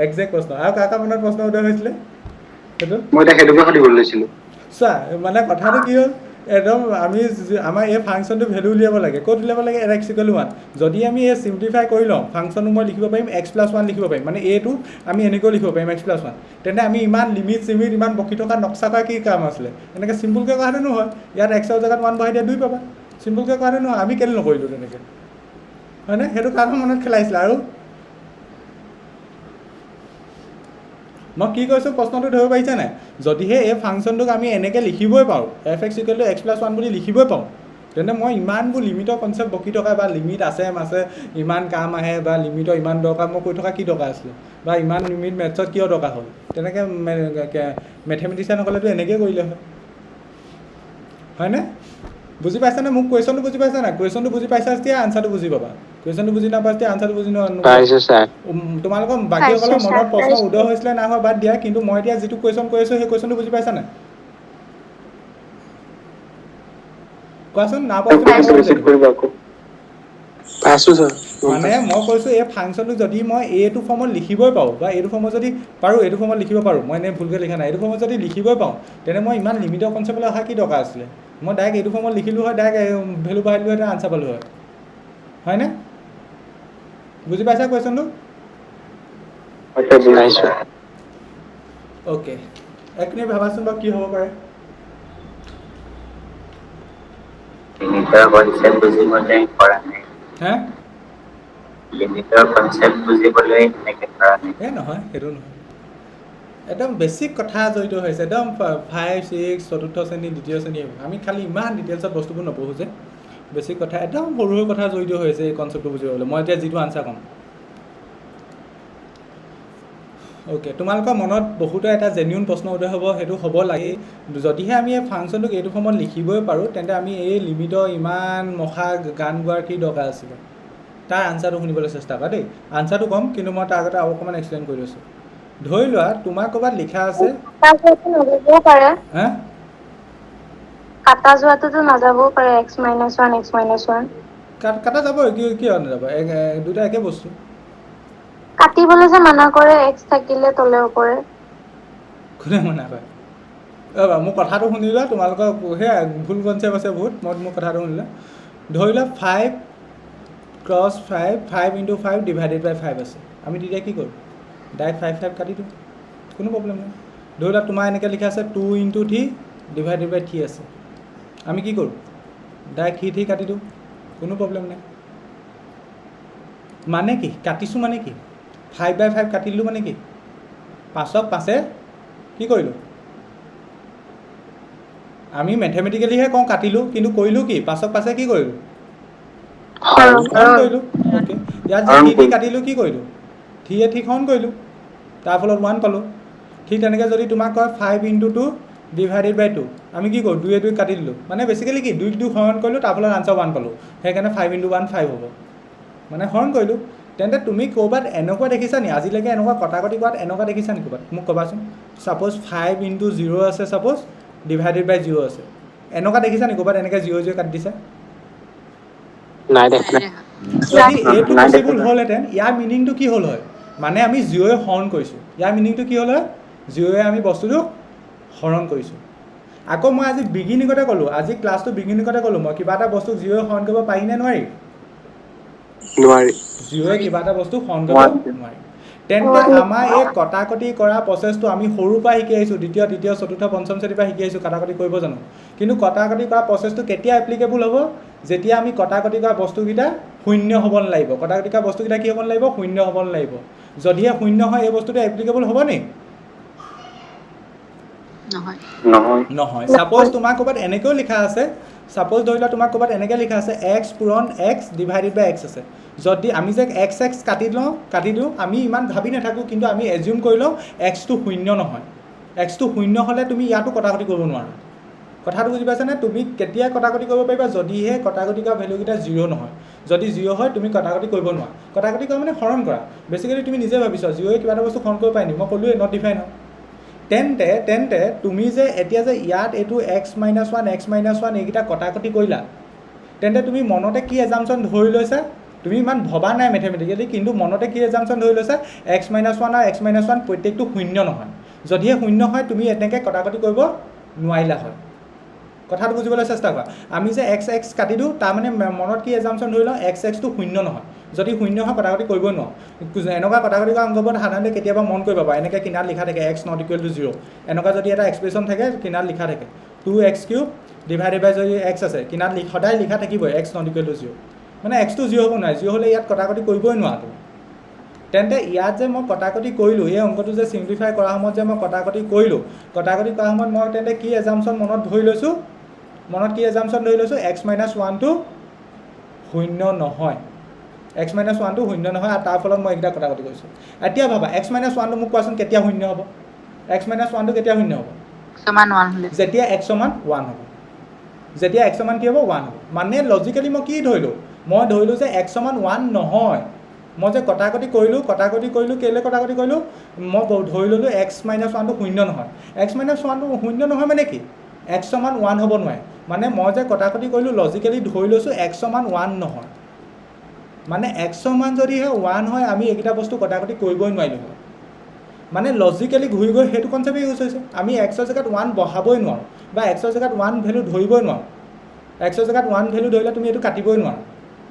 একজেক্ট প্ৰশ্ন আৰু কাৰ মনত প্ৰশ্ন উদয় হৈছিলে সেইটো মই এতিয়া সেইটোকে সুধিব লৈছিলোঁ চোৱা মানে কথাটো কি হ'ল একদম আমি আমাৰ এই ফাংচনটো ভেলু উলিয়াব লাগে ক'ত উলিয়াব লাগে x = 1 যদি আমি এই চিম্প্লিফাই কৰি লওঁ ফাংচনটো মই লিখিব পাৰিম x + 1 লিখিব পাৰিম মানে এইটো আমি এনেকৈও লিখিব পাৰিম x + 1 তেন্তে আমি ইমান লিমিট ইমান বকি থকা নক্সা কৰা কি কাম আছিলে এনেকৈ চিম্পুলকৈ কৰাটো নহয় ইয়াত xৰ জেগাত 1 বহাই দিয়া 2 পাবা চিম্পুলকৈ কৰাটো নহয় আমি কেলৈ নকৰিলোঁ তেনেকৈ হয়নে সেইটো কাৰণ মনত খেলাইছিলে আৰু মই কি কৈছোঁ প্ৰশ্নটো ধৰিব পাৰিছা নাই যদিহে এই ফাংচনটোক আমি এনেকৈ লিখিবই পাৰোঁ f(x = x+1) বুলি লিখিবই পাৰোঁ তেন্তে মই ইমানবোৰ লিমিটৰ কনচেপ্ট বকি থকা বা লিমিট আছে ইমান কাম আহে বা লিমিটৰ ইমান দৰকাৰ মই কৈ থকা কি দৰকাৰ আছিলে বা ইমান লিমিট মেথছত কিয় দৰকাৰ হ'ল তেনেকৈ মেথমেটিচিয়ানসকলেতো এনেকৈ কৰিলে হয় হয়নে বুজি পাইছানে মোক কুৱেশ্যনটো বুজি পাইছা নাই কুৱেশ্যনটো বুজি পাইছা যেতিয়া আনচাৰটো বুজি পাবা কুৱেশ্যনটো বুজি নাপাইছা তেতিয়া আনচাৰটো বুজি পাইছোঁ ছাৰ তোমালোকৰ বাকীসকলৰ মনত প্ৰশ্ন উদয় হৈছিলে নাই হোৱা বাদ দিয়া কিন্তু মই এতিয়া যিটো কুৱেশ্যন কৈ আছোঁ সেই কুৱেশ্যনটো বুজি পাইছা নাই কোৱাচোন না পাইছোঁ ছাৰ মানে মই কৈছোঁ এই ফাংচনটো যদি মই এইটো ফৰ্মত লিখিবই পাৰোঁ বা এইটো ফৰ্মত যদি পাৰোঁ এইটো ফৰ্মত লিখিব পাৰোঁ মই এনেই ভুলকৈ লিখা নাই এইটো ফৰ্মত যদি লিখিবই পাৰোঁ তেনে মই ইমান লিমিটৰ কনচেপ্টলৈ অহা কি দৰকাৰ আছিলে মই ডাইৰেক্ট এইটো ফৰ্মত লিখিলোঁ হয় ডাইৰেক্ট ভেলু বহাই দিলোঁ হয় আনচাৰ পালোঁ হয় হয়নে বুজি পাইছা কুৱেশ্যনটো পাইছোঁ অ'কে এক মিনিট ভাবাচোন বাৰু কি হ'ব পাৰে লিমিটৰ কনচেপ্ট বুজিবলৈ কৰা নাই হে লিমিটৰ কনচেপ্ট বুজিবলৈ এনেকৈ কৰা নাই এই নহয় সেইটো নহয় একদম বেছিক কথা জড়িত হৈছে একদম 5, 6 চতুৰ্থ শ্ৰেণী দ্বিতীয় শ্ৰেণী আমি খালি ইমান ডিটেইলছত বস্তুবোৰ নপঢ়োঁ যে বেছিক কথা একদম সৰু সৰু কথা জড়িত হৈছে এই কনচেপ্টটো বুজিবলৈ মই এতিয়া যিটো আনচাৰ ক'ম অ'কে তোমালোকৰ মনত বহুতো এটা জেনিউন প্ৰশ্ন উদয় হ'ব সেইটো হ'ব লাগে যদিহে আমি এই ফাংচনটোক এইটো ফৰ্মত লিখিবই পাৰোঁ তেন্তে আমি এই লিমিটৰ ইমান মখা গান গোৱাৰ কি দৰকাৰ আছিলে তাৰ আনচাৰটো শুনিবলৈ চেষ্টা কৰা দেই আনচাৰটো ক'ম কিন্তু মই তাৰ আগতে আৰু অকণমান এক্সপ্লেইন কৰি লৈছোঁ ধৰি লোৱা তোমাৰ ক'ৰবাত লিখা আছে নাযাবও পাৰে হা কাটা যোৱাটোতো নাযাবও পাৰে x-1 কাটা যাব কিয় নাযাব দুটা একে বস্তু কাটিবলৈ যে মানা কৰে x থাকিলে তলে ওপৰে কোনে মনা কৰে মোৰ কথাটো শুনি লোৱা তোমালোকৰ সেয়া ভুল কনচেপ্ট আছে বহুত মোৰ কথাটো শুনিলা ধৰি লোৱা 5 × 5 × 5 ডিভাইডেড বাই 5 আছে আমি তেতিয়া কি কৰোঁ ডাইৰেক্ট 5 কাটি দিওঁ কোনো প্ৰব্লেম নাই ধৰি লোৱা তোমাৰ এনেকৈ লিখা আছে 2 × 3 ডিভাইডেড বাই 3 আছে আমি কি কৰোঁ ডাইৰেক্ট 3 কাটি দিওঁ কোনো প্ৰব্লেম নাই মানে কি কাটিছোঁ মানে কি 5/5 কাটি দিলোঁ মানে কি 5ক 5 কি কৰিলোঁ আমি মেথমেটিকেলিহে কওঁ কাটিলোঁ কিন্তু কৰিলোঁ কি 5ক 5 কি কৰিলোঁ হৰণ কৰিলোঁ অ'কে ইয়াত যে 3 কাটিলোঁ কি কৰিলোঁ 3 ঠিক হৰণ কৰিলোঁ তাৰ ফলত 1 পালোঁ ঠিক তেনেকৈ যদি তোমাক কয় 5 × 2 ডিভাইডেড বাই 2 আমি কি কৰোঁ 2 কাটি দিলোঁ মানে বেছিকেলি কি 2 হৰণ কৰিলোঁ তাৰ ফলত আনচাৰ 1 পালোঁ সেইকাৰণে 5 × 1 5 হ'ব মানে হৰণ কৰিলোঁ তেন্তে তুমি ক'ৰবাত এনেকুৱা দেখিছা নি আজিলৈকে এনেকুৱা কটাকটি কৰাত এনেকুৱা দেখিছা নি ক'ৰবাত মোক ক'বাচোন ছাপ'জ 5 × 0 আছে ছাপ'জ ডিভাইডেড বাই 0 আছে এনেকুৱা দেখিছা নি ক'ৰবাত এনেকৈ 0 কাটি দিছে নাই দেখা যদি এইটো পচিবল হ'লহেঁতেন ইয়াৰ মিনিংটো কি হ'ল হয় মানে আমি 0 হৰণ কৰিছোঁ ইয়াৰ মিনিংটো কি হ'ল হয় 0 আমি বস্তুটোক হৰণ কৰিছোঁ আকৌ মই আজি বিগিনিঙতে ক'লোঁ আজি ক্লাছটো বিগিনিঙতে ক'লোঁ মই কিবা এটা বস্তুক 0 হৰণ কৰিব পাৰি নে নোৱাৰি নোৱাৰি 0 কিবা এটা বস্তু হৰণ কৰিব নোৱাৰি তেন্তে আমাৰ এই কটাকটি কৰা প্ৰচেছটো আমি সৰুৰ পৰা শিকি আহিছোঁ দ্বিতীয় তৃতীয় চতুৰ্থ পঞ্চম শ্ৰেণীৰ পৰা শিকি আহিছোঁ কটাকটি কৰিব জানো কিন্তু কটাকটি কৰা প্ৰচেছটো কেতিয়া এপ্লিকেবল হ'ব যেতিয়া আমি কটাকটি কৰা বস্তুকেইটা শূন্য হ'ব নালাগিব কটাকটি কৰা বস্তুকেইটা কি হ'ব নালাগিব শূন্য হ'ব নালাগিব যদিহে শূন্য হয় এই বস্তুটো এপ্লিকেবল হ'ব নি নহয় ছাপ'জ তোমাৰ ক'ৰবাত এনেকৈও লিখা আছে ছাপ'জ ধৰি লোৱা তোমাৰ ক'ৰবাত এনেকৈ লিখা আছে x পূৰণ x ডিভাইডেড বাই x আছে যদি আমি যে x কাটি দিওঁ আমি ইমান ভাবি নাথাকোঁ কিন্তু আমি এজিউম কৰি লওঁ xটো শূন্য নহয় xটো শূন্য হ'লে তুমি ইয়াতো কটাকটি কৰিব নোৱাৰা কথাটো বুজি পাইছানে তুমি কেতিয়া কটাকটি কৰিব পাৰিবা যদিহে কটাকটি কৰা ভেলুকেইটা 0 নহয় যদি 0 হয় তুমি কটাকটি কৰিব নোৱাৰা কটাকটি কৰা মানে হৰণ কৰা বেছিকেলি তুমি নিজে ভাবিছা 0 কিবা এটা বস্তু হৰণ কৰিব পাৰি নি মই ক'লোৱে নট ডিফাইন হয় তেন্তে তুমি যে এতিয়া যে ইয়াত এইটো x-1 এইকেইটা কটাকটি কৰিলা তেন্তে তুমি মনতে কি এজাম্পশ্যন ধৰি লৈছা তুমি ইমান ভবা নাই মেথমেটিকেলি কিন্তু মনতে কি এজাম্পশ্যন ধৰি লৈছা x-1 আৰু x-1 প্ৰত্যেকটো শূন্য নহয় যদিহে শূন্য হয় তুমি এনেকৈ কটাকটি কৰিব নোৱাৰিলা হয় কথাটো বুজিবলৈ চেষ্টা কৰা আমি যে x কাটি দিওঁ তাৰমানে মনত কি এজাম্পশ্যন ধৰি লওঁ xটো শূন্য নহয় যদি শূন্য হয় কটাকটি কৰিব নোৱাৰোঁ এনেকুৱা কটাকটি কৰা অংকবোৰত সাধাৰণতে কেতিয়াবা মন কৰিব পাৰা এনেকৈ কিনাৰত লিখা থাকে x ≠ 0 এনেকুৱা যদি এটা এক্সপ্ৰেশ্যন থাকে কিনাৰত লিখা থাকে 2x³ ডিভাইডেড বাই যদি x আছে কিনাৰত সদায় লিখা থাকিবই x ≠ 0 মানে xটো 0 হ'ব নোৱাৰে 0 হ'লে ইয়াত কটাকটি কৰিবই নোৱাৰা তুমি তেন্তে ইয়াত যে মই কটাকটি কৰিলোঁ, এই অংকটো যে ছিম্প্লিফাই কৰাৰ সময়ত যে মই কটাকটি কৰিলোঁ, কটাকটি কৰাৰ সময়ত মই তেন্তে কি এজাম্পশ্যন মনত ধৰি লৈছোঁ, মনত কি এজাম্পশ্যন ধৰি লৈছোঁ, x - 1টো শূন্য নহয়, x - 1টো শূন্য নহয়, আৰু তাৰ ফলত মই এইকেইটা কটাকটি কৰিছোঁ। এতিয়া ভাবা x - 1টো মোক কোৱাচোন কেতিয়া শূন্য হ'ব, x - 1টো কেতিয়া শূন্য হ'ব, সমান 1 হ'লে যেতিয়া x = 1 হ'ব, যেতিয়া x = কি হ'ব 1 হ'ব। মানে লজিকেলি মই কি ধৰিলোঁ, মই ধৰিলোঁ যে x = 1 নহয়, মই যে কটাকটি কৰিলোঁ কেলৈ কটাকটি কৰিলোঁ, মই ধৰি ল'লোঁ x - 1টো শূন্য নহয়। x - 1টো শূন্য নহয় মানে কি, x = 1 হ'ব নোৱাৰে, মানে মই যে কটাকটি কৰিলোঁ লজিকেলি ধৰি লৈছোঁ x = 1 নহয়, মানে x = যদিহে 1 হয় আমি এইকেইটা বস্তু কটাকটি কৰিবই নোৱাৰিলোঁ হয়। মানে লজিকেলি ঘূৰি গৈ সেইটো কনচেপ্টে ইউজ হৈছে, আমি xৰ জেগাত 1 বহাবই নোৱাৰোঁ, বা xৰ জেগাত 1 ভেলু ধৰিবই নোৱাৰোঁ, xৰ জেগাত 1 ভেলু ধৰিলে তুমি এইটো কাটিবই নোৱাৰা।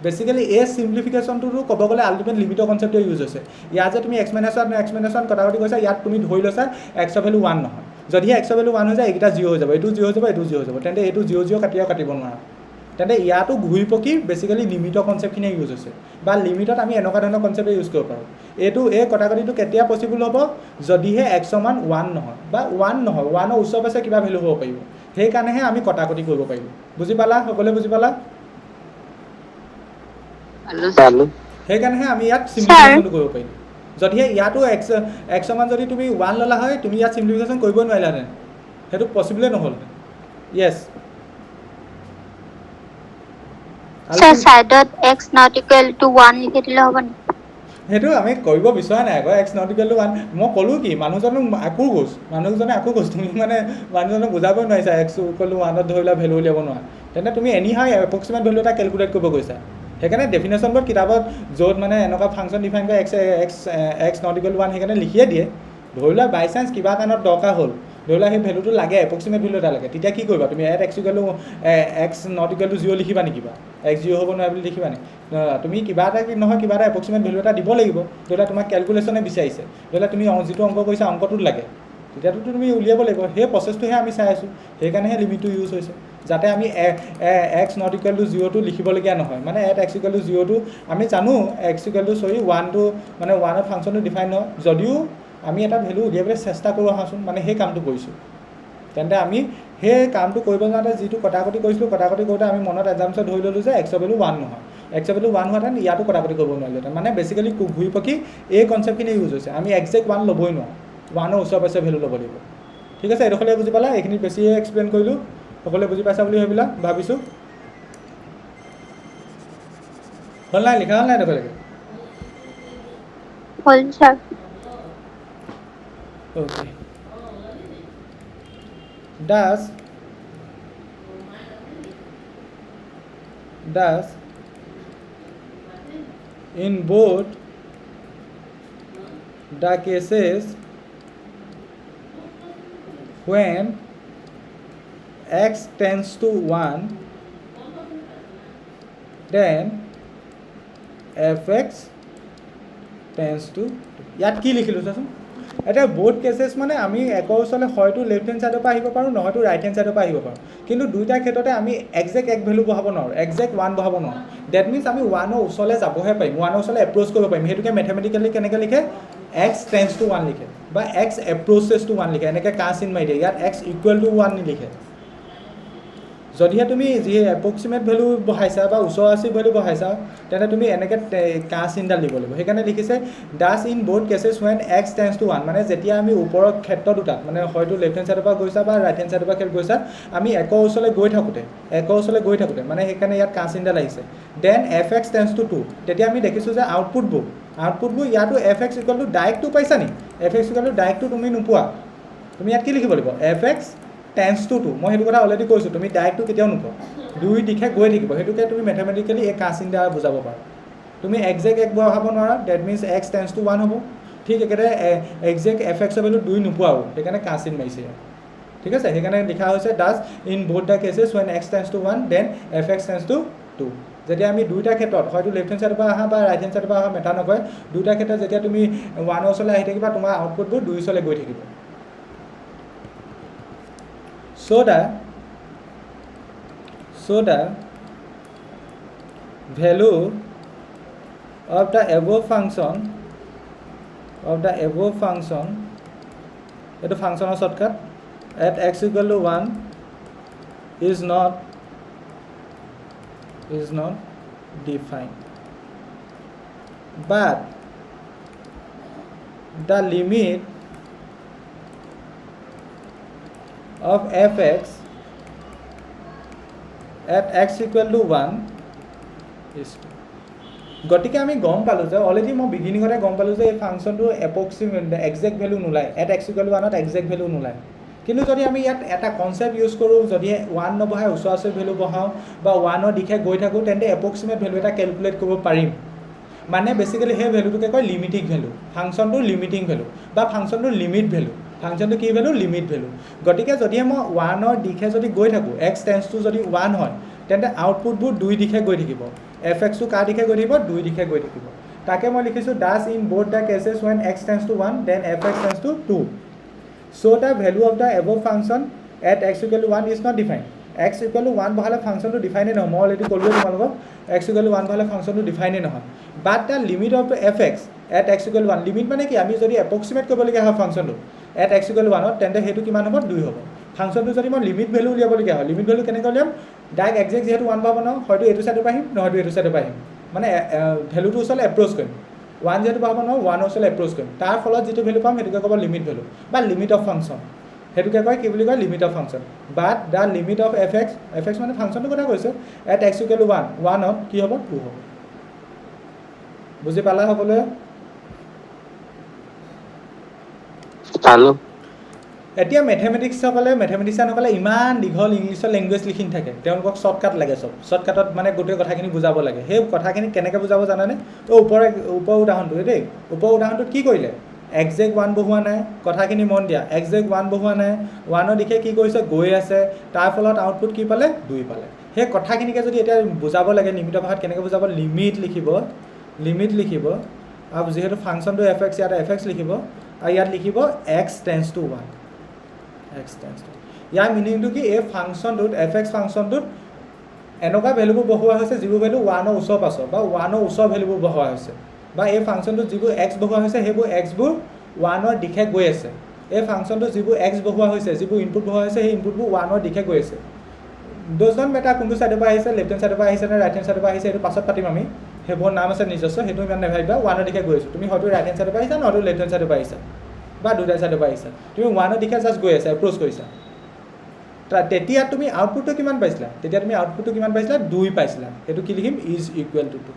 বেচিকেলি এই চিম্প্লিফিকেশ্যনটোতো ক'ব গ'লে আল্টিমেট লিমিটৰ কনচেপ্টে ইউজ হৈছে। ইয়াত যে তুমি x - 1 কটাকটি কৰিছা, ইয়াত তুমি ধৰি লৈছা xৰ ভেলু 1 নহয়, যদিহে xৰ ভেলু 1 হৈ যায় এইকেইটা 0 হৈ যাব, এইটো 0 হৈ যাব, এইটো 0 হৈ যাব, তেন্তে এইটো 0 কাটিব নোৱাৰা। তেন্তে ইয়াতো ঘূৰি পকি বেচিকেলি লিমিটৰ কনচেপ্টখিনিয়ে ইউজ হৈছে, বা লিমিটত আমি এনেকুৱা ধৰণৰ কনচেপ্টে ইউজ কৰিব পাৰোঁ। এই কটাকটিটো কেতিয়া পচিবল হ'ব, যদিহে x = 1 নহয়, বা 1 নহয়, 1ৰ ওচৰ পাছে কিবা ভেলু হ'ব পাৰিব, সেইকাৰণেহে আমি কটাকটি কৰিব পাৰিব। বুজি পালা, সকলোৱে বুজি পালা? পালো। সেইকাৰণেহে আমি ইয়াত চিম্প্লিফিকেশ্যনটো কৰিব পাৰিম। যদিহে ইয়াতো x = যদি তুমি 1 ল'লা হয়, তুমি ইয়াত চিম্প্লিফিকেশ্যন কৰিবই নোৱাৰিলাহেঁতেন, সেইটো পচিবলে নহ'লহেঁতেন। য়েছ Sir, side x not equal to 1 লিখি দিলে হ'ব নেকি? সেইটো আমি কৰিব বিচৰা নাই আকৌ, x not equal to 1 মই ক'লোঁ কি, মানুহজনে আকৌ কৈছোঁ, তুমি মানে মানুহজনক বুজাবই নোৱাৰিছা x equal to 1ত ধৰিলা ভেলু উলিয়াব নোৱাৰা, তেন্তে তুমি এনিহাউ এপ্ৰক্সিমেট ভেলু এটা কেলকুলেট কৰিব গৈছা। সেইকাৰণে ডেফিনেশ্যনবোৰত কিতাপত য'ত মানে এনেকুৱা ফাংচন ডিফাইন কৰে x not equal to 1 সেইকাৰণে লিখিয়ে দিয়ে। ধৰি লোৱা বাই চান্স কিবা কাৰণত দৰকাৰ হ'ল, ধৰি লোৱা সেই ভেলুটো লাগে, এপ্ৰক্সিমেট ভেলু এটা লাগে, তেতিয়া কি কৰিবা তুমি, x not equal to 0 লিখিবা নেকি, বা x 0 হ'ব নোৱাৰে বুলি লিখিবা নেকি? তুমি কিবা এটা এপ্ৰক্সিমেট ভেলু এটা দিব লাগিব। ধৰি লোৱা তোমাক কেলকুলেশ্যনে বিচাৰিছে, ধৰি লোৱা তুমি যিটো অংক কৰিছা অংকটোত লাগে, তেতিয়াতো তুমি উলিয়াব লাগিব। সেই প্ৰচেছটোহে আমি চাই আছোঁ, সেইকাৰণেহে লিমিটটো ইউজ হৈছে, যাতে আমি x not equal to 0টো লিখিবলগীয়া নহয়। মানে x equal to 0টো আমি জানো, x equal to 1টো মানে 1ত ফাংচনটো ডিফাইন নহয়, যদিও আমি এটা ভেলু উলিয়াবলৈ চেষ্টা কৰোঁ আহাচোন, মানে সেই কামটো কৰিছোঁ। তেন্তে আমি সেই কামটো কৰিব যাওঁতে যিটো কটাকটি কৰিছিলোঁ, কটাকটি কৰোঁতে আমি মনত এজাম্পশ্যন ধৰি ল'লোঁ যে xৰ ভেলু 1 নহয়, xৰ ভেলু 1 হোৱাহেঁতেন ইয়াতো কটাকটি কৰিব নোৱাৰিলোঁহেঁতেন। মানে বেচিকেলি ঘূৰি পকি এই কনচেপ্টখিনি ইউজ হৈছে, আমি একজেক্ট 1 ল'বই নোৱাৰোঁ, 1ৰ ওচৰে পাছে ভেলু ল'ব লাগিব। ঠিক আছে, এইডোখৰলৈ বুজি পালা? এইখিনি বেছিয়ে এক্সপ্লেইন কৰিলোঁ, সকলোৱে বুজি পাইছা বুলি ভাবিছোঁ। হ'ল নাই, লিখা হ'ল নাই এইডোখৰলৈকে? হ'ল sir. Okay. Thus, in both the cases when x tends to 1, then fx tends to 2. ইয়াত কি লিখিলোঁ চাচোন, এতিয়া বোথ কেছেছ মানে আমি একৰ ওচৰলৈ হয়তো লেফ্ট হেণ্ড ছাইডৰ পৰা আহিব পাৰোঁ, নহয়তো ৰাইট হেণ্ড ছাইডৰ পৰা আহিব পাৰোঁ, কিন্তু দুইটা ক্ষেত্ৰতে আমি একজেক্ট এক ভেলু বহাব নোৱাৰোঁ, একজেক্ট 1 বহাব নোৱাৰোঁ। ডেট মিনছ আমি 1ৰ ওচৰলৈ যাবহে পাৰিম, 1ৰ ওচৰলৈ এপ্ৰ'চ কৰিব পাৰিম। সেইটোকে মেথমেটিকেলি কেনেকৈ লিখে, x tends to 1 লিখে, বা x approaches to 1 লিখে, এনেকৈ কা চিন মাৰি দিয়ে। ইয়াত x equal to 1 নিলিখে। যদিহে তুমি যি এপ্ৰক্সিমেট ভেলু বহাইছা বা ওচৰাচৰি ভেলু বহাইছা, তেন্তে তুমি এনেকৈ কা চিনডাল দিব লাগিব। সেইকাৰণে লিখিছে does in both cases when x tends to 1, মানে যেতিয়া আমি ওপৰৰ ক্ষেত্ৰ দুটাত, মানে হয়তো লেফ্ট হেণ্ড ছাইডৰ পৰা গৈছা বা ৰাইট হেণ্ড ছাইডৰ পৰা গৈছা, আমি একৰ ওচৰলৈ গৈ থাকোঁতে মানে সেইকাৰণে ইয়াত কা চিনডাল আহিছে। দেন fx টেন্স টু 2, তেতিয়া আমি দেখিছোঁ যে আউটপুটবোৰ ইয়াতো fx ইকুৱেল টু ডাইৰেক্ট 2 পাইছা নি? fx ইকুৱেল টু ডাইৰেক্ট 2 তুমি নোপোৱা, তুমি ইয়াত কি লিখিব লাগিব, fx টেন্স টু 2। মই সেইটো কথা অলৰেডি কৈছোঁ, তুমি ডাইৰেক্টটো কেতিয়াও নোপোৱা, দুই দিশে গৈ থাকিব। সেইটোকে তুমি মেথমেটিকেলি এই কা চিন দ্বাৰা বুজাব পাৰা। তুমি একজেক্ট এক বহাব নোৱাৰা, that means x tends to 1 হ'ব। ঠিক একেদৰে একজেক্ট fxৰ ভেলু 2 নোপোৱাও, সেইকাৰণে কা চিন মাৰিছে। ঠিক আছে, সেইকাৰণে লিখা হৈছে thus in both the cases when x tends to 1 then fx tends to 2। যেতিয়া আমি দুইটা ক্ষেত্ৰত হয়তো লেফ্ট হেণ্ড ছাইডৰ পৰা আহা বা ৰাইট হেণ্ড ছাইডৰ পৰা অহা মেটাৰ নকৰে, দুইটা ক্ষেত্ৰত যেতিয়া তুমি 1ৰ ওচৰলৈ আহি থাকিবা, তোমাৰ আউটপুটবোৰ 2ৰ ওচৰলৈ গৈ থাকিব। So the value of the above function of the above function, এইটো ফাংচনৰ shortcut, at x equal to 1 is not defined, but the limit of fx at x equal to 1 is 2. গতিকে আমি গম পালোঁ যে অলৰেডি মই বিগিনিঙতে গম পালোঁ যে এই ফাংচনটো এপ্ৰক্সিমেট একজেক্ট ভেলু নোলায়, এট এক্স ইকুৱেল টু 1ত একজেক্ট ভেলু নোলায়। কিন্তু যদি আমি ইয়াত এটা কনচেপ্ট ইউজ কৰোঁ, যদি 1 নবহাই ওচৰা ওচৰি ভেলু বহাওঁ বা 1ৰ দিশে গৈ থাকোঁ, তেন্তে এপ্ৰক্সিমেট ভেলু এটা কেলকুলেট কৰিব পাৰিম। মানে বেছিকেলি সেই ভেলুটোকে কয় লিমিটিং ভেলু, ফাংচনটোৰ লিমিটিং ভেলু বা ফাংচনটোৰ লিমিট ভেলু। ফাংচনটো কি ভেলু? Limit value. গতিকে যদিহে মই 1ৰ দিশে যদি গৈ থাকোঁ, এক্স টেন্স টু যদি 1 হয়, তেন্তে আউটপুটবোৰ 2 দিশে গৈ থাকিব। এফ এক্সটো কাৰ দিশে গৈ থাকিব? 2 দিশে গৈ থাকিব। তাকে মই লিখিছোঁ thus in both the cases when x tends to 1 then f x tends to 2। So' the value of the above function at x equal to 1 is not define. X equal to 1 বহালে ফাংচনটো ডিফাইনেই নহয়, মই already ক'লোৱে তোমালোকক x equal to 1 বহালে ফাংচনটো ডিফাইনেই নহয়। But the limit of f x at x equal to 1, limit মানে কি? আমি যদি এপ্ৰক্সিমেট কৰিবলগীয়া হয় ফাংচনটো এট এক্স ইকুৱেল টু 1ত, তেন্তে সেইটো কিমান হ'ব? 2 হ'ব। ফাংচনটো যদি মই লিমিট ভেলু উলিয়াবলগীয়া হয়, লিমিট ভেলু কেনেকৈ উলিয়াম? ডাইৰেক্ট একজেক্ট যিহেতু 1 পাব নহয়, হয়তো এইটো চাইডৰ পৰা আহিম, নহয়তো এইটো চাইডৰ পৰা আহিম, মানে ভেলুটোৰ ওচৰলৈ এপ্ৰ'চ কৰিম। 1 যিহেতু পাব নহয়, 1ৰ ওচৰলৈ এপ্ৰ'চ কৰিম। তাৰ ফলত যিটো ভেলু পাম সেইটোকে ক'ব লিমিট ভেলু বা লিমিট অফ ফাংচন। সেইটোকে কয় কি বুলি কয়? Limit of function. But the limit of f x মানে ফাংচনটোৰ কথা কৈছে, এট এক্স ইকুৱেল টু 1ত কি হ'ব? 2 হ'ব। বুজি পালা সকলোৱে? পালোঁ। এতিয়া মেথমেটিক্সিয়ানসকলে ইমান দীঘল ইংলিছৰ লেংগুৱেজ লিখি থাকে, তেওঁলোকক শ্বৰ্টকাট লাগে, চব শ্বৰ্টকাটত মানে গোটেই কথাখিনি বুজাব লাগে। সেই কথাখিনি কেনেকৈ বুজাব জানানে? ওপৰ উদাহৰণটো দেই, ওপৰ উদাহৰণটোত কি কৰিলে? একজেক্ট 1 বহোৱা নাই, কথাখিনি মন দিয়া, একজেক্ট 1 বহোৱা নাই, 1ৰ দিশে কি কৰিছে? গৈ আছে, তাৰ ফলত আউটপুট কি পালে? 2 পালে। সেই কথাখিনিকে যদি এতিয়া বুজাব লাগে নিমিত ভাষাত কেনেকৈ বুজাব? লিমিট লিখিব, আৰু যিহেতু ফাংচনটো এফ এক্স, ইয়াত এফ এক্স লিখিব, আৰু ইয়াত লিখিব এক্স টেন্স টু 1। ইয়াৰ মিনিংটো কি? এই ফাংচনটোত এফ এক্স ফাংচনটোত এনেকুৱা ভেলুবোৰ বহোৱা হৈছে যিবোৰ ভেলু 1ৰ ওচৰ পাছৰ বা 1ৰ ওচৰ ভেলুবোৰ বহোৱা হৈছে, বা এই ফাংচনটোত যিবোৰ এক্স বহোৱা হৈছে সেইবোৰ এক্সবোৰ 1ৰ দিশে গৈ আছে। এই ফাংচনটোত যিবোৰ এক্স বহোৱা হৈছে, যিবোৰ ইনপুট বহোৱা হৈছে, সেই ইনপুটবোৰ 1ৰ দিশে গৈ আছে। ডজনট মেটাৰ কোনটো ছাইডৰ পৰা আহিছে, লেফ্ট হেণ্ড ছাইডৰ পৰা আহিছে নে ৰাইট হেণ্ড ছাইডৰ পৰা আহিছে, সেইটো পাছত পাতিম আমি। সেইবোৰ নাম আছে নিজস্ব, সেইটো ইমান নাভাবিবা। 1ৰ দিশে গৈ আছোঁ, তুমি হয়তো ৰাইট হেণ্ড ছাইডৰ পৰা আহিছা, নহয়তো লেফ্ট হেণ্ড ছাইডৰ পৰা আহিছা, বা দুটা ছাইডৰ পৰা আহিছা, তুমি 1ৰ দিশে জাষ্ট গৈ আছা, এপ্ৰ'চ কৰিছা। তেতিয়া তুমি আউটপুটটো কিমান পাইছিলা? 2 পাইছিলা। সেইটো কি লিখিম? Is equal two 2।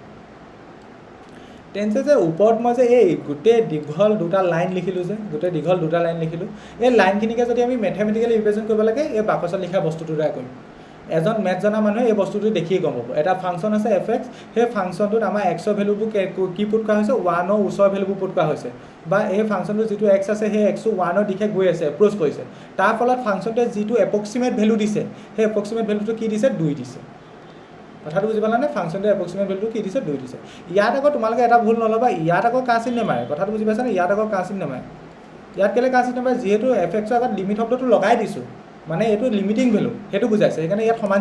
টেন্সে যে ওপৰত মই যে এই গোটেই দীঘল দুটা লাইন লিখিলোঁ, এই লাইনখিনিকে যদি আমি মেথমেটিকেলি ৰিপ্ৰেজেণ্ট কৰিব লাগে, এই বাকচত লিখা বস্তুটোৰ দ্বাৰা কৰিম। এজন মেথ জনা মানুহে এই বস্তুটো দেখিয়ে গম পাব। এটা ফাংচন আছে এফ এক্স, সেই ফাংচনটোত আমাৰ এক্সৰ ভেলুবোৰ কি পুট কৰা হৈছে? 1ৰ ওচৰৰ ভেলুবোৰ পুট কৰা হৈছে, বা এই ফাংচনটোত যিটো এক্স আছে সেই এক্সটো 1ৰ দিশে গৈ আছে, এপ্ৰ'চ কৰিছে। তাৰ ফলত ফাংচনটোৱে যিটো এপ্ৰক্সিমেট ভেলু দিছে, সেই এপ্ৰক্সিমেট ভেলুটো কি দিছে? 2 দিছে। কথাটো বুজি পালানে? ফাংচনটোৱে এপ্ৰক্সিমেট ভেলুটো কি দিছে? 2 দিছে। ইয়াত আকৌ তোমালোকে এটা ভুল নল'বা, ইয়াত আকৌ কা চিন নেমাৰে। কথাটো বুজি পাইছানে? ইয়াত আকৌ কা চিন নেমাৰে। ইয়াত কেলৈ কা চিন নেমাৰে? যিহেতু এফ এক্সৰ আগত লিমিট শব্দটো লগাই দিছোঁ, মানে এইটো লিমিটিং ভেলু, সেইটো বুজাইছে। সেইকাৰণে ইয়াত সমান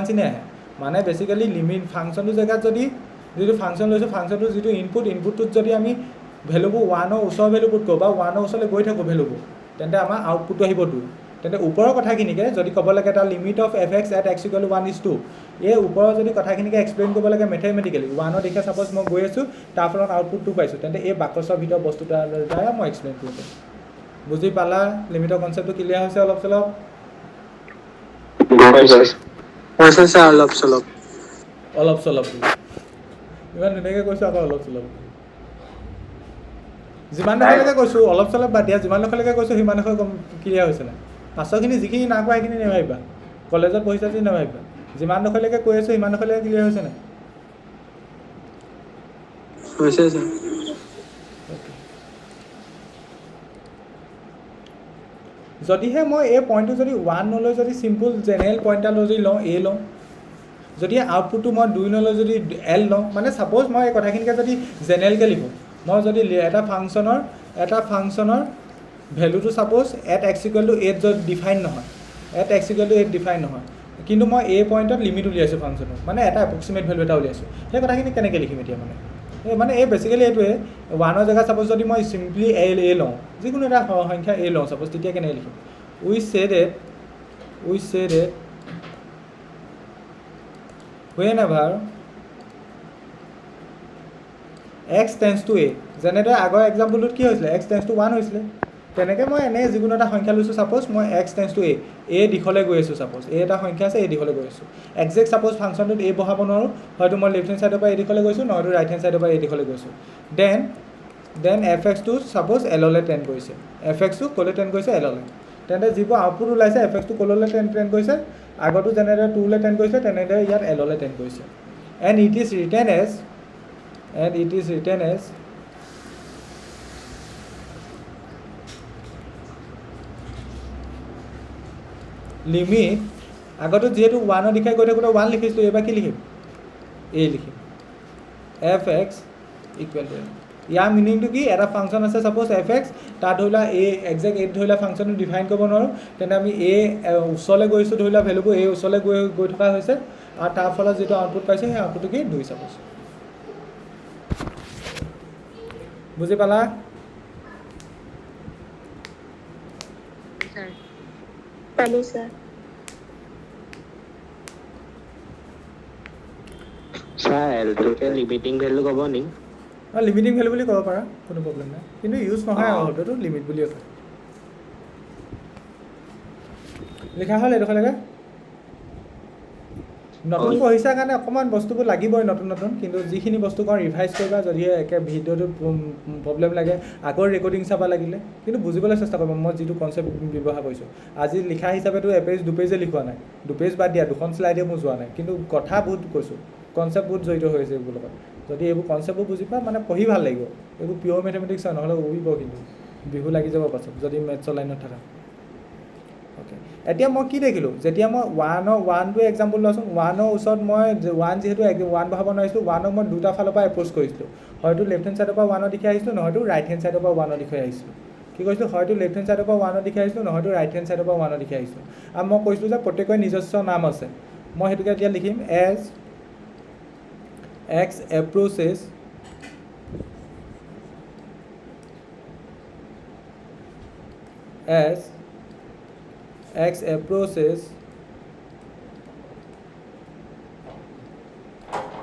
চিনে আহে, মানে বেছিকেলি লিমিট ফাংচনটোৰ জেগাত যদি যিটো ফাংচন লৈছোঁ, ফাংচনটোৰ যিটো ইনপুটটোত যদি আমি ভেলুবোৰ 1ৰ ওচৰৰ ভেলু পুট কৰোঁ বা 1ৰ ওচৰলৈ গৈ থাকোঁ ভেলুবোৰ, তেন্তে আমাৰ আউটপুটটো আহিব 2। তেন্তে ওপৰৰ কথাখিনিকে যদি ক'ব লাগে, এটা limit of f x at x equal to 1 is 2, এই ওপৰৰ যদি কথাখিনিকে এক্সপ্লেইন কৰিব লাগে মেথমেটিকেলি, 1ৰ দিশে ছাপ'জ মই গৈ আছোঁ, তাৰ ফলত আউটপুটটো পাইছোঁ, তেন্তে এই বাকচৰ ভিতৰত বস্তুটোৰ দ্বাৰা মই এক্সপ্লেইন কৰিব পাৰিম। বুজি পালা? লিমিটৰ কনচেপ্টটো ক্লিয়াৰ হৈছে অলপ চলপ? অলপ চলপ ইমান ধুনীয়াকৈ কৈছোঁ, আকৌ অলপ চলপ। যিমান ডোখৰলৈকে কৈছোঁ অলপ চলপ বাদ দিয়া, যিমান ডোখৰলৈকে কৈছোঁ সিমান ডোখৰ ক্লিয়াৰ হৈছে নাই? পাছৰখিনি যিখিনি না কোৱা সেইখিনি নাভাবিবা, কলেজত পঢ়িছা যদি নাভাবিবা। যিমান ডোখৰলৈকে কৈ আছোঁ সিমান ডোখৰলৈকে ক্লিয়াৰ হৈছে নাই? হৈছে ছাৰ। যদিহে মই এই পইণ্টটো যদি 1 নলৈ যদি চিম্পুল জেনেৰেল পইণ্ট এটা লৈ যদি লওঁ, এ লওঁ, যদি আউটপুটটো মই 2 নলৈ যদি এল লওঁ, মানে ছাপ'জ মই এই কথাখিনিকে যদি জেনেৰেলকৈ লিখোঁ, মই যদি এটা ফাংচনৰ ভেলুটো suppose at x equal to 8 যদি ডিফাইন নহয়, কিন্তু মই এই পইণ্টত লিমিট উলিয়াইছোঁ ফাংচনৰ, মানে এটা এপ্ৰক্সিমেট ভেলু এটা উলিয়াইছোঁ। সেই কথাখিনি কেনেকৈ লিখিম এতিয়া? মানে মানে এই বেচিকেলি এইটোৱে ওৱানৰ জেগাত ছাপ'জ যদি মই চিম্পলি এ লওঁ যিকোনো এটা সংখ্যা এ লওঁ ছাপ'জ তেতিয়া কেনেকৈ লিখিম we say that whenever x tends to a যেনেদৰে আগৰ এক্সাম্পলটোত কি হৈছিলে x টেন্স টু 1 হৈছিলে তেনেকৈ মই এনেই যিকোনো এটা সংখ্যা লৈছোঁ ছাপ'জ মই x টেন্স টু এ দিশলৈ গৈ আছোঁ ছাপ'জ এ এটা সংখ্যা আছে এ দিশলৈ গৈ আছোঁ একজেক্ট ছাপ'জ ফাংচনটোত এ বহাব নোৱাৰোঁ হয়তো মই লেফ্ট হেণ্ড ছাইডৰ পৰা এ দিশলৈ গৈছোঁ নহয়তো ৰাইট হেণ্ড ছাইডৰ পৰা এ দিশলৈ গৈছোঁ দেন এফ এক্সটো ছাপ'জ এললৈ টেণ্ড কৰিছে এফ এক্সটো ক'লৈ টেণ্ড কৰিছে এললৈ তেন্তে যিবোৰ আউটপুট ওলাইছে এফ এক্সটো ক'লৈ টেণ্ড কৰিছে আগতো যেনেদৰে 2লৈ টেণ্ড কৰিছে তেনেদৰে ইয়াত এললৈ টেণ্ড কৰিছে and it is written as limit আগতো যিহেতু 1ৰ দিশে গৈ থাকোঁতে 1 লিখিছিলোঁ এইবাৰ কি লিখিম এ লিখিম এফ এক্স ইকুৱেল টু ইয়াৰ মিনিংটো কি এটা ফাংচন আছে ছাপ'জ এফ এক্স তাত ধৰি লোৱা এ একজেক্ট এত ধৰি লোৱা ফাংচনটো ডিফাইন কৰিব নোৱাৰোঁ তেন্তে আমি এ ওচৰলৈ গৈছোঁ ধৰি লোৱা ভেলুবোৰ এ ওচৰলৈ গৈ থকা হৈছে আৰু তাৰ ফলত যিটো আউটপুট পাইছে সেই আউটপুটটো কি 2 ছাপ'জ বুজি পালা ছাৰ পালো ছাৰ ছাৰ এলটোকে লিমিটিং ভেলু ক'ব নি লিমিটিং ভেলু বুলি ক'ব পাৰা কোনো প্ৰব্লেম নাই কিন্তু ইউজ নহয় আৰু হয়তো লিমিট বুলিয়ে কয় লিখা হ'ল এইডোখৰলৈকে নতুন পঢ়িছাৰ কাৰণে অকণমান বস্তুবোৰ লাগিবই নতুন কিন্তু যিখিনি বস্তু কওঁ ৰিভাইজ কৰিবা যদিহে একে ভিডিঅ'টোত প্ৰব্লেম লাগে আকৌ ৰেকৰ্ডিং চাব লাগিলে কিন্তু বুজিবলৈ চেষ্টা কৰিবা মই যিটো কনচেপ্ট ব্যৱহাৰ কৰিছোঁ আজি লিখা হিচাপেতো এপেজ দুপেজে লিখোৱা নাই দুপেজ বাদ দিয়া 2খন শ্লাইডে মোৰ যোৱা নাই কিন্তু কথা বহুত কৈছোঁ কনচেপ্ট বহুত জড়িত হৈছে এইবোৰ লগত যদি এইবোৰ কনচেপ্টবোৰ বুজি পোৱা মানে পঢ়ি ভাল লাগিব এইবোৰ পিয়'ৰ মেথমেটিক্স হয় নহ'লে উৰিব কিন্তু বিহু লাগি যাব পাছত যদি মেথছৰ লাইনত থাকা অ'কে এতিয়া মই কি দেখিলোঁ যেতিয়া মই 1টোৱে এক্সাম্পল লৈছোঁ 1ৰ ওচৰত মই 1 যিহেতু 1 বহাব নোৱাৰিছিলোঁ 1ক মই দুটা ফালৰ পৰা এপ্ৰ'চ কৰিছিলোঁ হয়তো লেফ্ট হেণ্ড ছাইডৰ পৰা 1ৰ দিশে আহিছিলোঁ নহয়তো ৰাইট হেণ্ড ছাইডৰ পৰা 1ৰ দিশে আহিছিলোঁ কি কৈছিলোঁ হয়তো লেফ্ট হেণ্ড ছাইডৰ পৰা 1ৰ দিশে আহিছিলোঁ নহয়তো ৰাইট হেণ্ড ছাইডৰ পৰা 1ৰ দিশে আহিছিলোঁ আৰু মই কৈছিলোঁ যে প্ৰত্যেকৰে নিজস্ব নাম আছে মই সেইটোকে এতিয়া লিখিম as x approaches as x approaches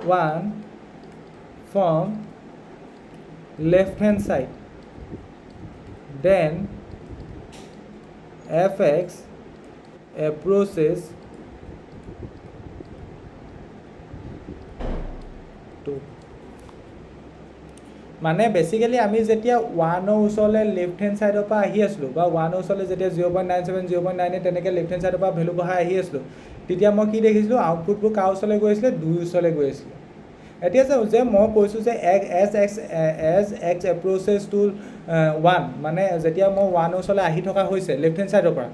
1 from left hand side then fx approaches 2 মানে বেচিকেলি আমি যেতিয়া 1ৰ ওচৰলৈ লেফ্ট হেণ্ড ছাইডৰ পৰা আহি আছিলোঁ বা 1ৰ ওচৰলৈ যেতিয়া 0.97 0.98 তেনেকৈ লেফ্ট হেণ্ড ছাইডৰ পৰা ভেলু বঢ়াই আহি আছিলোঁ তেতিয়া মই কি দেখিছিলোঁ আউটপুটবোৰ কাৰ ওচৰলৈ গৈ আছিলে 2 ওচৰলৈ গৈ আছিলে এতিয়া যে মই কৈছোঁ যে এজ এক্স এপ্ৰ'চেছ টু 1 মানে যেতিয়া মই 1ৰ ওচৰলৈ আহি থকা হৈছে লেফ্ট হেণ্ড ছাইডৰ পৰা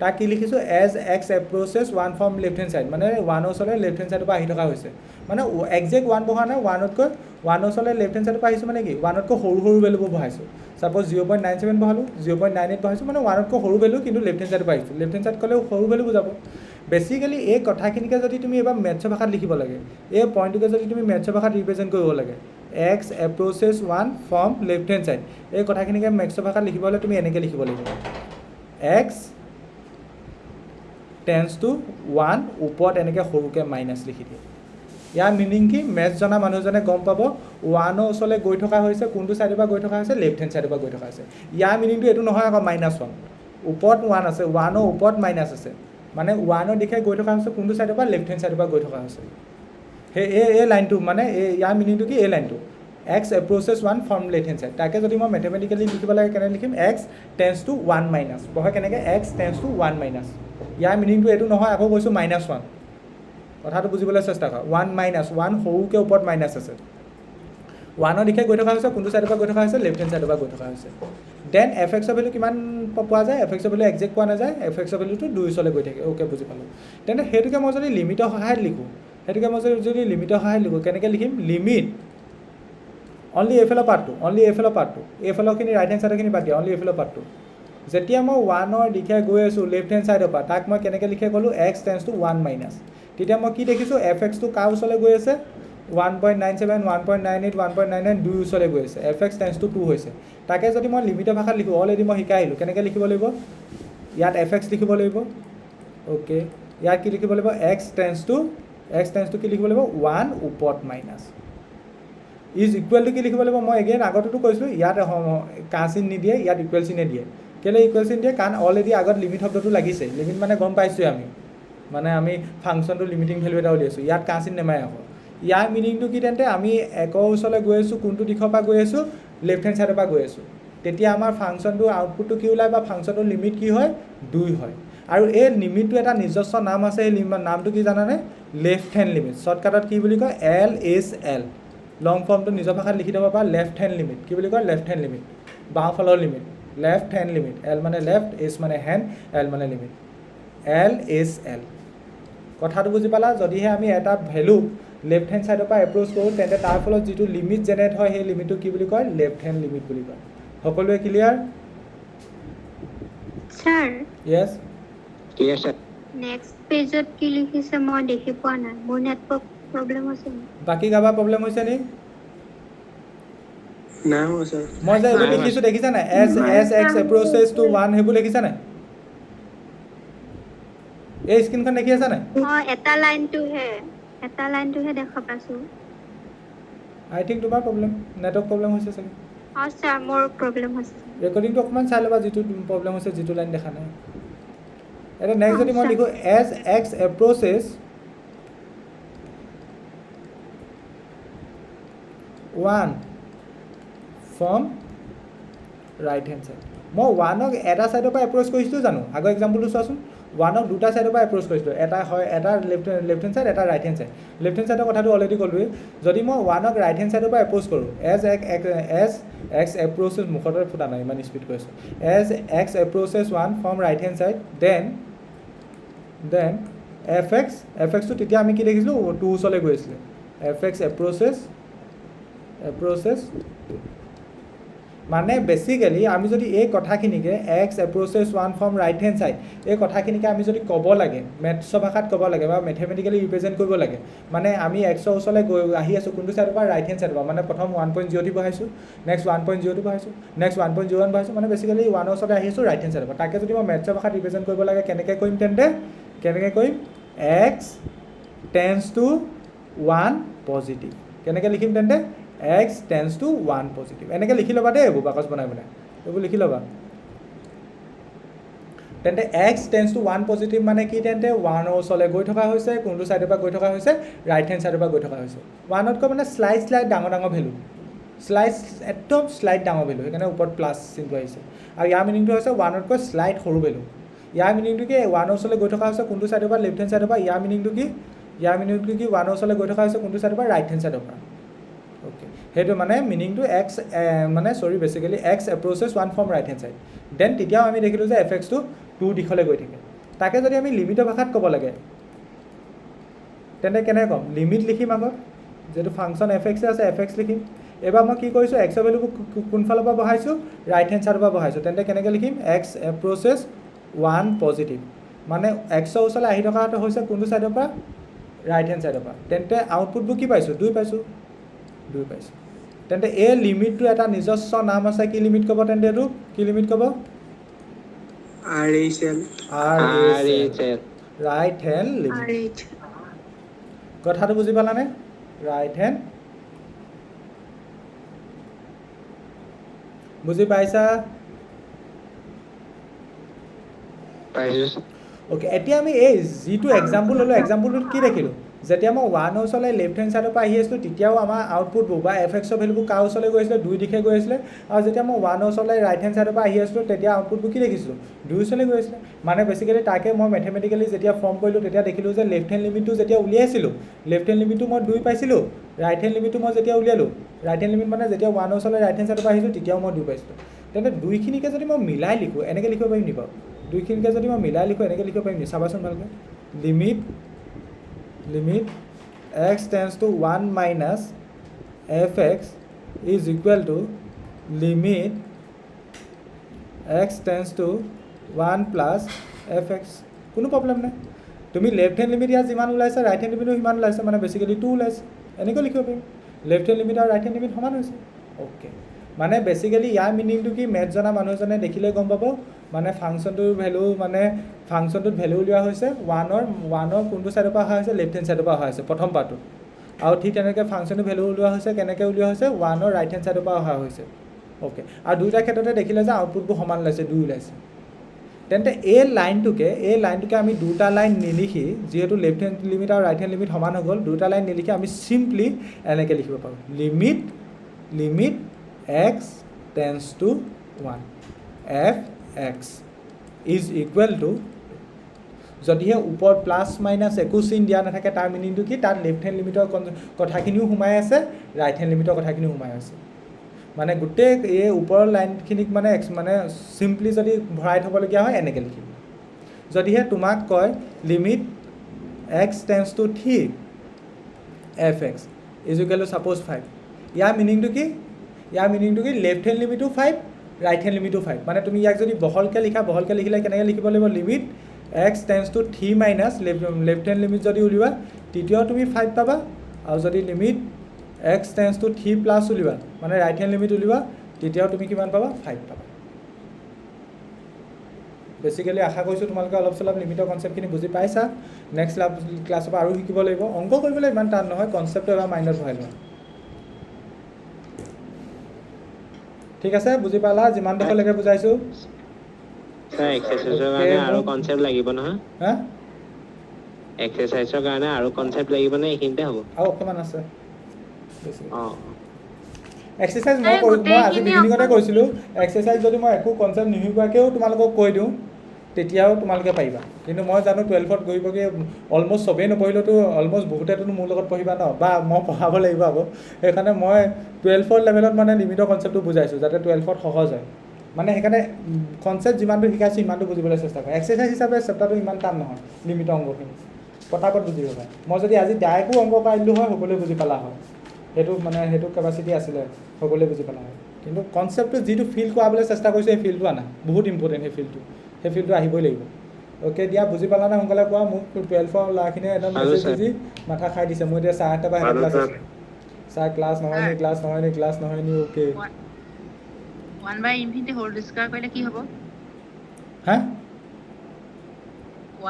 তাক কি লিখিছোঁ as x approaches 1 from left hand side মানে 1ৰ ওচৰলৈ লেফ্ট হেণ্ড ছাইডৰ পৰা আহি থকা হৈছে মানে একজেক্ট 1 বহা নাই 1ৰ ওচৰলৈ লেফ্ট হেণ্ড ছাইডৰ পৰা আহিছোঁ মানে কি 1তকৈ সৰু ভেলুবোৰ বহাইছোঁ ছাপ'জ 0.97 বহালোঁ 0.98 বহাইছোঁ মানে 1তকৈ সৰু ভেলু কিন্তু লেফ্ট হেণ্ড ছাইডৰ পৰা আহিছোঁ লেফ্ট হেণ্ড ছাইড ক'লেও সৰু ভেলু বুজাব বেচিকেলি এই কথাখিনিকে যদি তুমি এবাৰ মেথছৰ ভাষাত লিখিব লাগে এই পইণ্টটোকে যদি তুমি মেথছৰ ভাষাত ৰিপ্ৰেজেণ্ট কৰিব লাগে x approaches 1 from left hand side এই কথাখিনিকে মেথছৰ ভাষাত লিখিব হ'লে তুমি এনেকৈ লিখিব লাগিব এক্স টেন্স টু 1 ওপৰত এনেকৈ সৰুকৈ মাইনাছ লিখি দিয়ে ইয়াৰ মিনিং কি মেথছ জনা মানুহজনে গম পাব 1ৰ ওচৰলৈ গৈ থকা হৈছে কোনটো ছাইডৰ পৰা গৈ থকা হৈছে লেফ্ট হেণ্ড ছাইডৰ পৰা গৈ থকা হৈছে ইয়াৰ মিনিংটো এইটো নহয় আকৌ -1 ওপৰত 1 আছে 1ৰ ওপৰত মাইনাছ আছে মানে 1ৰ দিশে গৈ থকা হৈছে কোনটো ছাইডৰ পৰা লেফ্ট হেণ্ড ছাইডৰ পৰা গৈ থকা হৈছে সেই এই লাইনটো মানে ইয়াৰ মিনিংটো কি এই লাইনটো x approaches 1 from left hand side তাকে যদি মই মেথমেটিকেলি লিখিব লাগে কেনেকৈ লিখিম এক্স টেন্স টু 1 মাইনাছ বহাই কেনেকৈ এক্স টেন্স টু 1 মাইনাছ ইয়াৰ মিনিংটো এইটো নহয় আকৌ কৈছোঁ -1 কথাটো বুজিবলৈ চেষ্টা কৰা 1 মাইনাছ 1 সৰুকৈ ওপৰত মাইনাছ আছে 1ৰ দিশে গৈ থকা হৈছে কোনটো ছাইডৰ পৰা গৈ থকা হৈছে লেফ্ট হেণ্ড ছাইডৰ পৰা গৈ থকা হৈছে দেন এফ এক্সৰ ভেলু কিমান পোৱা যায় এফ এক্সৰ ভেলু একজেক্ট পোৱা নাযায় এফ এক্সৰ ভেলুটো 2 ওচৰলৈ গৈ থাকে অ'কে বুজি পালোঁ তেন্তে সেইটোকে মই যদি লিমিটৰ সহায়ত লিখোঁ কেনেকৈ লিখিম লিমিট অনলি এইফালৰ পাৰ্টটো এইফালৰখিনি ৰাইট হেণ্ড ছাইডৰখিনি বাদ দিয়া অনলি এইফালৰ পাৰ্টটো যেতিয়া মই 1ৰ দিশে গৈ আছোঁ লেফ্ট হেণ্ড ছাইডৰ পৰা তাক মই কেনেকৈ লিখে ক'লোঁ এক্স টেন্স টু 1 মাইনাছ তেতিয়া মই কি দেখিছোঁ এফ এক্সটো কাৰ ওচৰলৈ গৈ আছে 1.97 1.98 1.99 দুই ওচৰলৈ গৈ আছে fx টেন্স টু 2 হৈছে তাকে যদি মই লিমিটৰ ভাষাত লিখোঁ অলৰেডি মই শিকাই আহিলোঁ কেনেকৈ লিখিব লাগিব ইয়াত fx লিখিব লাগিব অ'কে ইয়াত কি লিখিব লাগিব x টেন্স টু কি লিখিব লাগিব 1 ওপৰত মাইনাছ ইজ ইকুৱেল টু কি লিখিব লাগিব মই এগেইন আগতেতো কৈছিলোঁ ইয়াত কাচিন নিদিয়ে ইয়াত ইকুৱেল চিনে দিয়ে কেলৈ ইকুৱেল চিন দিয়ে কাৰণ অলৰেডি আগত লিমিট শব্দটো লাগিছে লিমিট মানে গম পাইছোঁৱে আমি ফাংচনটো লিমিটিং ভেলু এটা উলিয়াইছোঁ ইয়াত কাচিন নেমাৰে আকৌ ইয়াৰ মিনিংটো কি তেন্তে আমি একৰ ওচৰলৈ গৈ আছোঁ কোনটো দিশৰ পৰা গৈ আছোঁ লেফ্ট হেণ্ড ছাইডৰ পৰা গৈ আছোঁ তেতিয়া আমাৰ ফাংচনটো আউটপুটটো কি ওলায় বা ফাংচনটোৰ লিমিট কি হয় 2 হয় আৰু এই লিমিটটো এটা নিজস্ব নাম আছে এই নামটো কি জানানে লেফ্ট হেণ্ড লিমিট শ্বৰ্টকাটত কি বুলি কয় LHL লং ফৰ্মটো নিজৰ ভাষাত লিখি দিব পাৰা লেফ্ট হেণ্ড লিমিট কি বুলি কয় লেফ্ট হেণ্ড লিমিট বাওঁফালৰ limit left hand limit L মানে লেফ্ট H মানে হেণ্ড L মানে লিমিট LHL কথাটো বুজি পালা যদিহে আমি এটা ভেলু লেফ্ট হেণ্ড ছাইডৰ পৰা এপ্ৰ'চ কৰোঁ তেন্তে তাৰ ফলত যিটো লিমিট জেনেৰেট হয় সেই লিমিটটো কি বুলি কয় লেফ্ট হেণ্ড লিমিট বুলি কয় সকলোৱে ক্লিয়াৰ স্যাৰ য়েছ ক্লিয়াৰ স্যাৰ নেক্সট পেজত কি লিখিছে মই দেখি পোৱা নাই মোৰ নেটৱৰ্ক প্ৰব্লেম আছে বাকী কাৰোবাৰ প্ৰব্লেম হৈছে নি নাই হোৱা ছাৰ মই যে এইবোৰ লিখিছোঁ দেখিছা নাই as x approaches to 1 সেইবোৰ লিখিছা নাই এই স্ক্ৰীনখন দেখি আছা নাই এটা লাইনটোহে দেখা পাইছোঁ আই থিংক তোমাৰ প্ৰব্লেম নেটৱৰ্ক প্ৰব্লেম হৈছে চাগে স্যাৰ মোৰ প্ৰব্লেম হৈছে ৰেকৰ্ডিংটো অকণমান চাই ল'বা যিটো প্ৰব্লেম হৈছে যিটো লাইন দেখা নাই এতিয়া নেক্সট যদি মই লিখোঁ as x approaches 1 from right hand side মই 1ক এটা ছাইডৰ পৰা এপ্ৰ'চ কৰিছিলোঁ জানো আগৰ এক্সাম্পলটো চোৱাচোন 1ক দুটা ছাইডৰ পৰা এপ্ৰ'চ কৰিছিলোঁ এটা হয় এটা লেফ্ট হেণ্ড ছাইড এটা right hand side left hand ছাইডৰ কথাটো অলৰেডি ক'লোৱেই যদি মই 1ক ৰাইট হেণ্ড ছাইডৰ পৰা এপ্ৰ'চ কৰোঁ as x approaches মুখতে ফুটা নাই ইমান স্পীড কৈছোঁ as x approaches 1 from right hand side then fx টো তেতিয়া আমি কি দেখিছিলোঁ 2 ওচৰলৈ গৈ আছিলে fx approaches মানে বেছিকেলি আমি যদি এই কথাখিনিকে x approaches 1 from right hand side এই কথাখিনিকে আমি যদি ক'ব লাগে মেথছৰ ভাষাত ক'ব লাগে বা মেথমেটিকেলি ৰিপ্ৰেজেণ্ট কৰিব লাগে মানে আমি xৰ ওচৰলৈ গৈ আহি আছোঁ কোনটো ছাইডৰ পৰা ৰাইট হেণ্ড ছাইডৰ পৰা মানে প্ৰথম 1.0 বহাইছোঁ নেক্সট 1.0 বহাইছোঁ নেক্সট 1.01 বহাইছোঁ মানে বেছিকেলি 1ৰ ওচৰলৈ আহি আছোঁ ৰাইট হেণ্ড ছাইডৰ পৰা তাকে যদি মই মেথছৰ ভাষাত ৰিপ্ৰেজেণ্ট কৰিব লাগে কেনেকৈ কৰিম তেন্তে x টেন্স টু 1 পজিটিভ কেনেকৈ লিখিম তেন্তে x টেন্স টু 1 পজিটিভ এনেকৈ লিখি ল'বা দেই এইবোৰ বাকচ বনাই এইবোৰ লিখি ল'বা তেন্তে x টেন্স টু 1 পজিটিভ মানে কি তেন্তে 1ৰ ওচৰলৈ গৈ থকা হৈছে কোনটো ছাইডৰ পৰা গৈ থকা হৈছে ৰাইট হেণ্ড ছাইডৰ পৰা গৈ থকা হৈছে 1তকৈ মানে শ্লাইড ডাঙৰ ভেলু একদম শ্লাইড ডাঙৰ ভেলু সেইকাৰণে ওপৰত প্লাছ চিনটো আহিছে আৰু ইয়াৰ মিনিংটো হৈছে 1তকৈ শ্লাইড সৰু ভেলু ইয়াৰ মিনিংটো কি 1ৰ ওচৰলৈ গৈ থকা হৈছে কোনটো ছাইডৰ পৰা লেফ্ট হেণ্ড ছাইডৰ পৰা ইয়াৰ মিনিংটো কি 1ৰ ওচৰলৈ গৈ থকা হৈছে কোনটো ছাইডৰ পৰা ৰাইট হেণ্ড ছাইডৰ পৰা অ'কে সেইটো মানে মিনিংটো basically x approaches 1 from right hand side then তেতিয়াও আমি দেখিলোঁ যে fxটো 2 দিশলৈ গৈ থাকে তাকে যদি আমি লিমিটৰ ভাষাত ক'ব লাগে তেন্তে কেনেকৈ ক'ম লিমিট লিখিম আগত যিহেতু ফাংচন fx আছে fx লিখিম এবাৰ মই কি কৰিছোঁ xৰ ভেলুবোৰ কোনফালৰ পৰা বহাইছোঁ ৰাইট হেণ্ড ছাইডৰ পৰা বহাইছোঁ তেন্তে কেনেকৈ লিখিম x approaches 1 পজিটিভ মানে xৰ ওচৰলৈ আহি থকাটো হৈছে কোনটো ছাইডৰ পৰা ৰাইট হেণ্ড ছাইডৰ পৰা তেন্তে আউটপুটবোৰ কি পাইছোঁ 2 পাইছোঁ তেন্তে এই লিমিটটো এটা নিজস্ব নাম আছে কি লিমিট ক'ব তেন্তে এইটো কি লিমিট ক'ব RHL ৰাইট হেণ্ড লিমিট কথাটো বুজি পালানে ৰাইট হেণ্ড বুজি পাইছা অ'কে এতিয়া আমি এই যিটো এক্সাম্পল ল'লোঁ এক্সাম্পলটোত কি দেখিলোঁ যেতিয়া মই 1ৰ ওচৰলৈ লেফ্ট হেণ্ড ছাইডৰ পৰা আহি আছিলোঁ তেতিয়াও আমাৰ আউটপুটবোৰ বা fxৰ ভেলুবোৰ কাৰ ওচৰলৈ গৈ আছিলে 2 দিশে গৈ আছিলে আৰু যেতিয়া মই 1ৰ ওচৰলৈ ৰাইট হেণ্ড ছাইডৰ পৰা আহি আছিলোঁ তেতিয়া আউটপুটবোৰ কি দেখিছিলোঁ 2 ওচৰলৈ গৈ আছিলে মানে বেছিকেলি তাকে মই মেথমেটিকেলি যেতিয়া ফৰ্ম কৰিলোঁ তেতিয়া দেখিলোঁ যে লেফ্ট হেণ্ড লিমিটটো যেতিয়া উলিয়াইছিলোঁ লেফ্ট হেণ্ড লিমিটটো মই 2 পাইছিলোঁ ৰাইট হেণ্ড লিমিটটো মই যেতিয়া উলিয়ালোঁ ৰাইট হেণ্ড লিমিট মানে যেতিয়া 1ৰ ওচৰলৈ ৰাইট হেণ্ড ছাইডৰ পৰা আহিছোঁ তেতিয়াও মই 2 পাইছিলোঁ তেন্তে দুইখিনিকে যদি মই মিলাই লিখোঁ এনেকৈ লিখিব পাৰিম নি বাৰু দুইখিনিকে যদি মই মিলাই লিখোঁ এনেকৈ লিখিব পাৰিম নি চাবাচোন ভালকৈ limit x tends to 1 minus fx is equal to limit x tends to 1 plus fx কোনো প্ৰব্লেম নাই তুমি লেফ্ট হেণ্ড লিমিট ইয়াত যিমান ওলাইছে ৰাইট হেণ্ড লিমিটো সিমান ওলাইছে মানে বেছিকেলি 2 ওলাইছে এনেকৈ লিখিব পাৰিম লেফ্ট হেণ্ড লিমিট আৰু ৰাইট হেণ্ড লিমিট সমান হৈছে অ'কে মানে বেচিকেলি ইয়াৰ মিনিংটো কি মেথ জনা মানুহ এজনে দেখিলে গম পাব মানে ফাংচনটোৰ ভেলু মানে ফাংচনটোত ভেলু উলিওৱা হৈছে ওৱানৰ কোনটো ছাইডৰ পৰা অহা হৈছে লেফ্ট হেণ্ড ছাইডৰ পৰা অহা হৈছে প্ৰথম পাৰ্টটো আৰু ঠিক তেনেকৈ ফাংচনটো ভেলু উলিওৱা হৈছে কেনেকৈ উলিওৱা হৈছে ওৱানৰ ৰাইট হেণ্ড ছাইডৰ পৰা অহা হৈছে অ'কে আৰু দুইটা ক্ষেত্ৰতে দেখিলে যে আউটপুটবোৰ সমান ওলাইছে 2 ওলাইছে তেন্তে এই লাইনটোকে আমি দুটা লাইন নিলিখি যিহেতু লেফ্ট হেণ্ড লিমিট আৰু ৰাইট হেণ্ড লিমিট সমান হৈ গ'ল দুটা লাইন নিলিখি আমি চিম্পলি এনেকৈ লিখিব পাৰোঁ limit x tends to 1 f(x) is equal two যদিহে ওপৰত প্লাছ মাইনাছ একো চিন দিয়া নাথাকে তাৰ মিনিংটো কি তাত লেফ্ট হেণ্ড লিমিটৰ কথাখিনিও সোমাই আছে ৰাইট হেণ্ড লিমিটৰ কথাখিনিও সোমাই আছে মানে গোটেই এই ওপৰৰ লাইনখিনিক মানে চিম্পলি যদি ভৰাই থ'বলগীয়া হয় এনেকৈ লিখিম যদিহে তোমাক কয় limit x tends two 3 f(x) is equal two suppose 5 ইয়াৰ মিনিংটো কি লেফ্ট হেণ্ড লিমিটো 5 ৰাইট হেণ্ড লিমিটো 5 মানে তুমি ইয়াক যদি বহলকৈ লিখিলে কেনেকৈ লিখিব লাগিব limit x tends two 3 minus left hand limit যদি উলিওৱা তেতিয়া তুমি 5 পাবা আৰু যদি limit x tends two 3 plus উলিওৱা মানে ৰাইট হেণ্ড লিমিট উলিওৱা তেতিয়াও তুমি কিমান পাবা 5 পাবা বেচিকেলি আশা কৰিছোঁ তোমালোকে অলপ চলপ লিমিটৰ কনচেপ্টখিনি বুজি পাইছা নেক্সট ক্লাছৰ পৰা আৰু শিকিব লাগিব অংক কৰিবলৈ ইমান টান নহয় কনচেপ্টটো এবাৰ মাইণ্ডত ভৰাই লোৱা ঠিক আছে বুজি পালা যিমান ডোখৰলৈকে বুজাইছোঁ স্যাৰ এক্সাৰসাইজৰ কাৰণে আৰু কনসেপ্ট লাগিব নহয় হা এক্সাৰসাইজৰ কাৰণে আৰু কনসেপ্ট লাগিব নে এইখিনিতে হ'ব আৰু অকণমান আছে অঁ এক্সাৰসাইজ মই আজি বিগিনিঙতে কৈছিলোঁ এক্সাৰসাইজ যদি মই একো কনচেপ্ট নিশিকোৱাকৈও তোমালোকক কৈ দিওঁ তেতিয়াও তোমালোকে পাৰিবা কিন্তু মই জানো 12ত গৈ অলমষ্ট চবেই নপঢ়িলেতো অলমষ্ট বহুতেতো মোৰ লগত পঢ়িবা ন বা মই পঢ়াব লাগিব আকৌ সেইকাৰণে মই 12ৰ লেভেলত মানে লিমিটৰ কনচেপ্টটো বুজাইছোঁ যাতে 12ত সহজ হয় মানে সেইকাৰণে কনচেপ্ট যিমানটো শিকাইছোঁ ইমানটো বুজিবলৈ চেষ্টা কৰোঁ এক্সাৰসাইজ হিচাপে চেপ্টাৰটো ইমান টান নহয় লিমিটৰ অংকখিনি পটাপট বুজিব পাৰে মই যদি আজি ডাইৰেক্টো অংক কৰাই দিলোঁ হয় সকলোৱে বুজি পালা হয় সেইটো কেপাচিটি আছিলে সকলোৱে বুজি পালা হয় কিন্তু কনচেপ্টটো যিটো ফিল কৰাবলৈ চেষ্টা কৰিছোঁ সেই ফিলটো আনা বহুত ইম্পৰ্টেণ্ট সেই ফিলটো আহিবই লাগিব অ'কে দিয়া বুজি পালা নে সোনকালে কোৱা মোক 12ৰ ল'ৰাখিনিয়ে একদম মেছেজ দি মাথা খাই দিছে মই এতিয়া 8:30 পৰা ক্লাছ আছে ছাৰ ক্লাছ নহয় নি অ'কে 1/infinity হোল স্কয়াৰ কৰিলে কি হ'ব হা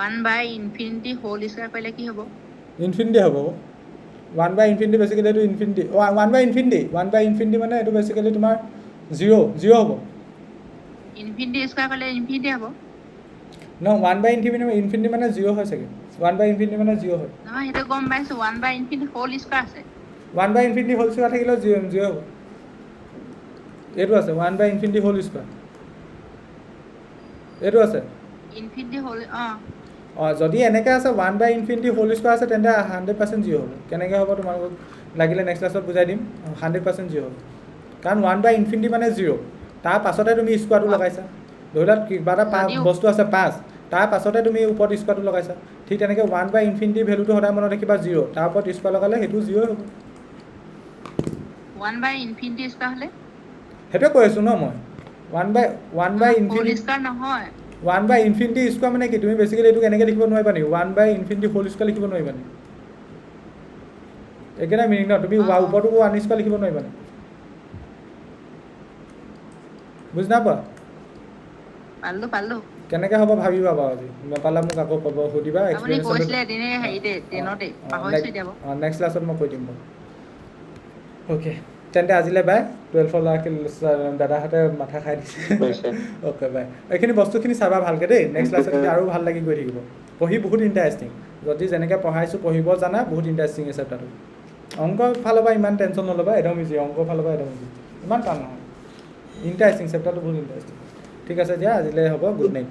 1/infinity হোল স্কয়াৰ কৰিলে কি হ'ব ইনফিনিটি হ'ব 1/infinity বেচিকেলি এইটো ইনফিনিটি 1/infinity মানে এইটো বেচিকেলি তোমাৰ 0 হ'ব ইনফিনিটি স্কয়াৰ কৰিলে ইনফিনিটি হ'ব ন 1/infinity মানে 0 হয় চাগে 1/infinity মানে 0 হয় নহয় সেইটো গম পাইছোঁ 1/infinity হোল স্কয়াৰ আছে 1/infinity হোল স্কয়াৰ থাকিলেও 0 হ'ব এইটো আছে 1/infinity হোল স্কয়াৰ এইটো আছে ইনফিনিটি হোল যদি এনেকৈ আছে 1/infinity হোল স্কয়াৰ আছে তেন্তে 100% 0 হ'ব কেনেকৈ হ'ব তোমালোকক লাগিলে নেক্সট ক্লাছত বুজাই দিম 100% 0 হ'ব কাৰণ 1/infinity মানে 0 তাৰ পাছতে তুমি স্কয়াৰটো লগাইছা ধৰি লোৱা কিবা এটা বস্তু আছে 5 তাৰ পাছতে তুমি ওপৰত স্কয়াৰটো লগাইছা ঠিক তেনেকৈ 1/infinity ভেলুটো সদায় মনত ৰাখিবা 0 তাৰ ওপৰত স্কয়াৰ লগালে সেইটো 0 হ'ব 1/infinity স্কয়াৰ হ'লে সেইটোৱে কৈ আছোঁ ন মই 1/infinity স্কয়াৰ নহয় 1/infinity স্কয়াৰ মানে কি তুমি বেচিকেলি এইটো কেনেকৈ লিখিব নোৱাৰিবা নেকি 1/infinity হোল স্কয়াৰ লিখিব নোৱাৰিবা নেকি একেটা মিনিং ন তুমি ওপৰটো 1 স্কয়াৰ লিখিব নোৱাৰিবা নেকি বুজি নাপোৱা পালোঁ কেনেকৈ হ'ব ভাবিবা বাৰু আজি নাপালা মোক আকৌ ক'ব সুধিবা আপুনি কৈছিলে এদিনে হেৰিতে ট্ৰেইনতে পাহৰিছোঁ এতিয়া নেক্সট ক্লাছত মই কৈ দিম বাৰু অ'কে তেন্তে আজিলৈ বাই 12ৰ দাদাহঁতে মাথা খাই দিছে অ'কে বাই এইখিনি বস্তুখিনি চাবা ভালকৈ দেই নেক্সট ক্লাছত আৰু ভাল লাগি গৈ থাকিব পঢ়ি বহুত ইণ্টাৰেষ্টিং যদি যেনেকৈ পঢ়াইছোঁ পঢ়িব জানা বহুত ইণ্টাৰেষ্টিং আছে চেপ্টাৰটো অংক ফালৰ পৰা ইমান টেনশ্যন নল'বা একদম ইজি অংক ফালৰ পৰা একদম ইজি ইমান টান নহয় ইণ্টাৰেষ্টিং চেপ্টাৰটো বহুত ইণ্টাৰেষ্টিং ঠিক আছে দিয়া আজিলৈ হ'ব গুড নাইট